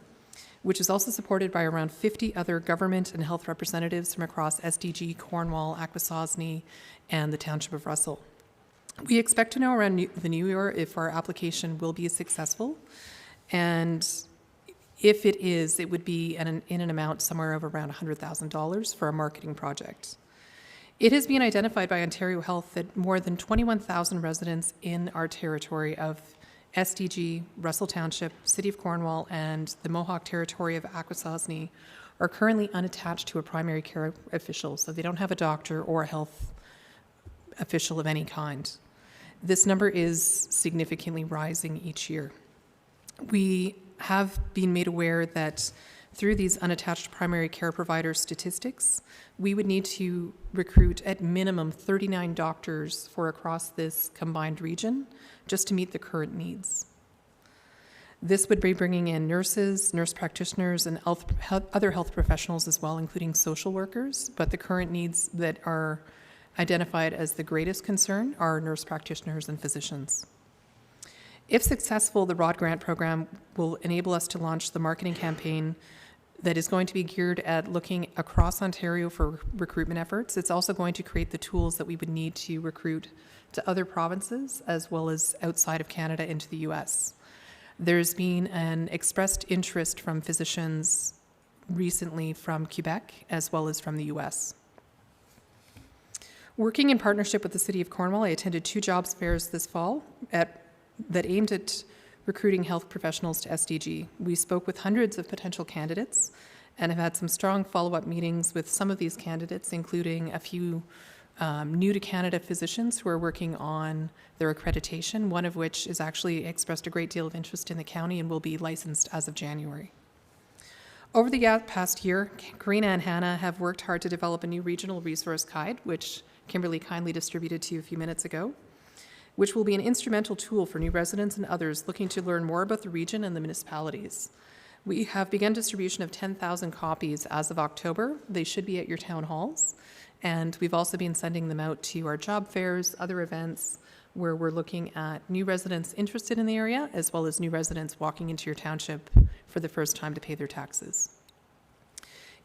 which is also supported by around 50 other government and health representatives from across SDG, Cornwall, Akwesasne, and the Township of Russell. We expect to know around the new year if our application will be successful, and if it is, it would be in an amount somewhere of around $100,000 for a marketing project. It has been identified by Ontario Health that more than 21,000 residents in our territory of SDG, Russell Township, City of Cornwall, and the Mohawk territory of Akwesasne are currently unattached to a primary care official, so they don't have a doctor or a health official of any kind. This number is significantly rising each year. We have been made aware that through these unattached primary care provider statistics, we would need to recruit at minimum 39 doctors for across this combined region just to meet the current needs. This would be bringing in nurses, nurse practitioners, and other health professionals as well, including social workers, but the current needs that are identified as the greatest concern are nurse practitioners and physicians. If successful, the ROD grant program will enable us to launch the marketing campaign that is going to be geared at looking across Ontario for recruitment efforts. It's also going to create the tools that we would need to recruit to other provinces as well as outside of Canada into the US. There's been an expressed interest from physicians recently from Quebec as well as from the US. Working in partnership with the City of Cornwall, I attended 2 jobs fairs this fall that aimed at recruiting health professionals to SDG. We spoke with hundreds of potential candidates and have had some strong follow-up meetings with some of these candidates, including a few new to Canada physicians who are working on their accreditation, one of which has actually expressed a great deal of interest in the county and will be licensed as of January. Over the past year, Karina and Hannah have worked hard to develop a new regional resource guide, which Kimberly kindly distributed to you a few minutes ago, which will be an instrumental tool for new residents and others looking to learn more about the region and the municipalities. We have begun distribution of 10,000 copies as of October. They should be at your town halls. And we've also been sending them out to our job fairs, other events, where we're looking at new residents interested in the area, as well as new residents walking into your township for the first time to pay their taxes.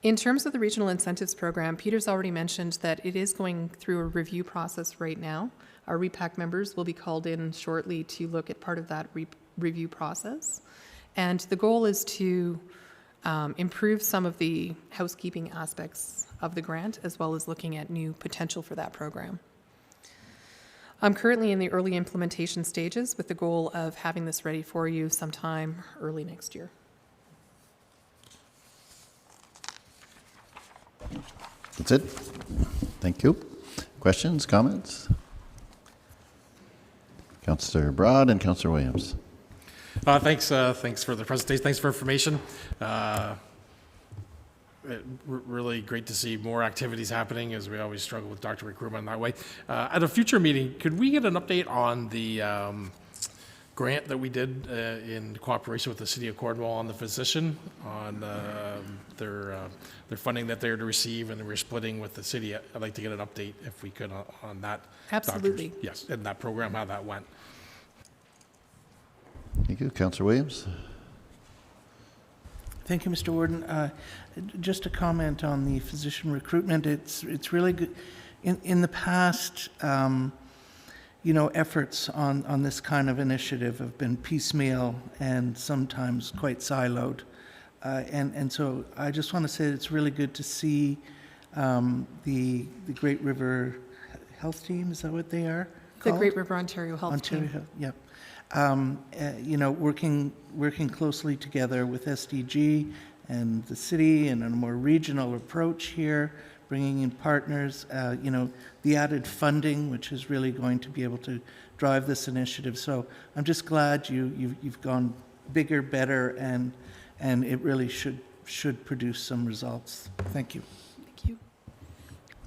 In terms of the Regional Incentives Program, Peter's already mentioned that it is going through a review process right now. Our REPAC members will be called in shortly to look at part of that review process. And the goal is to improve some of the housekeeping aspects of the grant, as well as looking at new potential for that program. I'm currently in the early implementation stages with the goal of having this ready for you sometime early next year. That's it. Thank you. Questions, comments? Councillor Broad and Councillor Williams. Thanks for the presentation. Thanks for information. Really great to see more activities happening, as we always struggle with doctor recruitment in that way. At a future meeting, could we get an update on the grant that we did in cooperation with the City of Cornwall on the physician, on their funding that they're to receive, and we're splitting with the city? I'd like to get an update, if we could, on that. Absolutely. Doctors. Yes, and that program, how that went. Thank you. Councillor Williams. Thank you, Mr. Warden. Just a comment on the physician recruitment. It's really good. In the past, efforts on this kind of initiative have been piecemeal and sometimes quite siloed. And so I just want to say it's really good to see the Great River Health Team, is that what they are called? The Great River Ontario Health Team. Yep. Working closely together with SDG and the city and a more regional approach here, bringing in partners, the added funding, which is really going to be able to drive this initiative. So I'm just glad you've gone bigger, better, and it really should produce some results. Thank you. Thank you.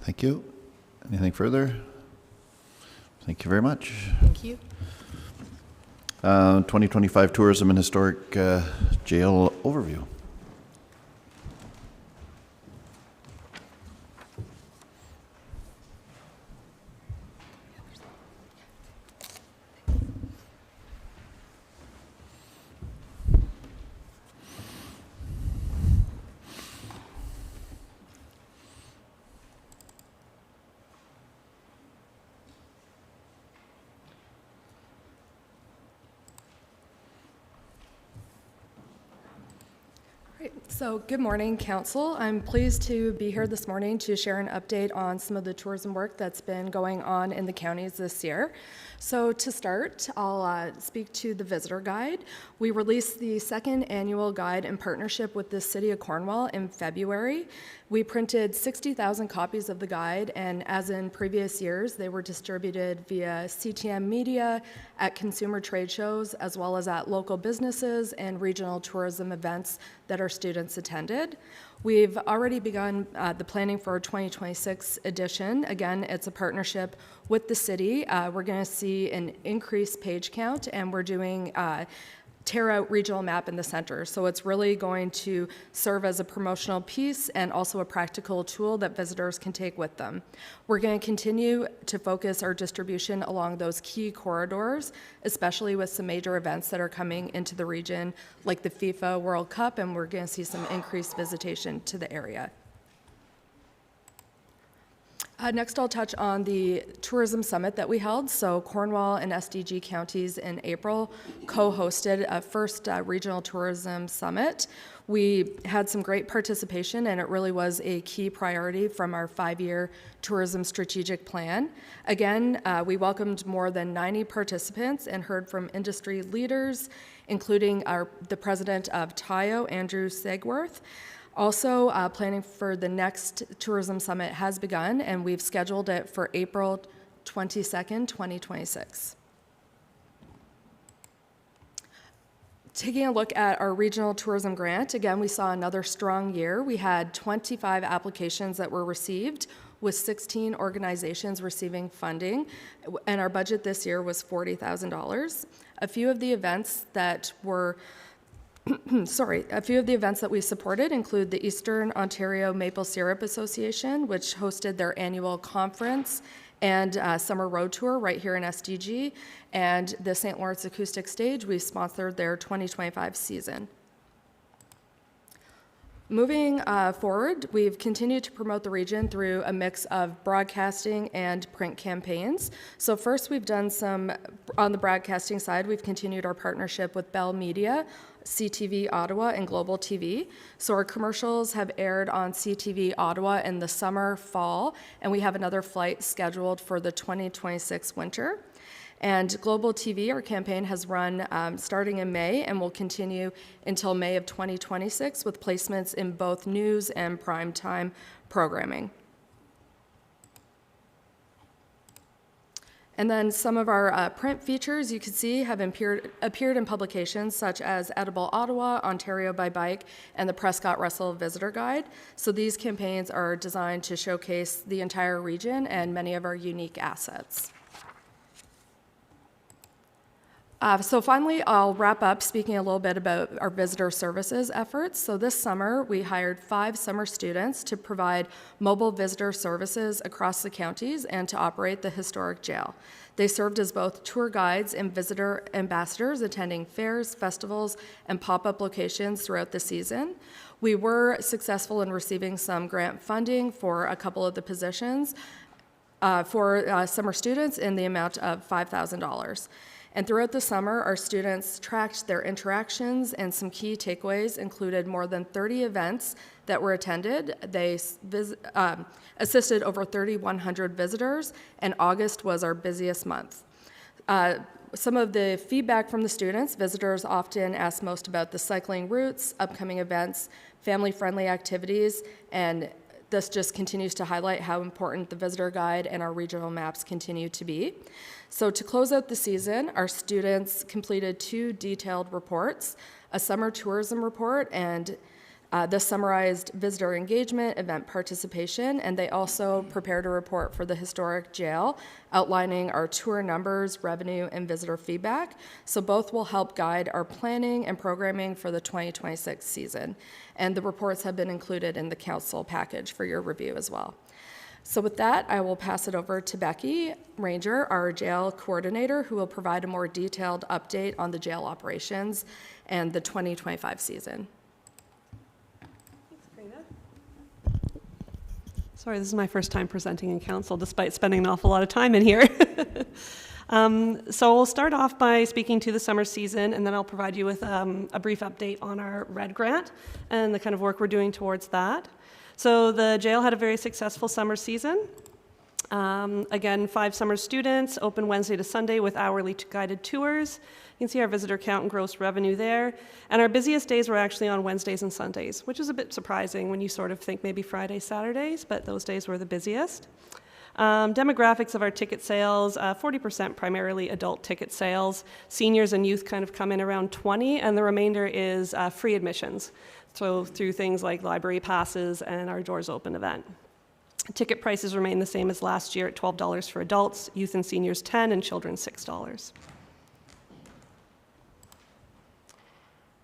Thank you. Anything further? Thank you very much. Thank you. 2025 Tourism and Historic Jail Overview. So good morning, Council. I'm pleased to be here this morning to share an update on some of the tourism work that's been going on in the counties this year. So to start, I'll speak to the visitor guide. We released the second annual guide in partnership with the City of Cornwall in February. We printed 60,000 copies of the guide, and as in previous years, they were distributed via CTM media, at consumer trade shows, as well as at local businesses and regional tourism events that our students attended. We've already begun the planning for our 2026 edition. Again, it's a partnership with the city. We're going to see an increased page count, and we're doing tear out regional map in the center. So it's really going to serve as a promotional piece and also a practical tool that visitors can take with them. We're going to continue to focus our distribution along those key corridors, especially with some major events that are coming into the region, like the FIFA World Cup, and we're going to see some increased visitation to the area. Next, I'll touch on the tourism summit that we held. So Cornwall and SDG counties in April co-hosted a first regional tourism summit. We had some great participation, and it really was a key priority from our 5-year tourism strategic plan. Again, we welcomed more than 90 participants and heard from industry leaders, including the president of TAIO, Andrew Sagworth. Also, planning for the next tourism summit has begun, and we've scheduled it for April 22nd, 2026. Taking a look at our regional tourism grant, again, we saw another strong year. We had 25 applications that were received, with 16 organizations receiving funding, and our budget this year was $40,000. A few of the events that were a few of the events that we supported include the Eastern Ontario Maple Syrup Association, which hosted their annual conference and summer road tour right here in SDG, and the St. Lawrence Acoustic Stage, we sponsored their 2025 season. Moving forward, we've continued to promote the region through a mix of broadcasting and print campaigns. So first, we've done some, on the broadcasting side, we've continued our partnership with Bell Media, CTV Ottawa, and Global TV. So our commercials have aired on CTV Ottawa in the summer, fall, and we have another flight scheduled for the 2026 winter. And Global TV, our campaign, has run starting in May and will continue until May of 2026 with placements in both news and primetime programming. And then some of our print features, you can see, have appeared in publications such as Edible Ottawa, Ontario by Bike, and the Prescott Russell Visitor Guide. So these campaigns are designed to showcase the entire region and many of our unique assets. So finally, I'll wrap up speaking a little bit about our visitor services efforts. So this summer, we hired 5 summer students to provide mobile visitor services across the counties and to operate the historic jail. They served as both tour guides and visitor ambassadors, attending fairs, festivals, and pop-up locations throughout the season. We were successful in receiving some grant funding for a couple of the positions for summer students in the amount of $5,000. And throughout the summer, our students tracked their interactions, and some key takeaways included more than 30 events that were attended. They assisted over 3,100 visitors, and August was our busiest month. Some of the feedback from the students, visitors often ask most about the cycling routes, upcoming events, family-friendly activities, and This just continues to highlight how important the visitor guide and our regional maps continue to be. So to close out the season, our students completed 2 detailed reports, a summer tourism report and this summarized visitor engagement, event participation, and they also prepared a report for the historic jail outlining our tour numbers, revenue, and visitor feedback. So both will help guide our planning and programming for the 2026 season. And the reports have been included in the council package for your review as well. So with that, I will pass it over to Becky Ranger, our jail coordinator, who will provide a more detailed update on the jail operations and the 2025 season. Sorry, this is my first time presenting in council, despite spending an awful lot of time in here. So we'll start off by speaking to the summer season, and then I'll provide you with a brief update on our RED grant and the kind of work we're doing towards that. So the jail had a very successful summer season. Again, 5 summer students, open Wednesday to Sunday with hourly guided tours. You can see our visitor count and gross revenue there. And our busiest days were actually on Wednesdays and Sundays, which is a bit surprising when you sort of think maybe Fridays, Saturdays, but those days were the busiest. Demographics of our ticket sales, 40% primarily adult ticket sales. Seniors and youth kind of come in around 20, and the remainder is free admissions. So through things like library passes and our Doors Open event. Ticket prices remain the same as last year at $12 for adults, youth and seniors $10, and children $6.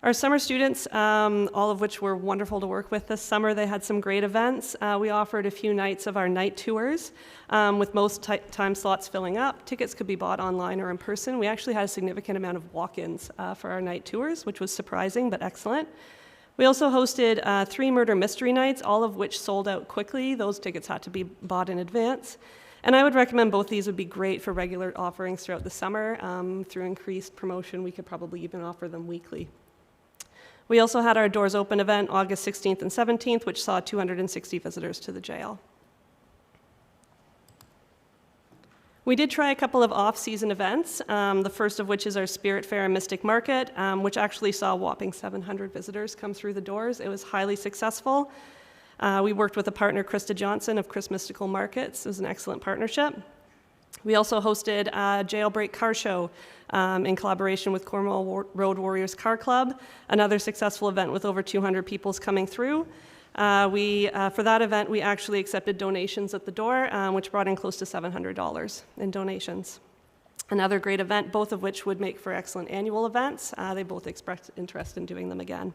Our summer students, all of which were wonderful to work with this summer, they had some great events. We offered a few nights of our night tours, with most time slots filling up. Tickets could be bought online or in person. We actually had a significant amount of walk-ins for our night tours, which was surprising but excellent. We also hosted 3 murder mystery nights, all of which sold out quickly. Those tickets had to be bought in advance. And I would recommend both these would be great for regular offerings throughout the summer. Through increased promotion, we could probably even offer them weekly. We also had our Doors Open event August 16th and 17th, which saw 260 visitors to the jail. We did try a couple of off-season events, the first of which is our Spirit Fair and Mystic Market, which actually saw a whopping 700 visitors come through the doors. It was highly successful. We worked with a partner, Krista Johnson of Chris Mystical Markets. It was an excellent partnership. We also hosted a Jailbreak Car Show in collaboration with Cornwall Road Warriors Car Club, another successful event with over 200 people coming through. For that event, we actually accepted donations at the door, which brought in close to $700 in donations. Another great event, both of which would make for excellent annual events. They both expressed interest in doing them again.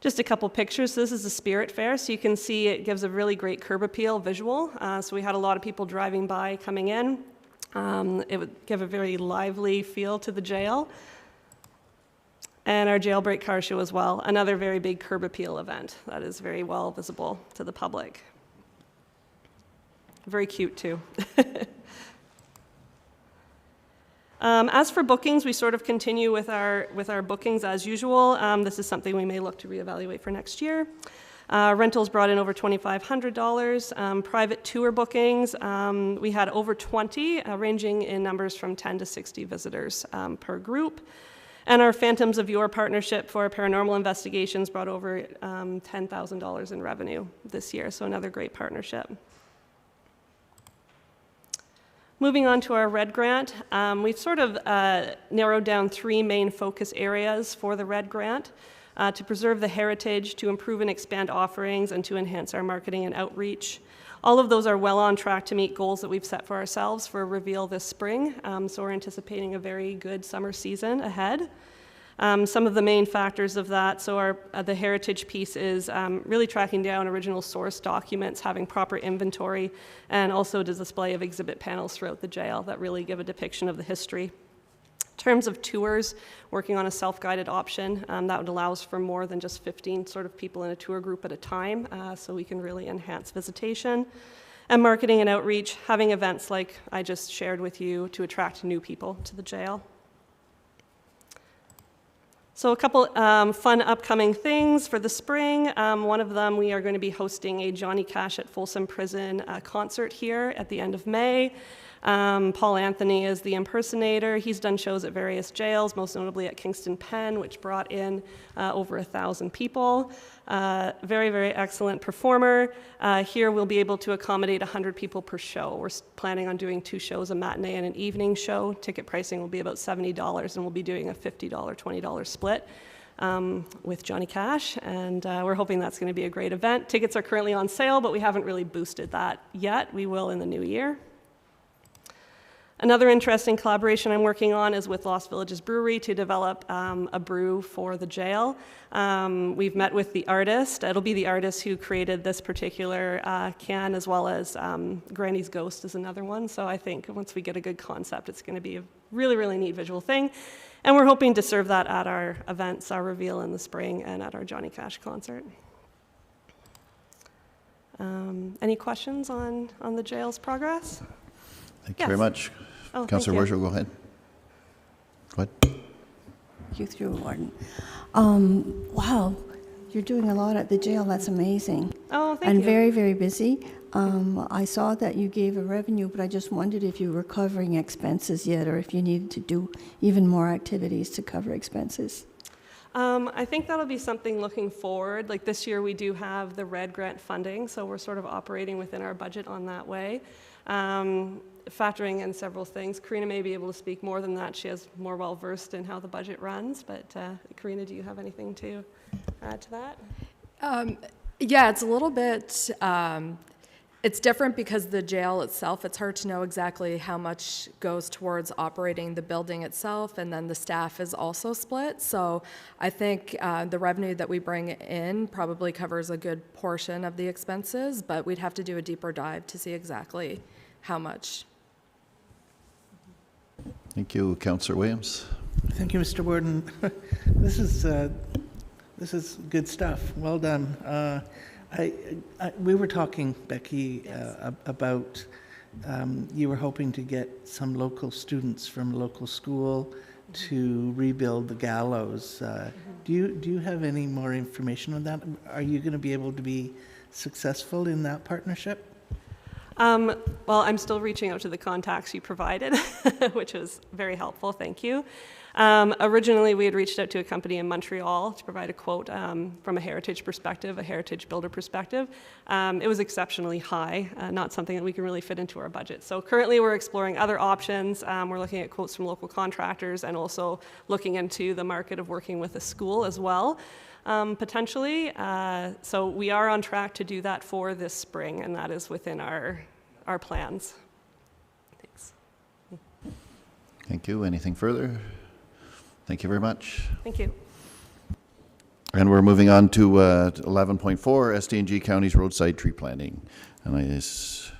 Just a couple pictures. This is the Spirit Fair, so you can see it gives a really great curb appeal visual. So we had a lot of people driving by, coming in. It would give a very lively feel to the jail. And our Jailbreak Car Show as well, another very big curb appeal event that is very well visible to the public. Very cute too. As for bookings, we sort of continue with our bookings as usual. This is something we may look to reevaluate for next year. Rentals brought in over $2,500. Private tour bookings, we had over 20, ranging in numbers from 10 to 60 visitors per group. And our Phantoms of Your partnership for paranormal investigations brought over $10,000 in revenue this year, so another great partnership. Moving on to our RED grant, we've sort of narrowed down 3 main focus areas for the RED grant: to preserve the heritage, to improve and expand offerings, and to enhance our marketing and outreach. All of those are well on track to meet goals that we've set for ourselves for a reveal this spring, so we're anticipating a very good summer season ahead. Some of the main factors of that, so the heritage piece is really tracking down original source documents, having proper inventory, and also the display of exhibit panels throughout the jail that really give a depiction of the history. In terms of tours, working on a self-guided option that would allow us for more than just 15 sort of people in a tour group at a time, so we can really enhance visitation. And marketing and outreach, having events like I just shared with you to attract new people to the jail. So a couple fun upcoming things for the spring. One of them, we are going to be hosting a Johnny Cash at Folsom Prison concert here at the end of May. Paul Anthony is the impersonator. He's done shows at various jails, most notably at Kingston Pen, which brought in over 1,000 people. Very, very excellent performer. Here we'll be able to accommodate 100 people per show. We're planning on doing 2 shows, a matinee and an evening show. Ticket pricing will be about $70, and we'll be doing a $50, $20 split with Johnny Cash, and we're hoping that's going to be a great event. Tickets are currently on sale, but we haven't really boosted that yet. We will in the new year. Another interesting collaboration I'm working on is with Lost Villages Brewery to develop a brew for the jail. We've met with the artist. It'll be the artist who created this particular can, as well as Granny's Ghost is another one. So I think once we get a good concept, it's going to be a really, really neat visual thing. And we're hoping to serve that at our events, our reveal in the spring, and at our Johnny Cash concert. Any questions on the jail's progress? Thank you very much. Oh, Councillor thank you. Worsham, go ahead. Go ahead. You through, Warden. Wow, you're doing a lot at the jail. That's amazing. Oh, thank and you. very, very busy. I saw that you gave a revenue, but I just wondered if you were covering expenses yet, or if you needed to do even more activities to cover expenses. I think that'll be something looking forward. Like this year, we do have the RED grant funding, so we're sort of operating within our budget on that way. Factoring in several things. Karina may be able to speak more than that. She is more well-versed in how the budget runs, but Karina, do you have anything to add to that? Yeah, it's a little bit, it's different because the jail itself, it's hard to know exactly how much goes towards operating the building itself, and then the staff is also split. So I think the revenue that we bring in probably covers a good portion of the expenses, but we'd have to do a deeper dive to see exactly how much. Thank you. Councillor Williams. Thank you, Mr. Warden. This is good stuff. Well done. We were talking, Becky, about you were hoping to get some local students from a local school to rebuild the gallows. Do you have any more information on that? Are you going to be able to be successful in that partnership? Well, I'm still reaching out to the contacts you provided, which was very helpful. Thank you. Originally, we had reached out to a company in Montreal to provide a quote from a heritage perspective, a heritage builder perspective. It was exceptionally high, not something that we can really fit into our budget. So currently, we're exploring other options. We're looking at quotes from local contractors and also looking into the market of working with a school as well. Potentially. So we are on track to do that for this spring, and that is within our plans. Thanks. Thank you. Anything further? Thank you very much. Thank you. And we're moving on to 11.4, SDG Counties roadside tree planting. And this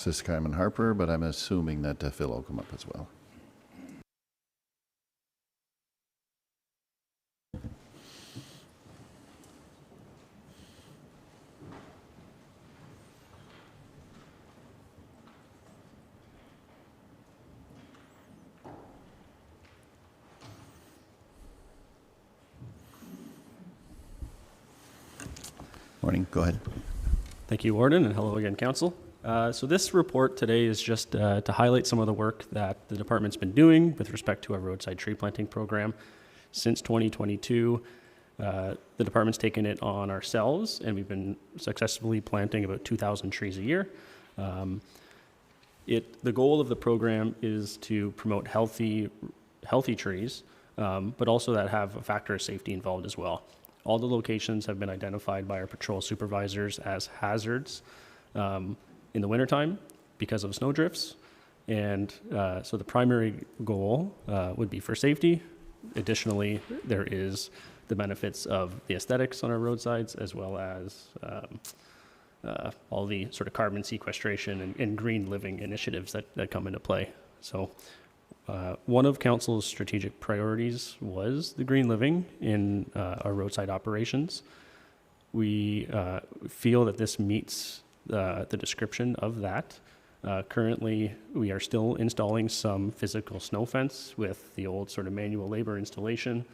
is Carmen Harper, but I'm assuming that Phil will come up as well. Morning, go ahead. Thank you, Warden, and hello again, Council. So this report today is just to highlight some of the work that the department's been doing with respect to our roadside tree planting program. Since 2022, the department's taken it on ourselves, and we've been successfully planting about 2,000 trees a year. The goal of the program is to promote healthy trees, but also that have a factor of safety involved as well. All the locations have been identified by our patrol supervisors as hazards in the wintertime because of snowdrifts. And so the primary goal would be for safety. Additionally, there is the benefits of the aesthetics on our roadsides, as well as all the sort of carbon sequestration and green living initiatives that come into play. So one of Council's strategic priorities was the green living in our roadside operations. We feel that this meets the description of that. Currently, we are still installing some physical snow fence with the old sort of manual labor installation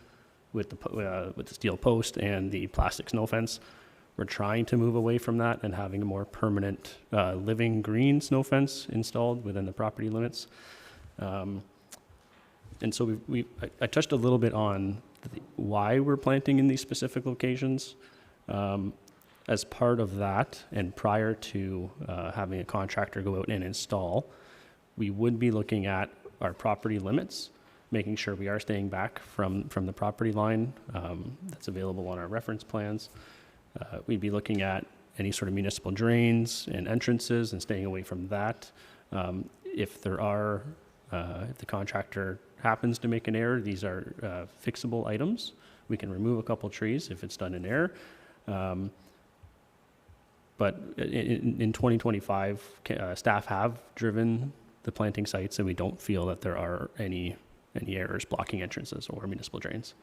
with the steel post and the plastic snow fence. We're trying to move away from that and having a more permanent living green snow fence installed within the property limits. And so I touched a little bit on why we're planting in these specific locations. As part of that, and prior to having a contractor go out and install, we would be looking at our property limits, making sure we are staying back from the property line that's available on our reference plans. We'd be looking at any sort of municipal drains and entrances and staying away from that. If the contractor happens to make an error, these are fixable items. We can remove a couple trees if it's done in error. But in 2025, staff have driven the planting sites, and we don't feel that there are any errors blocking entrances or municipal drains.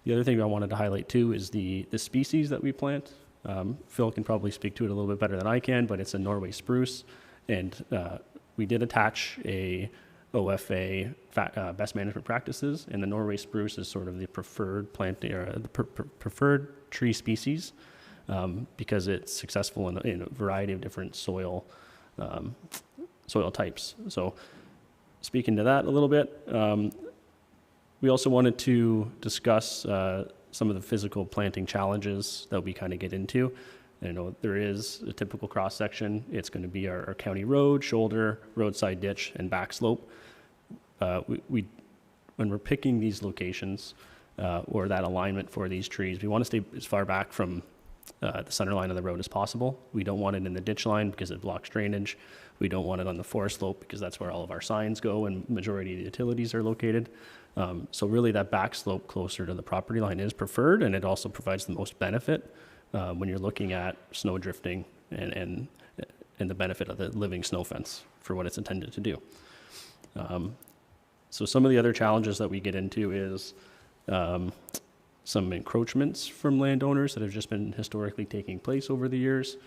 The other thing I wanted to highlight too is the species that we plant. Phil can probably speak to it a little bit better than I can, but it's a Norway spruce, and we did attach a OFA best management practices, and the Norway spruce is sort of the preferred planting or the preferred tree species because it's successful in a variety of different soil types. So speaking to that a little bit, we also wanted to discuss some of the physical planting challenges that we kind of get into. You know, there is a typical cross section. It's going to be our county road, shoulder, roadside ditch, and back slope. When we're picking these locations or that alignment for these trees, we want to stay as far back from the center line of the road as possible. We don't want it in the ditch line because it blocks drainage. We don't want it on the forest slope because that's where all of our signs go and majority of the utilities are located. So really that back slope closer to the property line is preferred, and it also provides the most benefit when you're looking at snow drifting and the benefit of the living snow fence for what it's intended to do. So some of the other challenges that we get into is some encroachments from landowners that have just been historically taking place over the years.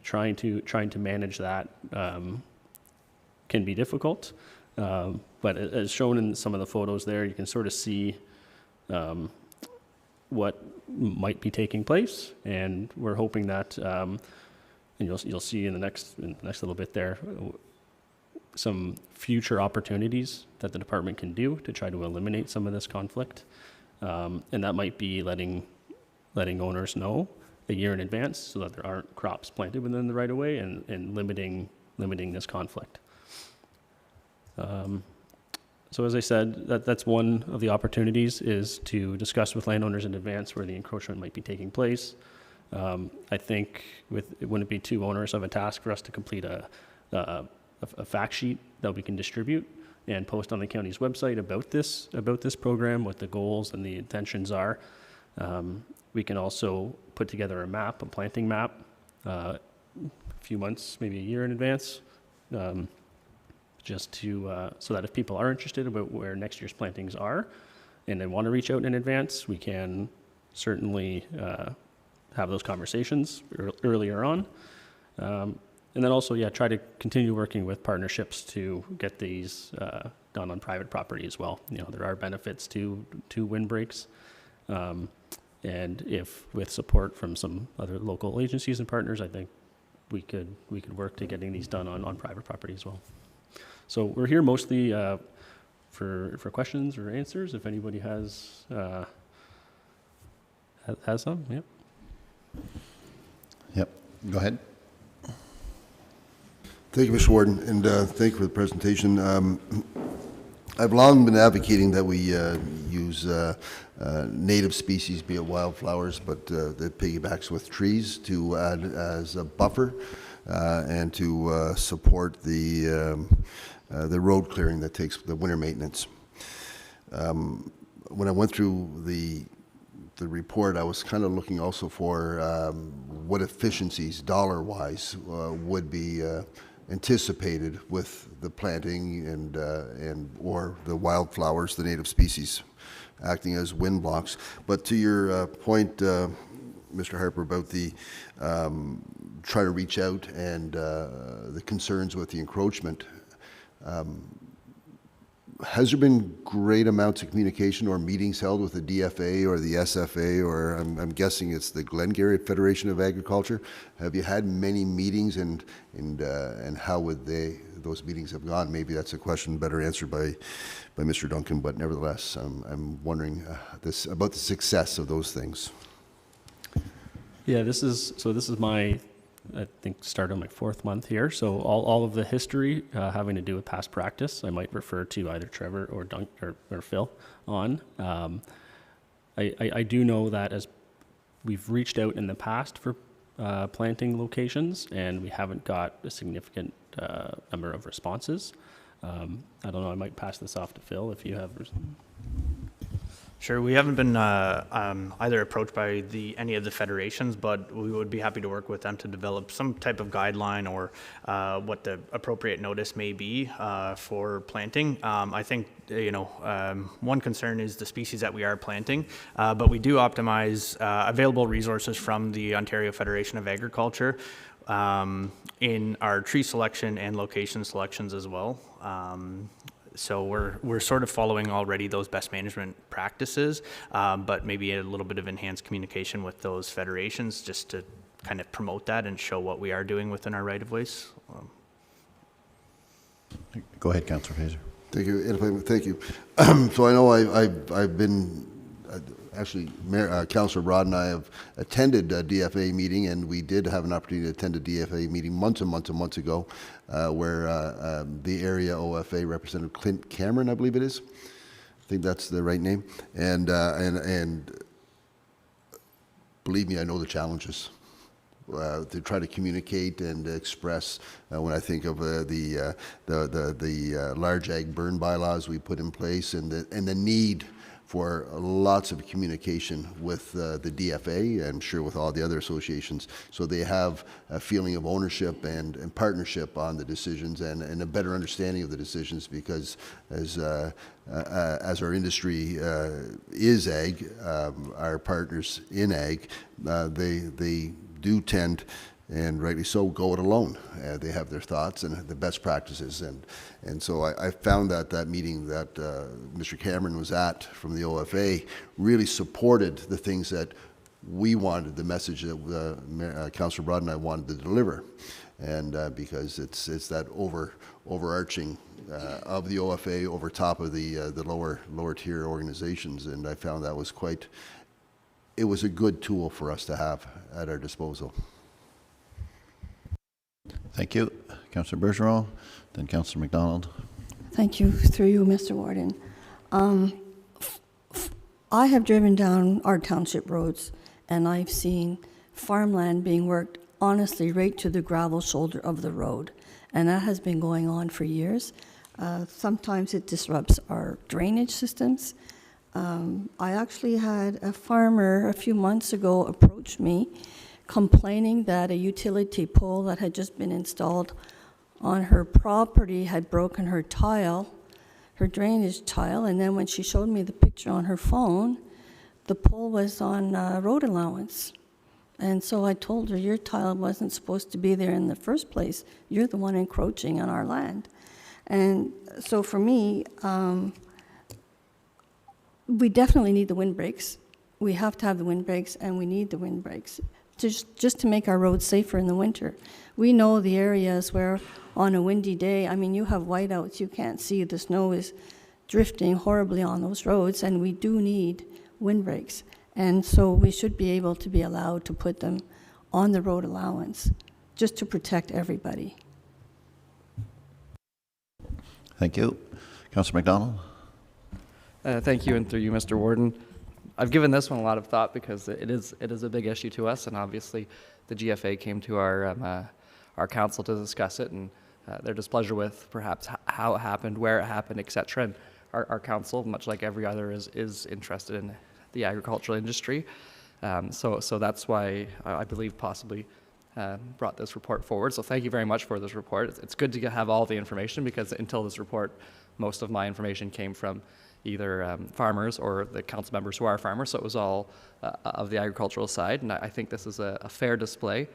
Trying to manage that can be difficult, but as shown in some of the photos there, you can sort of see what might be taking place, and we're hoping that, and you'll see in the next little bit there, some future opportunities that the department can do to try to eliminate some of this conflict, and that might be letting owners know a year in advance so that there aren't crops planted within the right of way and limiting this conflict. So as I said, that's one of the opportunities is to discuss with landowners in advance where the encroachment might be taking place. I think it wouldn't be too onerous of a task for us to complete a fact sheet that we can distribute and post on the county's website about this program, what the goals and the intentions are. We can also put together a planting map, a few months, maybe a year in advance, just to so that if people are interested about where next year's plantings are and they want to reach out in advance, we can certainly have those conversations earlier on. And then also, try to continue working with partnerships to get these done on private property as well. You know, there are benefits to windbreaks. And if with support from some other local agencies and partners, I think we could work to getting these done on private property as well. So we're here mostly for questions or answers. If anybody has some, yep. Yep. Go ahead. Thank you, Mr. Warden, and thank you for the presentation. I've long been advocating that we use native species, be it wildflowers, but that piggybacks with trees to add as a buffer and to support the road clearing that takes the winter maintenance. When I went through the report, I was kind of looking also for what efficiencies, dollar-wise, would be anticipated with the planting and or the wildflowers, the native species, acting as wind blocks. But to your point, Mr. Harper, about the try to reach out and the concerns with the encroachment, has there been great amounts of communication or meetings held with the DFA or the SFA, or I'm guessing it's the Glengarry Federation of Agriculture? Have you had many meetings, and how would those meetings have gone? Maybe that's a question better answered by Mr. Duncan, but nevertheless, I'm wondering about the success of those things. Yeah, this is my, I think, start of my 4th month here. So all of the history having to do with past practice, I might refer to either Trevor or Dunk or Phil on. I do know that as we've reached out in the past for planting locations, and we haven't got a significant number of responses. I don't know, I might pass this off to Phil if you have. Sure, we haven't been either approached by any of the federations, but we would be happy to work with them to develop some type of guideline or what the appropriate notice may be for planting. I think, one concern is the species that we are planting, but we do optimize available resources from the Ontario Federation of Agriculture in our tree selection and location selections as well. So we're sort of following already those best management practices, but maybe a little bit of enhanced communication with those federations just to kind of promote that and show what we are doing within our right-of-ways. Go ahead, Councillor Hazer. Thank you. Thank you. So I know I've been actually, Councillor Rod and I have attended a DFA meeting, and we did have an opportunity to attend a DFA meeting months and months and months ago, where the area OFA Representative Clint Cameron, I believe it is, I think that's the right name, and believe me, I know the challenges. To try to communicate and express when I think of the large ag burn bylaws we put in place, and the need for lots of communication with the DFA, I'm sure with all the other associations, so they have a feeling of ownership and partnership on the decisions, and a better understanding of the decisions, because as our industry is ag, our partners in ag, they do tend, and rightly so, go it alone. They have their thoughts and the best practices, and so I found that meeting that Mr. Cameron was at from the OFA really supported the things that we wanted, the message that Councillor Broad and I wanted to deliver, and because it's that overarching of the OFA over top of the lower tier organizations, and I found that was it was a good tool for us to have at our disposal. Thank you. Councillor Bergeron, then Councillor McDonald. Thank you. Through you, Mr. Warden. I have driven down our township roads, and I've seen farmland being worked honestly right to the gravel shoulder of the road, and that has been going on for years. Sometimes it disrupts our drainage systems. I actually had a farmer a few months ago approach me complaining that a utility pole that had just been installed on her property had broken her tile, her drainage tile, and then when she showed me the picture on her phone, the pole was on road allowance. And so I told her, your tile wasn't supposed to be there in the first place. You're the one encroaching on our land. And so for me, we definitely need the windbreaks. We have to have the windbreaks, and we need the windbreaks just to make our roads safer in the winter. We know the areas where on a windy day, I mean, you have whiteouts, you can't see, the snow is drifting horribly on those roads, and we do need windbreaks. And so we should be able to be allowed to put them on the road allowance, just to protect everybody. Thank you. Councillor McDonald. Thank you, and through you, Mr. Warden. I've given this one a lot of thought because it is a big issue to us, and obviously the GFA came to our council to discuss it, and their displeasure with perhaps how it happened, where it happened, etc. And our council, much like every other, is interested in the agricultural industry. So that's why I believe possibly brought this report forward. So thank you very much for this report. It's good to have all the information, because until this report, most of my information came from either farmers or the council members who are farmers, so it was all of the agricultural side, and I think this is a fair display.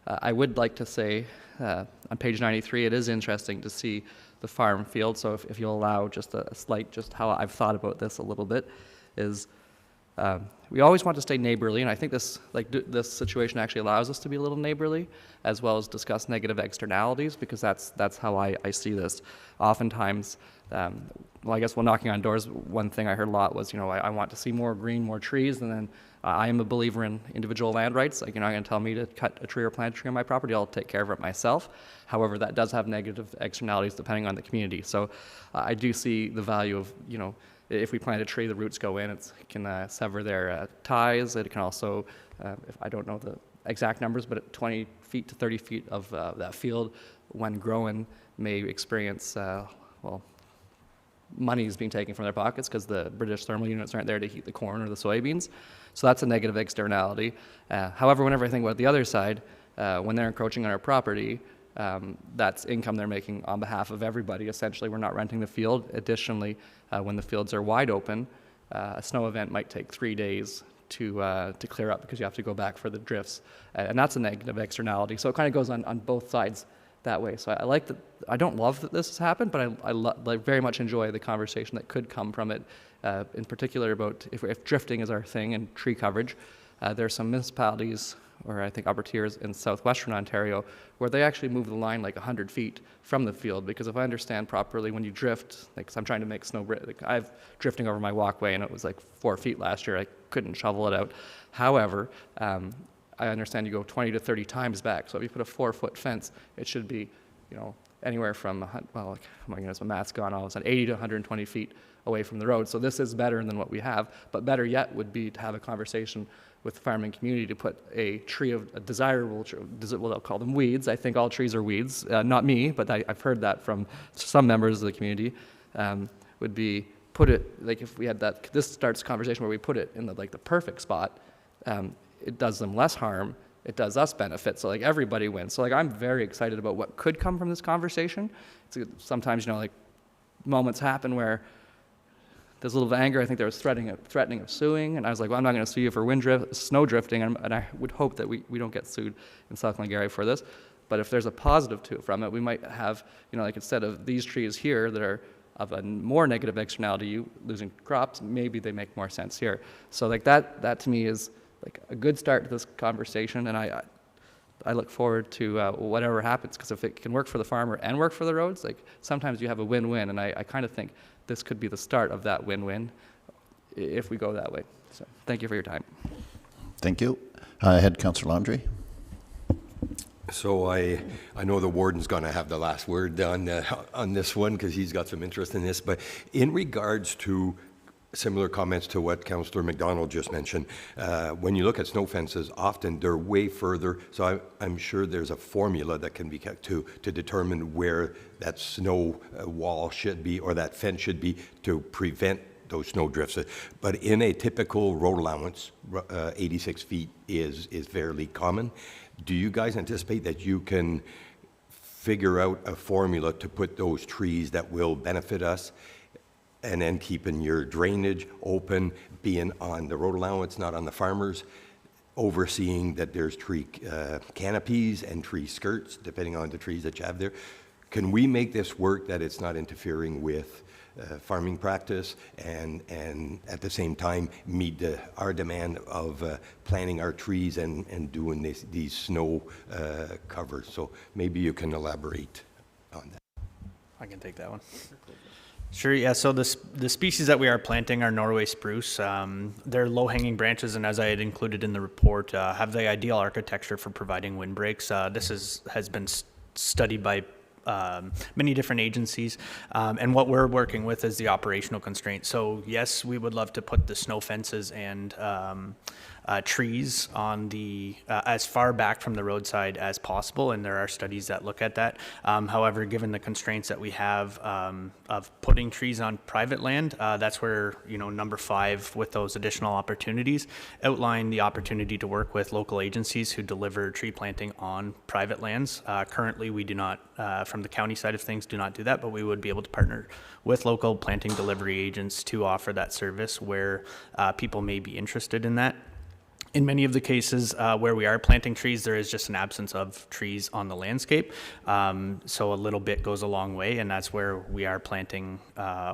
I would like to say, on page 93, it is interesting to see the farm field. So if you'll allow just a slight, just how I've thought about this a little bit, is we always want to stay neighborly, and I think this situation actually allows us to be a little neighborly, as well as discuss negative externalities, because that's how I see this. Oftentimes, well, I guess while knocking on doors, one thing I heard a lot was, I want to see more green, more trees, and then I am a believer in individual land rights. Like, you're not going to tell me to cut a tree or plant a tree on my property. I'll take care of it myself. However, that does have negative externalities depending on the community. So I do see the value of, if we plant a tree, the roots go in, it can sever their ties. It can also, if I don't know the exact numbers, but at 20 feet to 30 feet of that field, when growing, may experience, money is being taken from their pockets because the British thermal units aren't there to heat the corn or the soybeans. So that's a negative externality. However, whenever I think about the other side, when they're encroaching on our property, that's income they're making on behalf of everybody. Essentially, we're not renting the field. Additionally, when the fields are wide open, a snow event might take 3 days to clear up because you have to go back for the drifts. And that's a negative externality. So it kind of goes on both sides that way. So I like that. I don't love that this has happened, but I very much enjoy the conversation that could come from it, in particular about if drifting is our thing and tree coverage. There are some municipalities, or I think upper tiers in southwestern Ontario, where they actually move the line like 100 feet from the field, because if I understand properly, when you drift, like, 'cause I'm trying to make snow, like, I've drifting over my walkway and it was like 4 feet last year. I couldn't shovel it out. However, I understand you go 20 to 30 times back. So if you put a 4-foot fence, it should be, anywhere from, well, like, oh my goodness, my math's gone all of a sudden, 80 to 120 feet away from the road. So this is better than what we have, but better yet would be to have a conversation with the farming community to put a tree of a desirable, well, they'll call them weeds. I think all trees are weeds, not me, but I've heard that from some members of the community, would be put it, like, if we had that, this starts a conversation where we put it in the perfect spot. It does them less harm, it does us benefit, so like everybody wins. So like I'm very excited about what could come from this conversation. Sometimes, like, moments happen where there's a little bit of anger. I think there was threatening of suing, and I was like, well, I'm not going to sue you for snow drifting, and I would hope that we don't get sued in South Glengarry for this. But if there's a positive from it, we might have, like, instead of these trees here that are of a more negative externality, you losing crops, maybe they make more sense here. So like that to me is like a good start to this conversation, and I look forward to whatever happens, because if it can work for the farmer and work for the roads, like, sometimes you have a win-win, and I kind of think this could be the start of that win-win if we go that way. So thank you for your time. Thank you. Head Councillor Landry. So I know the warden's going to have the last word on this one, because he's got some interest in this, but in regards to similar comments to what Councillor McDonald just mentioned, when you look at snow fences, often they're way further, so I'm sure there's a formula that can be kept to determine where that snow wall should be or that fence should be to prevent those snow drifts. But in a typical road allowance, 86 feet is fairly common. Do you guys anticipate that you can figure out a formula to put those trees that will benefit us, and then keeping your drainage open, being on the road allowance, not on the farmers, overseeing that there's tree canopies and tree skirts, depending on the trees that you have there? Can we make this work that it's not interfering with farming practice and at the same time meet our demand of planting our trees and doing these snow covers? So maybe you can elaborate on that. I can take that one. Sure, yeah, so the species that we are planting are Norway spruce. They're low-hanging branches, and as I had included in the report, have the ideal architecture for providing windbreaks. This has been studied by many different agencies, and what we're working with is the operational constraint. So yes, we would love to put the snow fences and trees on the as far back from the roadside as possible, and there are studies that look at that. However, given the constraints that we have of putting trees on private land, that's where number 5 with those additional opportunities outline the opportunity to work with local agencies who deliver tree planting on private lands. Currently, we do not, from the county side of things, do not do that, but we would be able to partner with local planting delivery agents to offer that service where people may be interested in that. In many of the cases where we are planting trees, there is just an absence of trees on the landscape. So a little bit goes a long way, and that's where we are planting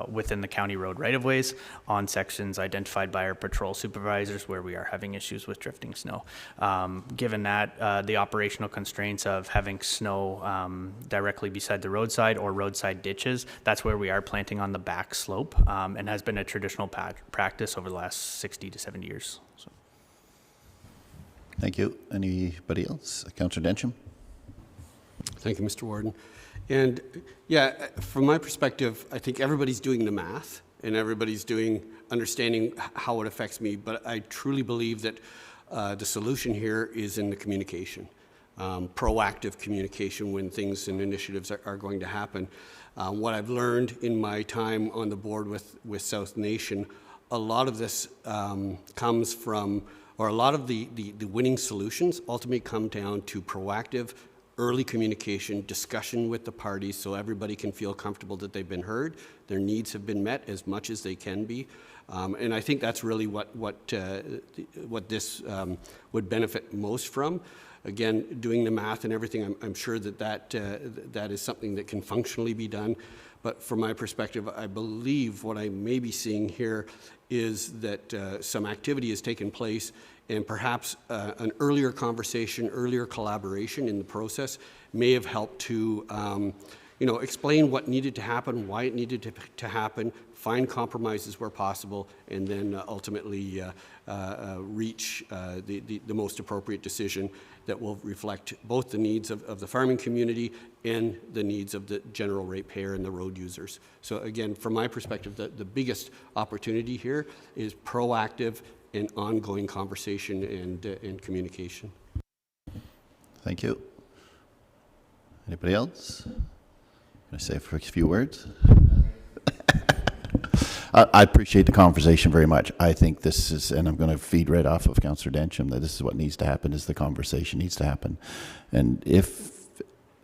within the county road right-of-ways on sections identified by our patrol supervisors where we are having issues with drifting snow. Given that the operational constraints of having snow directly beside the roadside or roadside ditches, that's where we are planting on the back slope, and has been a traditional practice over the last 60 to 70 years. So. Thank you. Anybody else? Councillor Densham? Thank you, Mr. Warden. And yeah, from my perspective, I think everybody's doing the math and everybody's understanding how it affects me, but I truly believe that the solution here is in the communication, proactive communication when things and initiatives are going to happen. What I've learned in my time on the board with South Nation, a lot of this comes from, or a lot of the winning solutions ultimately come down to proactive, early communication, discussion with the parties so everybody can feel comfortable that they've been heard, their needs have been met as much as they can be. And I think that's really what this would benefit most from. Again, doing the math and everything, I'm sure that is something that can functionally be done. But from my perspective, I believe what I may be seeing here is that some activity has taken place, and perhaps an earlier conversation, earlier collaboration in the process may have helped to explain what needed to happen, why it needed to happen, find compromises where possible, and then ultimately reach the most appropriate decision that will reflect both the needs of the farming community and the needs of the general ratepayer and the road users. So again, from my perspective, the biggest opportunity here is proactive and ongoing conversation and communication. Thank you. Anybody else? Can I say a few words? I appreciate the conversation very much. I think this is, and I'm going to feed right off of Councillor Densham, that this is what needs to happen, is the conversation needs to happen. And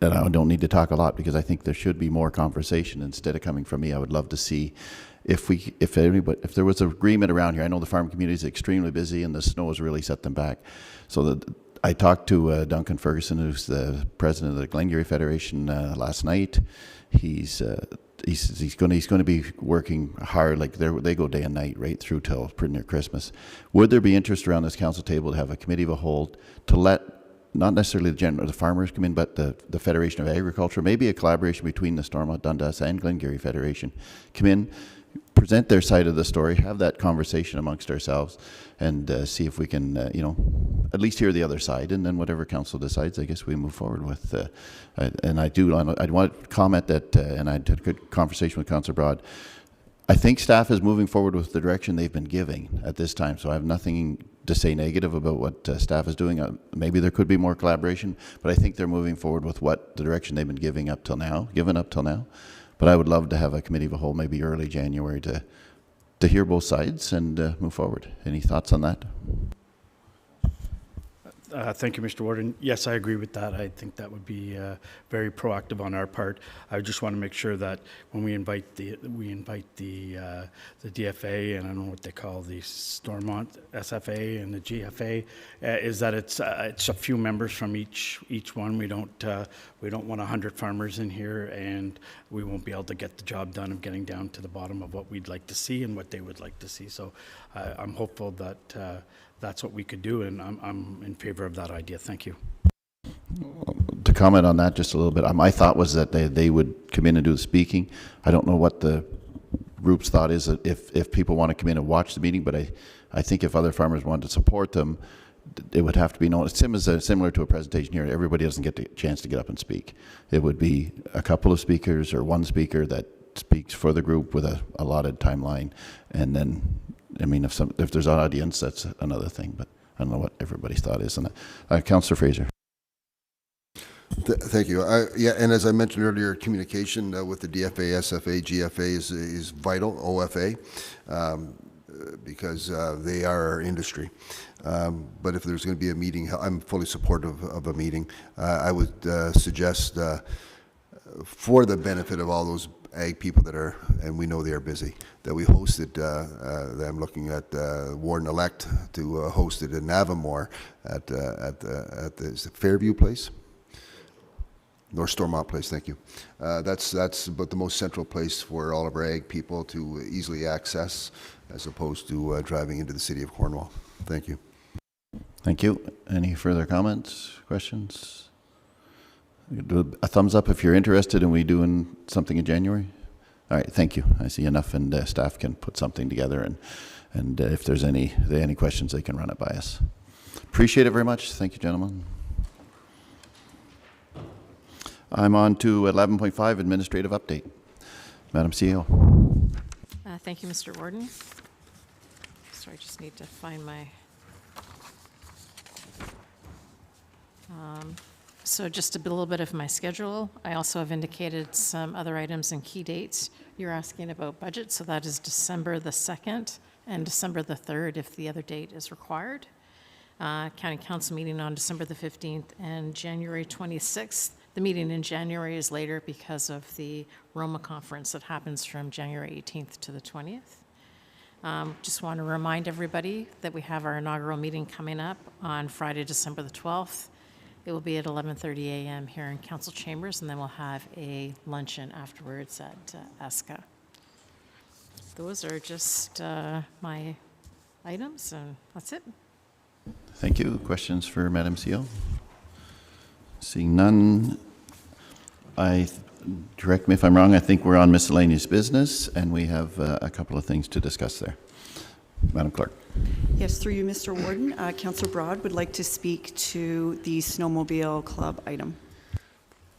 I don't need to talk a lot because I think there should be more conversation instead of coming from me. I would love to see if there was an agreement around here. I know the farm community is extremely busy and the snow has really set them back. So I talked to Duncan Ferguson, who's the president of the Glengarry Federation last night. He's going to be working hard, like they go day and night right through till pretty near Christmas. Would there be interest around this council table to have a committee of a whole to let not necessarily the farmers come in, but the Federation of Agriculture, maybe a collaboration between the Stormont, Dundas and Glengarry Federation, come in, present their side of the story, have that conversation amongst ourselves, and see if we can, at least hear the other side, and then whatever council decides, I guess we move forward with. And I want to comment that, and I had a good conversation with Councillor Broad. I think staff is moving forward with the direction they've been giving at this time, so I have nothing to say negative about what staff is doing. Maybe there could be more collaboration, but I think they're moving forward with the direction they've been given up till now. But I would love to have a committee of a whole, maybe early January, to hear both sides and move forward. Any thoughts on that? Thank you, Mr. Warden. Yes, I agree with that. I think that would be very proactive on our part. I just want to make sure that when we invite the DFA, and I don't know what they call the Stormont SFA and the GFA, is that it's a few members from each one. We don't want 100 farmers in here, and we won't be able to get the job done of getting down to the bottom of what we'd like to see and what they would like to see. So I'm hopeful that that's what we could do, and I'm in favor of that idea. Thank you. To comment on that just a little bit, my thought was that they would come in and do the speaking. I don't know what the group's thought is if people want to come in and watch the meeting, but I think if other farmers wanted to support them, it would have to be known. It's similar to a presentation here. Everybody doesn't get the chance to get up and speak. It would be a couple of speakers or one speaker that speaks for the group with a allotted timeline, and then if there's an audience, that's another thing, but I don't know what everybody's thought is on that. Councillor Fraser. Thank you. And as I mentioned earlier, communication with the DFA, SFA, GFA is vital, OFA, because they are our industry. But if there's going to be a meeting, I'm fully supportive of a meeting. I would suggest for the benefit of all those ag people that are, and we know they are busy, that we hosted, I'm looking at Warden-elect to host it in Avamore at the is it Fairview Place? North Stormont Place, thank you. That's about the most central place for all of our ag people to easily access, as opposed to driving into the city of Cornwall. Thank you. Thank you. Any further comments, questions? Do a thumbs up if you're interested in we doing something in January. All right, thank you. I see enough, and staff can put something together, and if there's any questions, they can run it by us. Appreciate it very much. Thank you, gentlemen. I'm on to 11.5, administrative update. Madam CEO. Thank you, Mr. Warden. Sorry, I just need to find my... So just a little bit of my schedule. I also have indicated some other items and key dates. You're asking about budget, so that is December the 2nd and December the 3rd if the other date is required. County Council meeting on December the 15th and January 26th. The meeting in January is later because of the Roma conference that happens from January 18th to the 20th. Just want to remind everybody that we have our inaugural meeting coming up on Friday, December the 12th. It will be at 11:30 a.m. here in Council Chambers, and then we'll have a luncheon afterwards at ESCA. Those are just my items, and that's it. Thank you. Questions for Madam CEO? Seeing none, correct me if I'm wrong, I think we're on miscellaneous business, and we have a couple of things to discuss there. Madam Clerk. Yes, through you, Mr. Warden. Councillor Broad would like to speak to the Snowmobile Club item.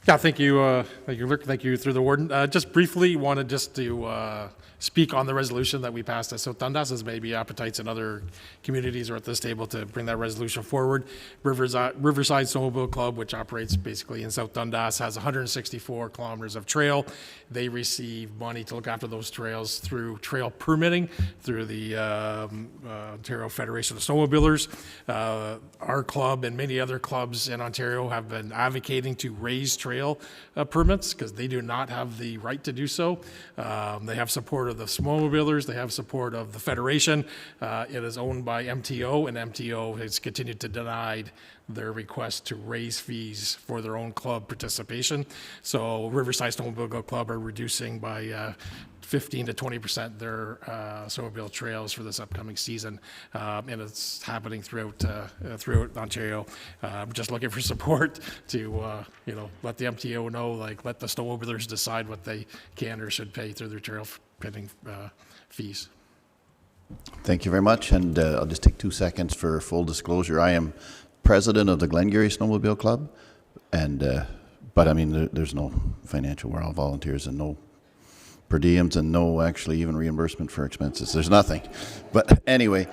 Yeah, thank you, Clerk. Thank you, through the Warden. Just briefly wanted just to speak on the resolution that we passed at South Dundas, as maybe appetites in other communities are at this table to bring that resolution forward. Riverside Snowmobile Club, which operates basically in South Dundas, has 164 kilometers of trail. They receive money to look after those trails through trail permitting through the Ontario Federation of Snowmobilers. Our club and many other clubs in Ontario have been advocating to raise trail permits because they do not have the right to do so. They have support of the snowmobilers. They have support of the Federation. It is owned by MTO, and MTO has continued to deny their request to raise fees for their own club participation. So Riverside Snowmobile Club are reducing by 15 to 20% their snowmobile trails for this upcoming season, and it's happening throughout Ontario. I'm just looking for support to let the MTO know, let the snowmobilers decide what they can or should pay through their trail permitting fees. Thank you very much, and I'll just take 2 seconds for full disclosure. I am president of the Glengarry Snowmobile Club, and but I mean there's no financial, we're all volunteers, and no per diems, and no actually even reimbursement for expenses. There's nothing. But anyway,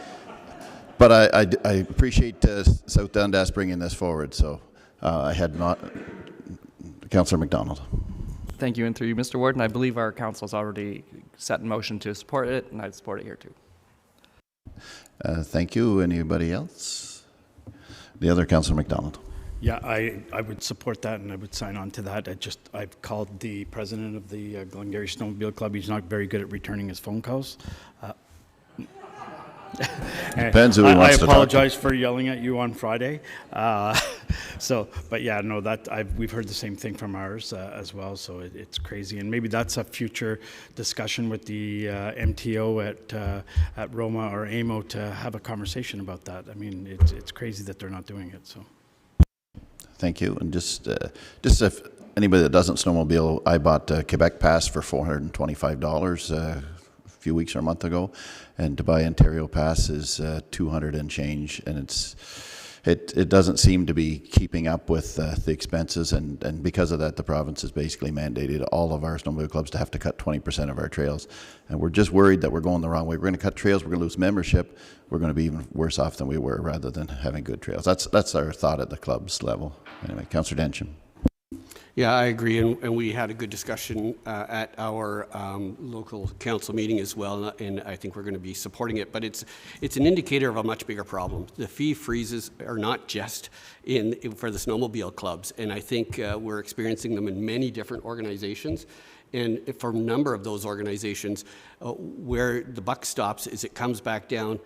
but I appreciate South Dundas bringing this forward. So I had not. Councillor McDonald. Thank you, and through you, Mr. Warden. I believe our council's already set in motion to support it, and I'd support it here too. Thank you. Anybody else? The other Councillor McDonald. Yeah, I would support that, and I would sign on to that. I've called the president of the Glengarry Snowmobile Club. He's not very good at returning his phone calls. Depends who he wants to talk to. I apologize for yelling at you on Friday. But yeah, no, we've heard the same thing from ours as well. So it's crazy, and maybe that's a future discussion with the MTO at Roma or AMO to have a conversation about that. I mean, it's crazy that they're not doing it. So. Thank you. And just if anybody that doesn't snowmobile, I bought a Quebec Pass for $425 a few weeks or a month ago, and to buy Ontario Pass is $200 and change, and it doesn't seem to be keeping up with the expenses, and because of that, the province has basically mandated all of our snowmobile clubs to have to cut 20% of our trails, and we're just worried that we're going the wrong way. We're going to cut trails, we're going to lose membership, we're going to be even worse off than we were rather than having good trails. That's our thought at the club's level. Anyway, Councillor Densham. Yeah, I agree, and we had a good discussion at our local council meeting as well, and I think we're going to be supporting it. But it's an indicator of a much bigger problem. The fee freezes are not just for the snowmobile clubs, and I think we're experiencing them in many different organizations. And for a number of those organizations, where the buck stops is it comes back down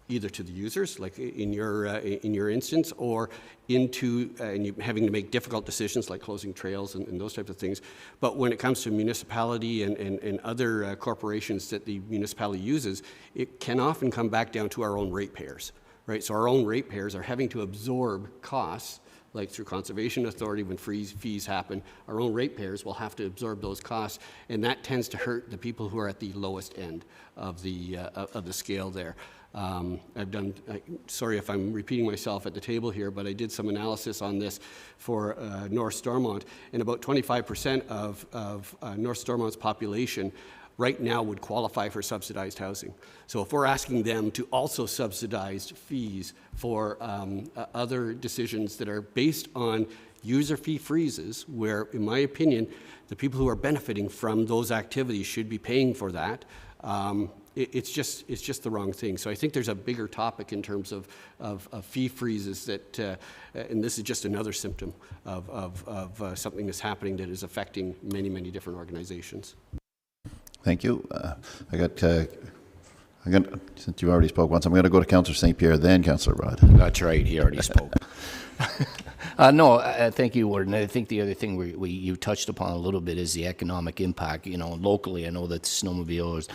either to the users, like in your instance, or into and you having to make difficult decisions like closing trails and those types of things. But when it comes to municipality and other corporations that the municipality uses, it can often come back down to our own ratepayers, right? So our own ratepayers are having to absorb costs, like through Conservation Authority, when fees happen, our own ratepayers will have to absorb those costs, and that tends to hurt the people who are at the lowest end of the scale there. Sorry if I'm repeating myself at the table here, but I did some analysis on this for North Stormont, and about 25% of North Stormont's population right now would qualify for subsidized housing. So if we're asking them to also subsidize fees for other decisions that are based on user fee freezes, where, in my opinion, the people who are benefiting from those activities should be paying for that, it's just the wrong thing. So I think there's a bigger topic in terms of fee freezes that, and this is just another symptom of something that's happening that is affecting many, many different organizations. Thank you. Since you already spoke once, I'm going to go to Councillor St. Pierre, then Councillor Rod. That's right, he already spoke. Thank you, Warden. I think the other thing you touched upon a little bit is the economic impact. You know, locally, I know that the snowmobile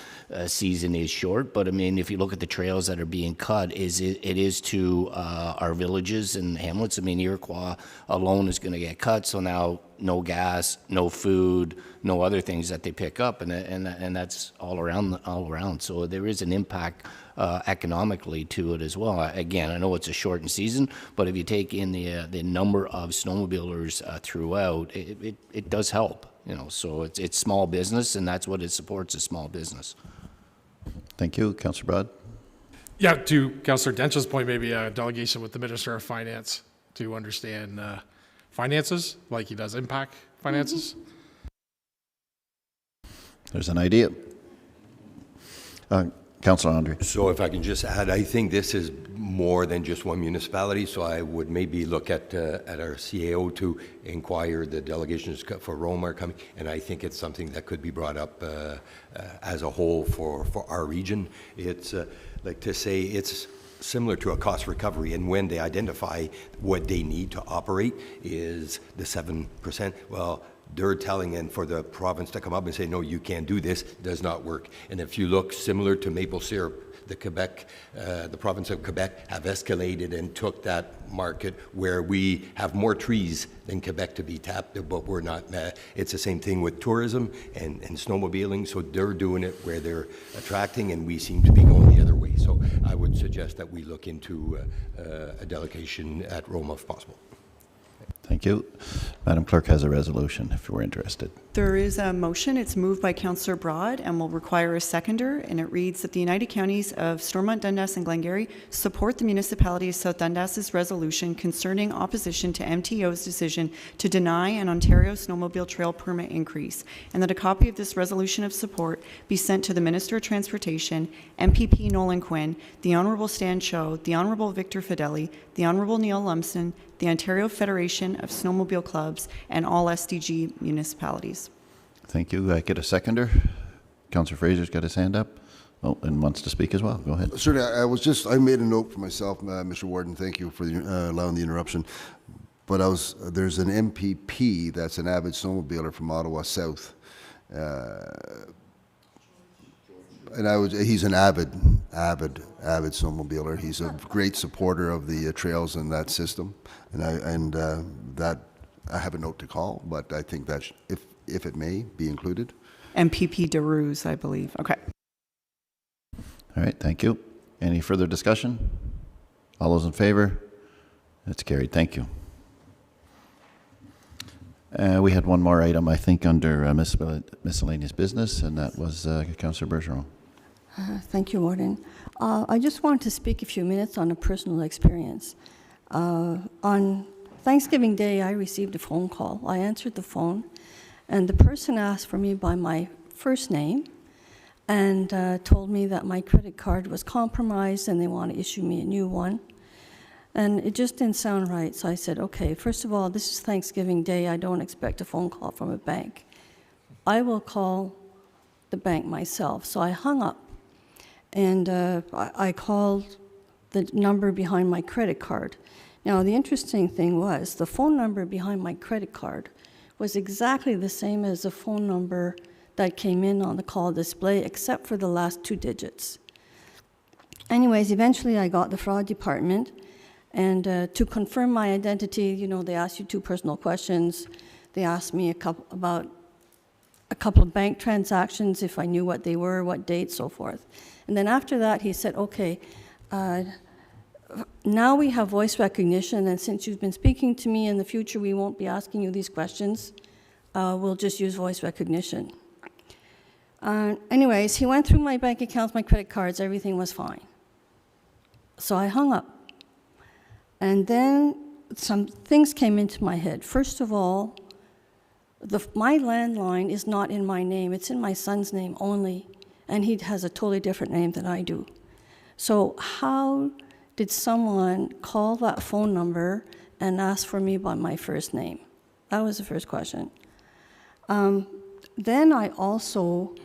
season is short, but I mean, if you look at the trails that are being cut, it is to our villages and hamlets. I mean, Iroquois alone is going to get cut, so now no gas, no food, no other things that they pick up, and that's all around. So there is an impact economically to it as well. Again, I know it's a shortened season, but if you take in the number of snowmobilers throughout, it does help. You know, so it's small business, and that's what it supports, is small business. Thank you, Councillor Broad. Yeah, to Councillor Dench's point, maybe a delegation with the Minister of Finance to understand finances, like he does impact finances. There's an idea. Councillor Andre. So if I can just add, I think this is more than just one municipality, so I would maybe look at our CAO to inquire. The delegations for Rome are coming, and I think it's something that could be brought up as a whole for our region. It's like to say it's similar to a cost recovery, and when they identify what they need to operate is the 7%, well, they're telling, and for the province to come up and say, no, you can't do this, does not work. And if you look similar to maple syrup, the province of Quebec have escalated and took that market where we have more trees than Quebec to be tapped, but we're not. It's the same thing with tourism and snowmobiling, so they're doing it where they're attracting, and we seem to be going the other way. So I would suggest that we look into a delegation at Rome if possible. Thank you. Madam Clerk has a resolution if you're interested. There is a motion. It's moved by Councillor Broad and will require a seconder, and it reads that the United Counties of Stormont, Dundas and Glengarry support the municipality of South Dundas's resolution concerning opposition to MTO's decision to deny an Ontario snowmobile trail permit increase, and that a copy of this resolution of support be sent to the Minister of Transportation, MPP Nolan Quinn, the Honourable Stan Cho, the Honourable Victor Fideli, the Honourable Neil Lumsden, the Ontario Federation of Snowmobile Clubs, and all SDG municipalities. Thank you. I get a seconder. Councillor Fraser's got his hand up. Oh, and wants to speak as well. Go ahead. Certainly, I made a note for myself, Mr. Warden. Thank you for allowing the interruption. But there's an MPP that's an avid snowmobiler from Ottawa South. He's an avid snowmobiler. He's a great supporter of the trails and that system, and I have a note to call, but I think that if it may be included. MPP DeRuse, I believe. Okay. All right. Thank you. Any further discussion? All those in favor? That's carried. Thank you. We had one more item, I think, under miscellaneous business, and that was Councillor Bergeron. Thank you, Warden. I just wanted to speak a few minutes on a personal experience. On Thanksgiving Day, I received a phone call. I answered the phone, and the person asked for me by my first name and told me that my credit card was compromised and they want to issue me a new one. And it just didn't sound right, so I said, okay, first of all, this is Thanksgiving Day. I don't expect a phone call from a bank. I will call the bank myself. So I hung up, and I called the number behind my credit card. Now, the interesting thing was the phone number behind my credit card was exactly the same as the phone number that came in on the call display, except for the last 2 digits. Anyways, eventually I got the fraud department, and to confirm my identity, you know, they asked you 2 personal questions. They asked me about a couple of bank transactions, if I knew what they were, what date, so forth. And then after that, he said, okay, now we have voice recognition, and since you've been speaking to me in the future, we won't be asking you these questions. We'll just use voice recognition. Anyways, he went through my bank accounts, my credit cards, everything was fine. So I hung up. And then some things came into my head. First of all, my landline is not in my name, it's in my son's name only, and he has a totally different name than I do. So how did someone call that phone number and ask for me by my first name? That was the first question. Then I also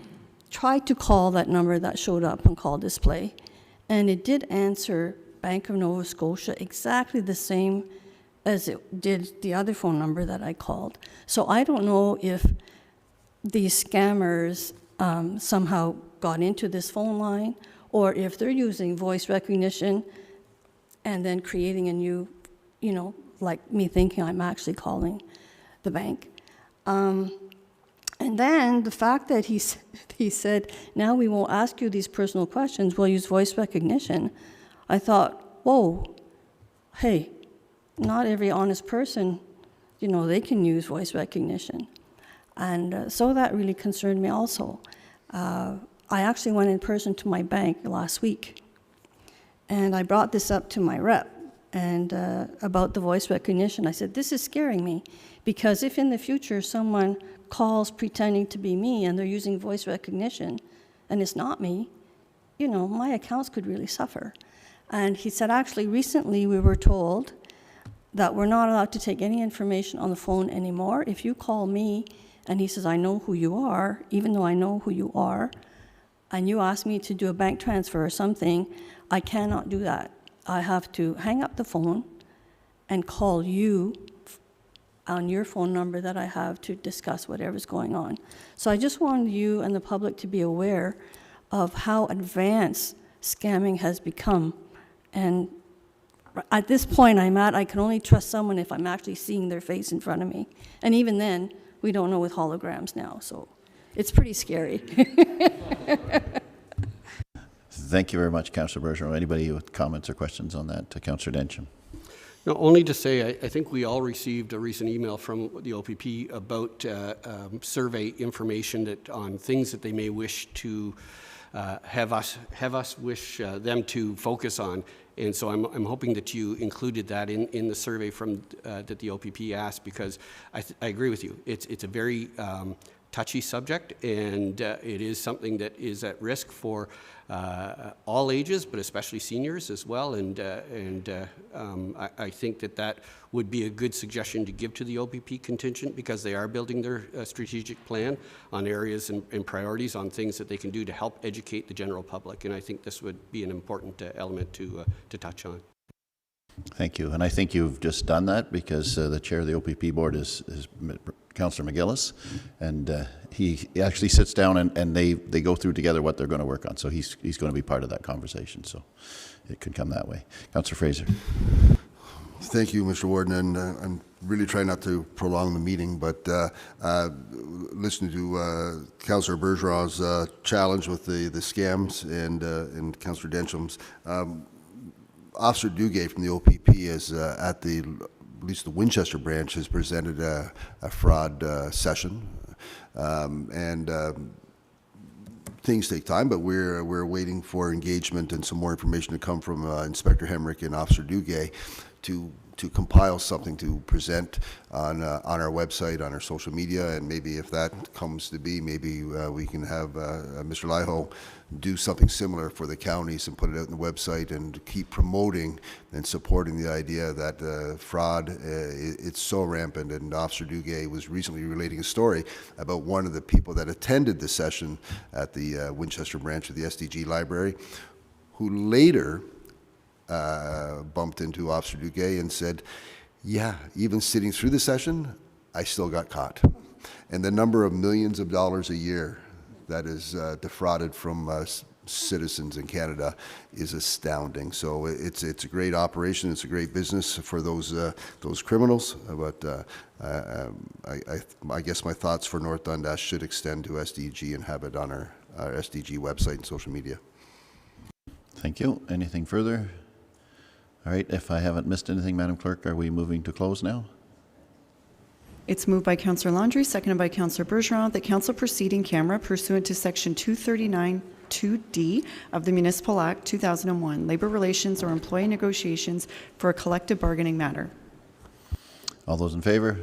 tried to call that number that showed up on call display, and it did answer Bank of Nova Scotia exactly the same as it did the other phone number that I called. So I don't know if these scammers somehow got into this phone line, or if they're using voice recognition and then creating a new, you know, like me thinking I'm actually calling the bank. And then the fact that he said, now we won't ask you these personal questions, we'll use voice recognition. I thought, whoa, hey, not every honest person, you know, they can use voice recognition. And so that really concerned me also. I actually went in person to my bank last week, and I brought this up to my rep and about the voice recognition. I said, this is scaring me, because if in the future someone calls pretending to be me and they're using voice recognition and it's not me, you know, my accounts could really suffer. And he said, actually, recently we were told that we're not allowed to take any information on the phone anymore. If you call me and he says, I know who you are, even though I know who you are, and you ask me to do a bank transfer or something, I cannot do that. I have to hang up the phone and call you on your phone number that I have to discuss whatever's going on. So I just wanted you and the public to be aware of how advanced scamming has become. And at this point I can only trust someone if I'm actually seeing their face in front of me. And even then, we don't know with holograms now, so it's pretty scary. Thank you very much, Councillor Bergeron. Anybody with comments or questions on that? Councillor Densham. No, only to say, I think we all received a recent email from the OPP about survey information on things that they may wish to have us wish them to focus on. And so I'm hoping that you included that in the survey from that the OPP asked, because I agree with you. It's a very touchy subject, and it is something that is at risk for all ages, but especially seniors as well. And I think that would be a good suggestion to give to the OPP contingent, because they are building their strategic plan on areas and priorities on things that they can do to help educate the general public. And I think this would be an important element to touch on. Thank you. And I think you've just done that, because the chair of the OPP board is Councillor McGillis, and he actually sits down and they go through together what they're going to work on. So he's going to be part of that conversation. So it could come that way. Councillor Fraser. Thank you, Mr. Warden, and I'm really trying not to prolong the meeting, but listening to Councillor Bergeron's challenge with the scams and Councillor Densham's, Officer Duguay from the OPP is at least the Winchester branch has presented a fraud session, and things take time, but we're waiting for engagement and some more information to come from Inspector Hemrick and Officer Duguay to to compile something to present on our website, on our social media, and maybe if that comes to be, maybe we can have Mr. Laiho do something similar for the counties and put it out on the website and keep promoting and supporting the idea that fraud, it's so rampant. And Officer Duguay was recently relating a story about one of the people that attended the session at the Winchester branch of the SDG library, who later bumped into Officer Duguay and said, yeah, even sitting through the session, I still got caught. And the number of millions of dollars a year that is defrauded from citizens in Canada is astounding. So it's a great operation. It's a great business for those criminals. But I guess my thoughts for North Dundas should extend to SDG and have it on our SDG website and social media. Thank you. Anything further? All right, if I haven't missed anything, Madam Clerk, are we moving to close now? It's moved by Councillor Landry, seconded by Councillor Bergeron, that council proceed in camera pursuant to Section 239(2)D of the Municipal Act 2001, labor relations or employee negotiations for a collective bargaining matter. All those in favor?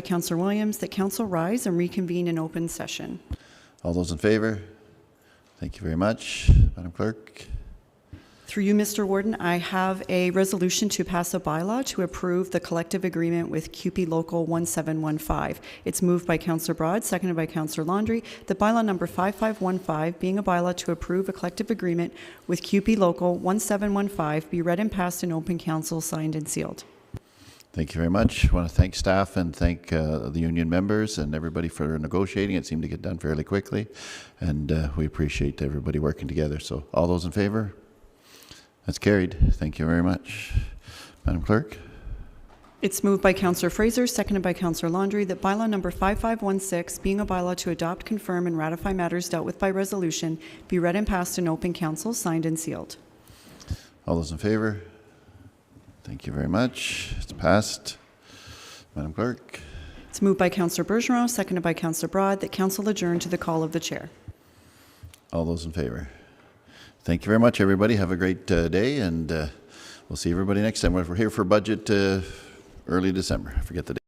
Councillor Williams, that council rise and reconvene in open session. All those in favor? Thank you very much. Madam Clerk? Through you, Mr. Warden, I have a resolution to pass a bylaw to approve the collective agreement with CUPE Local 1715. It's moved by Councillor Broad, seconded by Councillor Laundrie, that bylaw number 5515, being a bylaw to approve a collective agreement with CUPE Local 1715, be read and passed in open council, signed and sealed. Thank you very much. I want to thank staff and thank the union members and everybody for negotiating. It seemed to get done fairly quickly, and we appreciate everybody working together. So all those in favor? That's carried. Thank you very much. Madam Clerk? It's moved by Councillor Fraser, seconded by Councillor Laundrie, that bylaw number 5516, being a bylaw to adopt, confirm, and ratify matters dealt with by resolution, be read and passed in open council, signed and sealed. All those in favor? Thank you very much. It's passed. Madam Clerk? It's moved by Councillor Bergeron, seconded by Councillor Broad, that council adjourn to the call of the chair. All those in favor? Thank you very much, everybody. Have a great day, and we'll see everybody next time. We're here for budget early December. I forget the date.